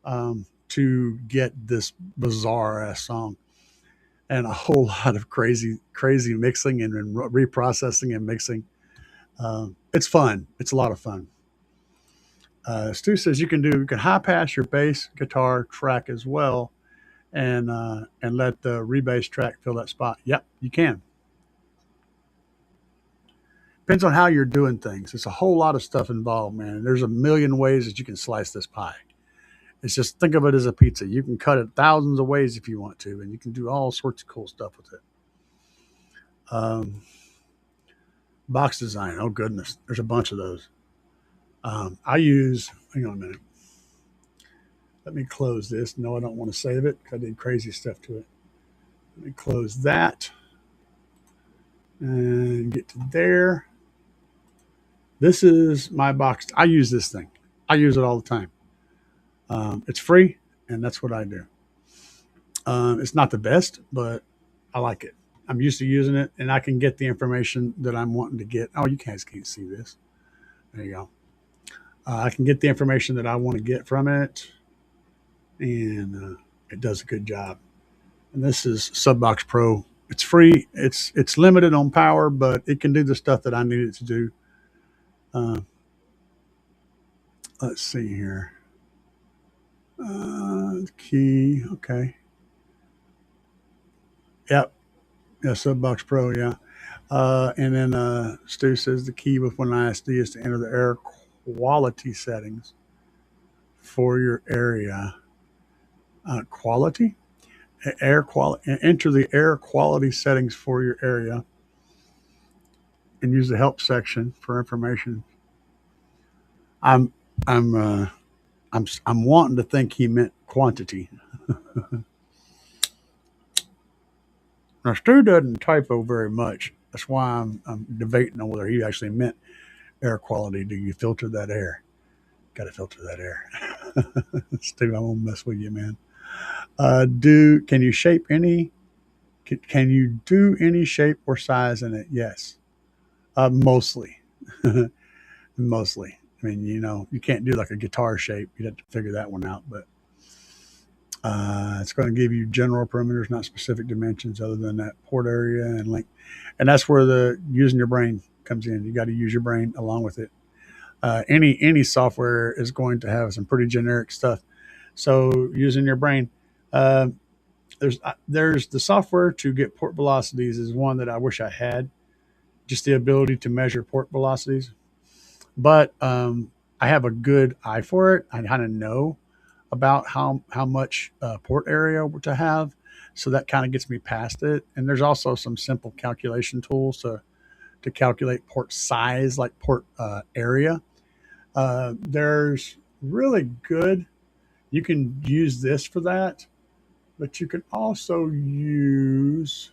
to get this bizarre ass song, and a whole lot of crazy mixing and reprocessing and mixing. It's fun. It's a lot of fun. Stu says you can high pass your bass guitar track as well, and let the rebass track fill that spot. Yep, you can. Depends on how you're doing things. It's a whole lot of stuff involved, man. There's a million ways that you can slice this pie. It's just think of it as a pizza. You can cut it thousands of ways if you want to, and you can do all sorts of cool stuff with it. Um, Box design. Oh goodness, there's a bunch of those. I use. Hang on a minute. Let me close this. No, I don't want to save it because I did crazy stuff to it. Let me close that and get to there. This is my box. I use this thing. I use it all the time. It's free, and that's what I do. It's not the best, but I like it. I'm used to using it, and I can get the information that I'm wanting to get. Oh, you guys can't see this. There you go. I can get the information that I want to get from it, and it does a good job. And this is Subbox Pro. It's free. It's limited on power, but it can do the stuff that I need it to do. Let's see here. Key. Okay. Yep. Yeah, Subbox Pro. Yeah. And then Stu says the key with WinISD is to enter the air quality settings for your area. Quality? Air quality. Enter the air quality settings for your area and use the help section for information. I'm wanting to think he meant quantity. Now, Stu doesn't typo very much. That's why I'm debating on whether he actually meant air quality. Do you filter that air? Got to filter that air. Stu, I won't mess with you, man. Can you shape any? Can you do any shape or size in it? Yes, mostly. Mostly. I mean, you can't do like a guitar shape. You'd have to figure that one out. But it's going to give you general perimeters, not specific dimensions other than that port area and length. And that's where the using your brain comes in. You got to use your brain along with it. Any software is going to have some pretty generic stuff. So using your brain, there's the software to get port velocities is one that I wish I had, just the ability to measure port velocities. But I have a good eye for it. I kind of know about how much port area to have, so that kind of gets me past it. And there's also some simple calculation tools to calculate port size, like port area. There's really good. You can use this for that, but you can also use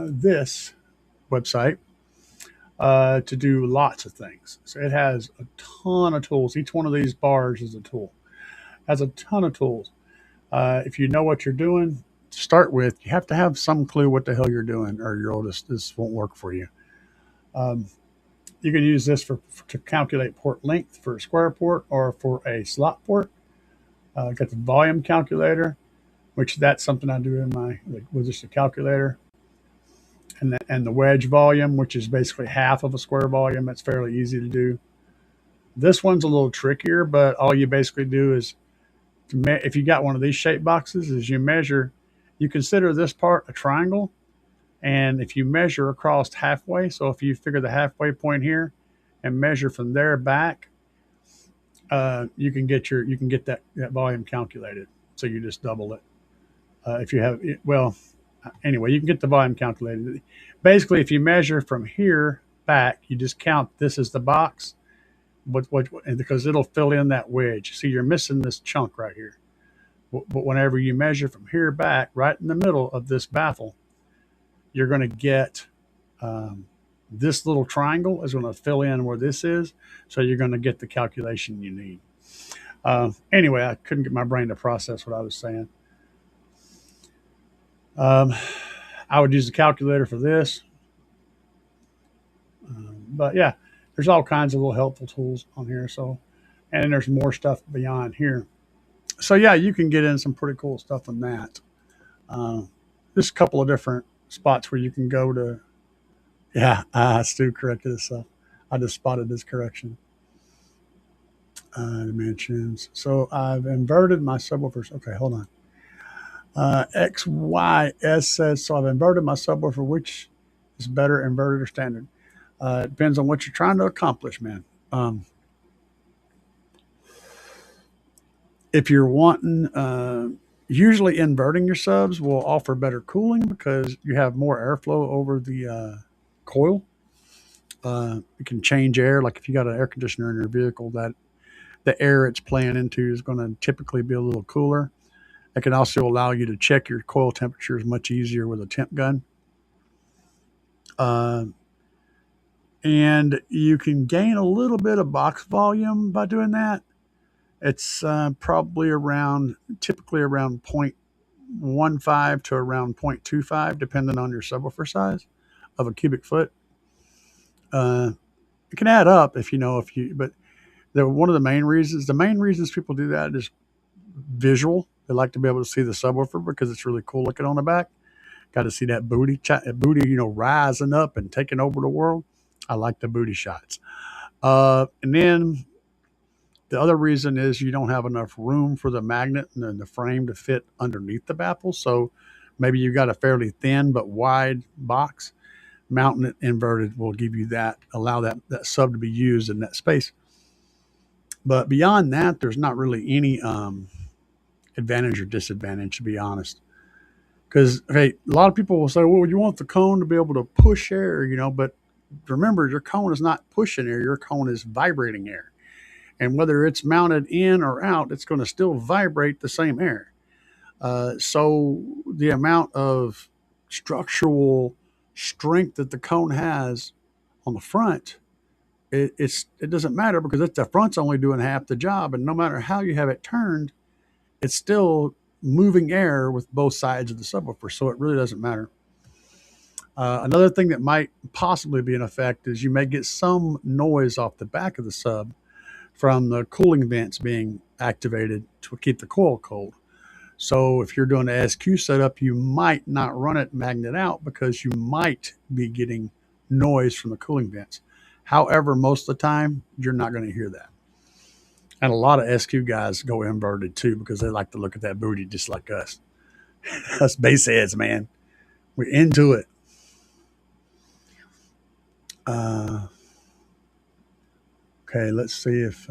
this website to do lots of things. So it has a ton of tools. Each one of these bars is a tool. Has a ton of tools. If you know what you're doing to start with, you have to have some clue what the hell you're doing, or this won't work for you. You can use this to calculate port length for a square port or for a slot port. Got the volume calculator, which that's something I do with just a calculator. And the wedge volume, which is basically half of a square volume. That's fairly easy to do. This one's a little trickier, but all you basically do is, if you got one of these shape boxes, is you consider this part a triangle. And if you measure across halfway, so if you figure the halfway point here and measure from there back, you can get that volume calculated. So you just double it. If you have, anyway, you can get the volume calculated. Basically, if you measure from here back, you just count this as the box, because it'll fill in that wedge. See, you're missing this chunk right here. But whenever you measure from here back, right in the middle of this baffle, you're going to get this little triangle is going to fill in where this is. So you're going to get the calculation you need. Anyway, I couldn't get my brain to process what I was saying. I would use the calculator for this. But yeah, there's all kinds of little helpful tools on here. So, and there's more stuff beyond here. So yeah, you can get in some pretty cool stuff on that. There's a couple of different spots where you can go to. Yeah, Stu corrected himself. I just spotted this correction. Dimensions. So I've inverted my subwoofers. Okay, hold on. XYS says, so I've inverted my subwoofer. Which is better, inverted or standard? It depends on what you're trying to accomplish, man. If you're wanting, usually inverting your subs will offer better cooling because you have more airflow over the coil. You can change air, like if you got an air conditioner in your vehicle, that the air it's playing into is going to typically be a little cooler. It can also allow you to check your coil temperatures much easier with a temp gun. And you can gain a little bit of box volume by doing that. It's typically around 0.15 to around 0.25, depending on your subwoofer size of a cubic foot. It can add up but one of the main reasons people do that is visual. They like to be able to see the subwoofer because it's really cool looking on the back. Got to see that booty, rising up and taking over the world. I like the booty shots. And then the other reason is you don't have enough room for the magnet and the frame to fit underneath the baffle. So maybe you've got a fairly thin but wide box. Mounting it inverted will give you allow that sub to be used in that space. But beyond that, there's not really any advantage or disadvantage, to be honest. Because, a lot of people will say, well, you want the cone to be able to push air, but remember, your cone is not pushing air. Your cone is vibrating air. And whether it's mounted in or out, it's going to still vibrate the same air. So the amount of structural strength that the cone has on the front, it doesn't matter because the front's only doing half the job. And no matter how you have it turned, it's still moving air with both sides of the subwoofer. So it really doesn't matter. Another thing that might possibly be an effect is you may get some noise off the back of the sub from the cooling vents being activated to keep the coil cold. So if you're doing the SQ setup, you might not run it magnet out because you might be getting noise from the cooling vents. However, most of the time, you're not going to hear that. And a lot of SQ guys go inverted too because they like to look at that booty just like us. Us bass heads, man. We're into it. Okay, let's see if...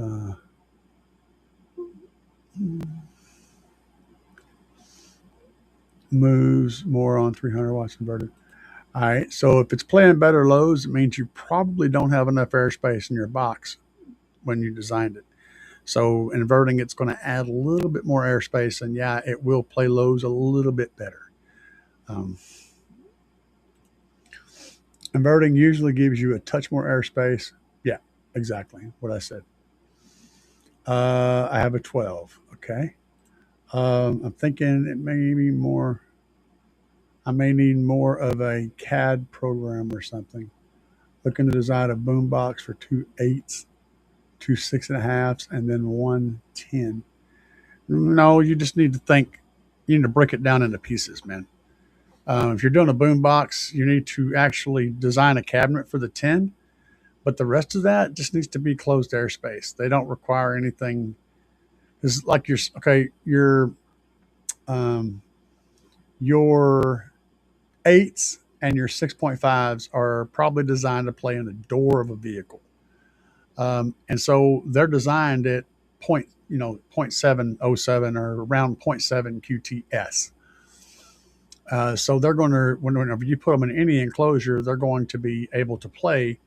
moves more on 300 watts inverted. All right, so if it's playing better lows, it means you probably don't have enough airspace in your box when you designed it. So inverting it's going to add a little bit more airspace, and yeah, it will play lows a little bit better. Inverting usually gives you a touch more airspace. Yeah, exactly what I said. I have a 12. Okay. I'm thinking it may be more. I may need more of a CAD program or something. Looking to design a boombox for 2 8s, 2 6.5s, and then 1 10. No, you just need to think. You need to break it down into pieces, man. If you're doing a boombox, you need to actually design a cabinet for the 10, but the rest of that just needs to be closed airspace. They don't require anything. It's like your 8s and your 6.5s are probably designed to play in the door of a vehicle. And so they're designed at 0.707 or around 0.7 QTS. So they're going to, whenever you put them in any enclosure, they're going to be able to play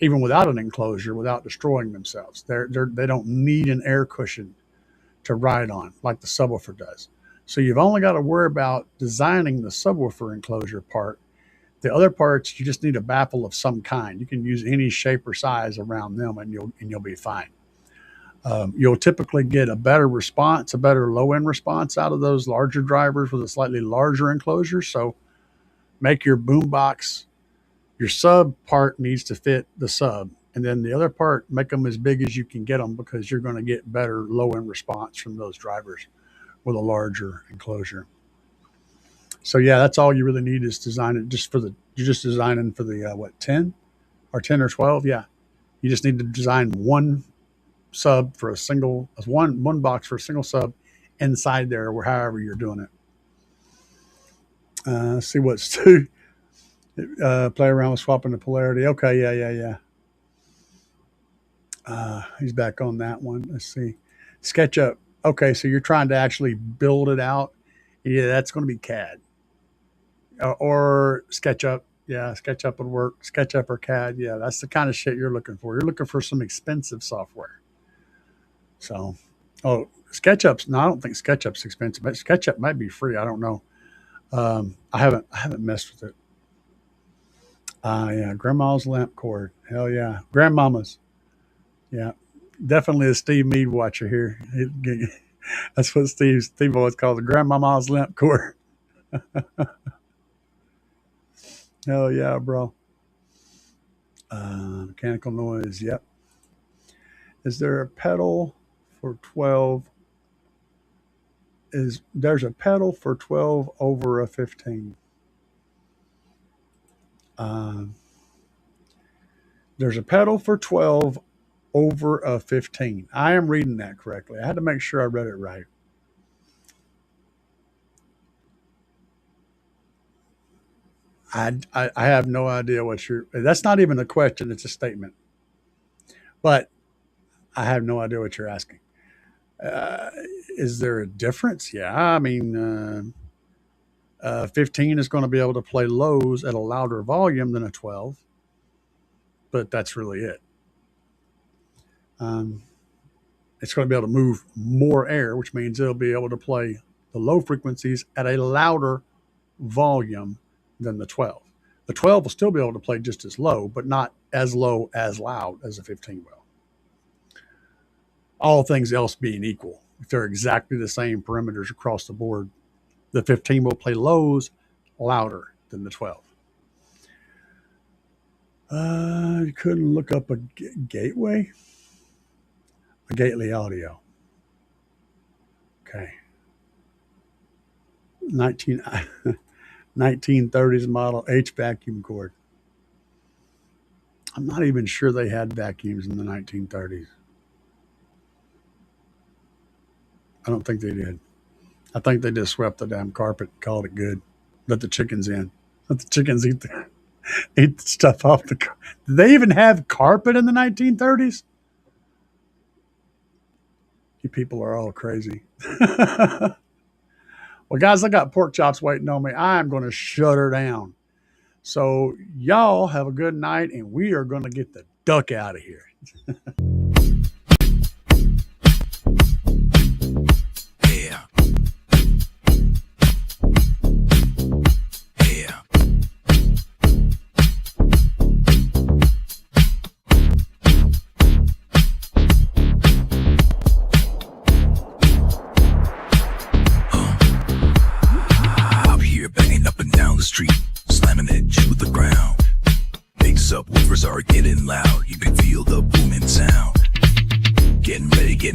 even without an enclosure, without destroying themselves. They don't need an air cushion to ride on like the subwoofer does. So you've only got to worry about designing the subwoofer enclosure part. The other parts, you just need a baffle of some kind. You can use any shape or size around them, and you'll be fine. You'll typically get a better response, a better low-end response out of those larger drivers with a slightly larger enclosure. So make your boombox, your sub part needs to fit the sub. And then the other part, make them as big as you can get them because you're going to get better low-end response from those drivers with a larger enclosure. So yeah, that's all you really need is design it you're just designing for the 10 or 10 or 12. Yeah. You just need to design one sub for one box for a single sub inside there or however you're doing it. Let's see what's Play around with swapping the polarity. Okay, yeah. He's back on that one. Let's see. SketchUp. Okay, so you're trying to actually build it out. Yeah, that's going to be CAD or SketchUp. Yeah, SketchUp would work. SketchUp or CAD. Yeah, that's the kind of shit you're looking for. You're looking for some expensive software. So, SketchUp's. No, I don't think SketchUp's expensive. But SketchUp might be free. I don't know. I haven't messed with it. Yeah, grandma's lamp cord. Hell yeah, grandmama's. Yeah, definitely a Steve Mead watcher here. That's what Steve always calls it, grandmama's lamp cord. Hell yeah, bro. Mechanical noise. Yep. Is there a pedal for 12? There's a pedal for 12 over a 15? There's a pedal for 12 over a 15. I am reading that correctly. I had to make sure I read it right. I have no idea what that's not even a question, it's a statement. But I have no idea what you're asking. Is there a difference? Yeah, I mean, 15 is going to be able to play lows at a louder volume than a 12, but that's really it. It's going to be able to move more air, which means it'll be able to play the low frequencies at a louder volume than the 12. The 12 will still be able to play just as low, but not as low as loud as a 15 will. All things else being equal, if they're exactly the same parameters across the board, the 15 will play lows louder than the 12. You couldn't look up a gateway? A Gately Audio. Okay. 1930s model H vacuum cord. I'm not even sure they had vacuums in the 1930s. I don't think they did. I think they just swept the damn carpet and called it good. Let the chickens in. Let the chickens eat the stuff off the carpet. Did they even have carpet in the 1930s? You people are all crazy. Well, guys, I got pork chops waiting on me. I'm going to shut her down. So y'all have a good night, and we are going to get the duck out of here. Yeah. Yeah. Out here banging up and down the street, slamming it to the ground. Big subwoofers are getting loud. You can feel the booming sound. Getting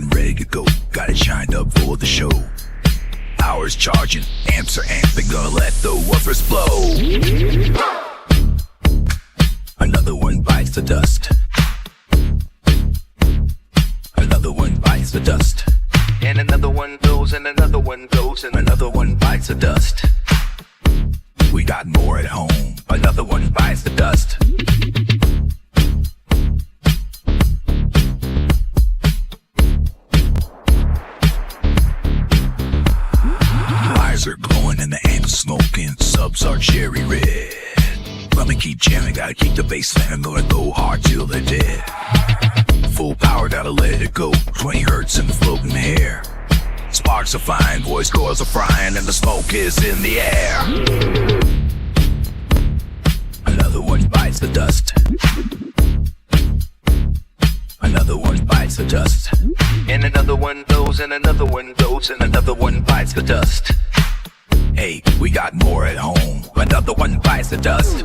ready to go. Got it shined up for the show. Hours charging, amps are amping, gonna let the woofers blow. Another one bites the dust. Another one bites the dust. And another one goes, and another one goes, and another one bites the dust. We got more at home. Another one bites the dust. Eyes are glowing and the amps smoking. Subs are cherry red. Let me keep jamming, gotta keep the bass slam going, go hard till they're dead. Full power, gotta let it go. 20 hertz in the floating air. Sparks are flying, voice cords are frying, and the smoke is in the air. Another one bites the dust. Another one bites the dust. And another one goes, and another one goes, and another one bites the dust. Hey, we got more at home. Another one bites the dust.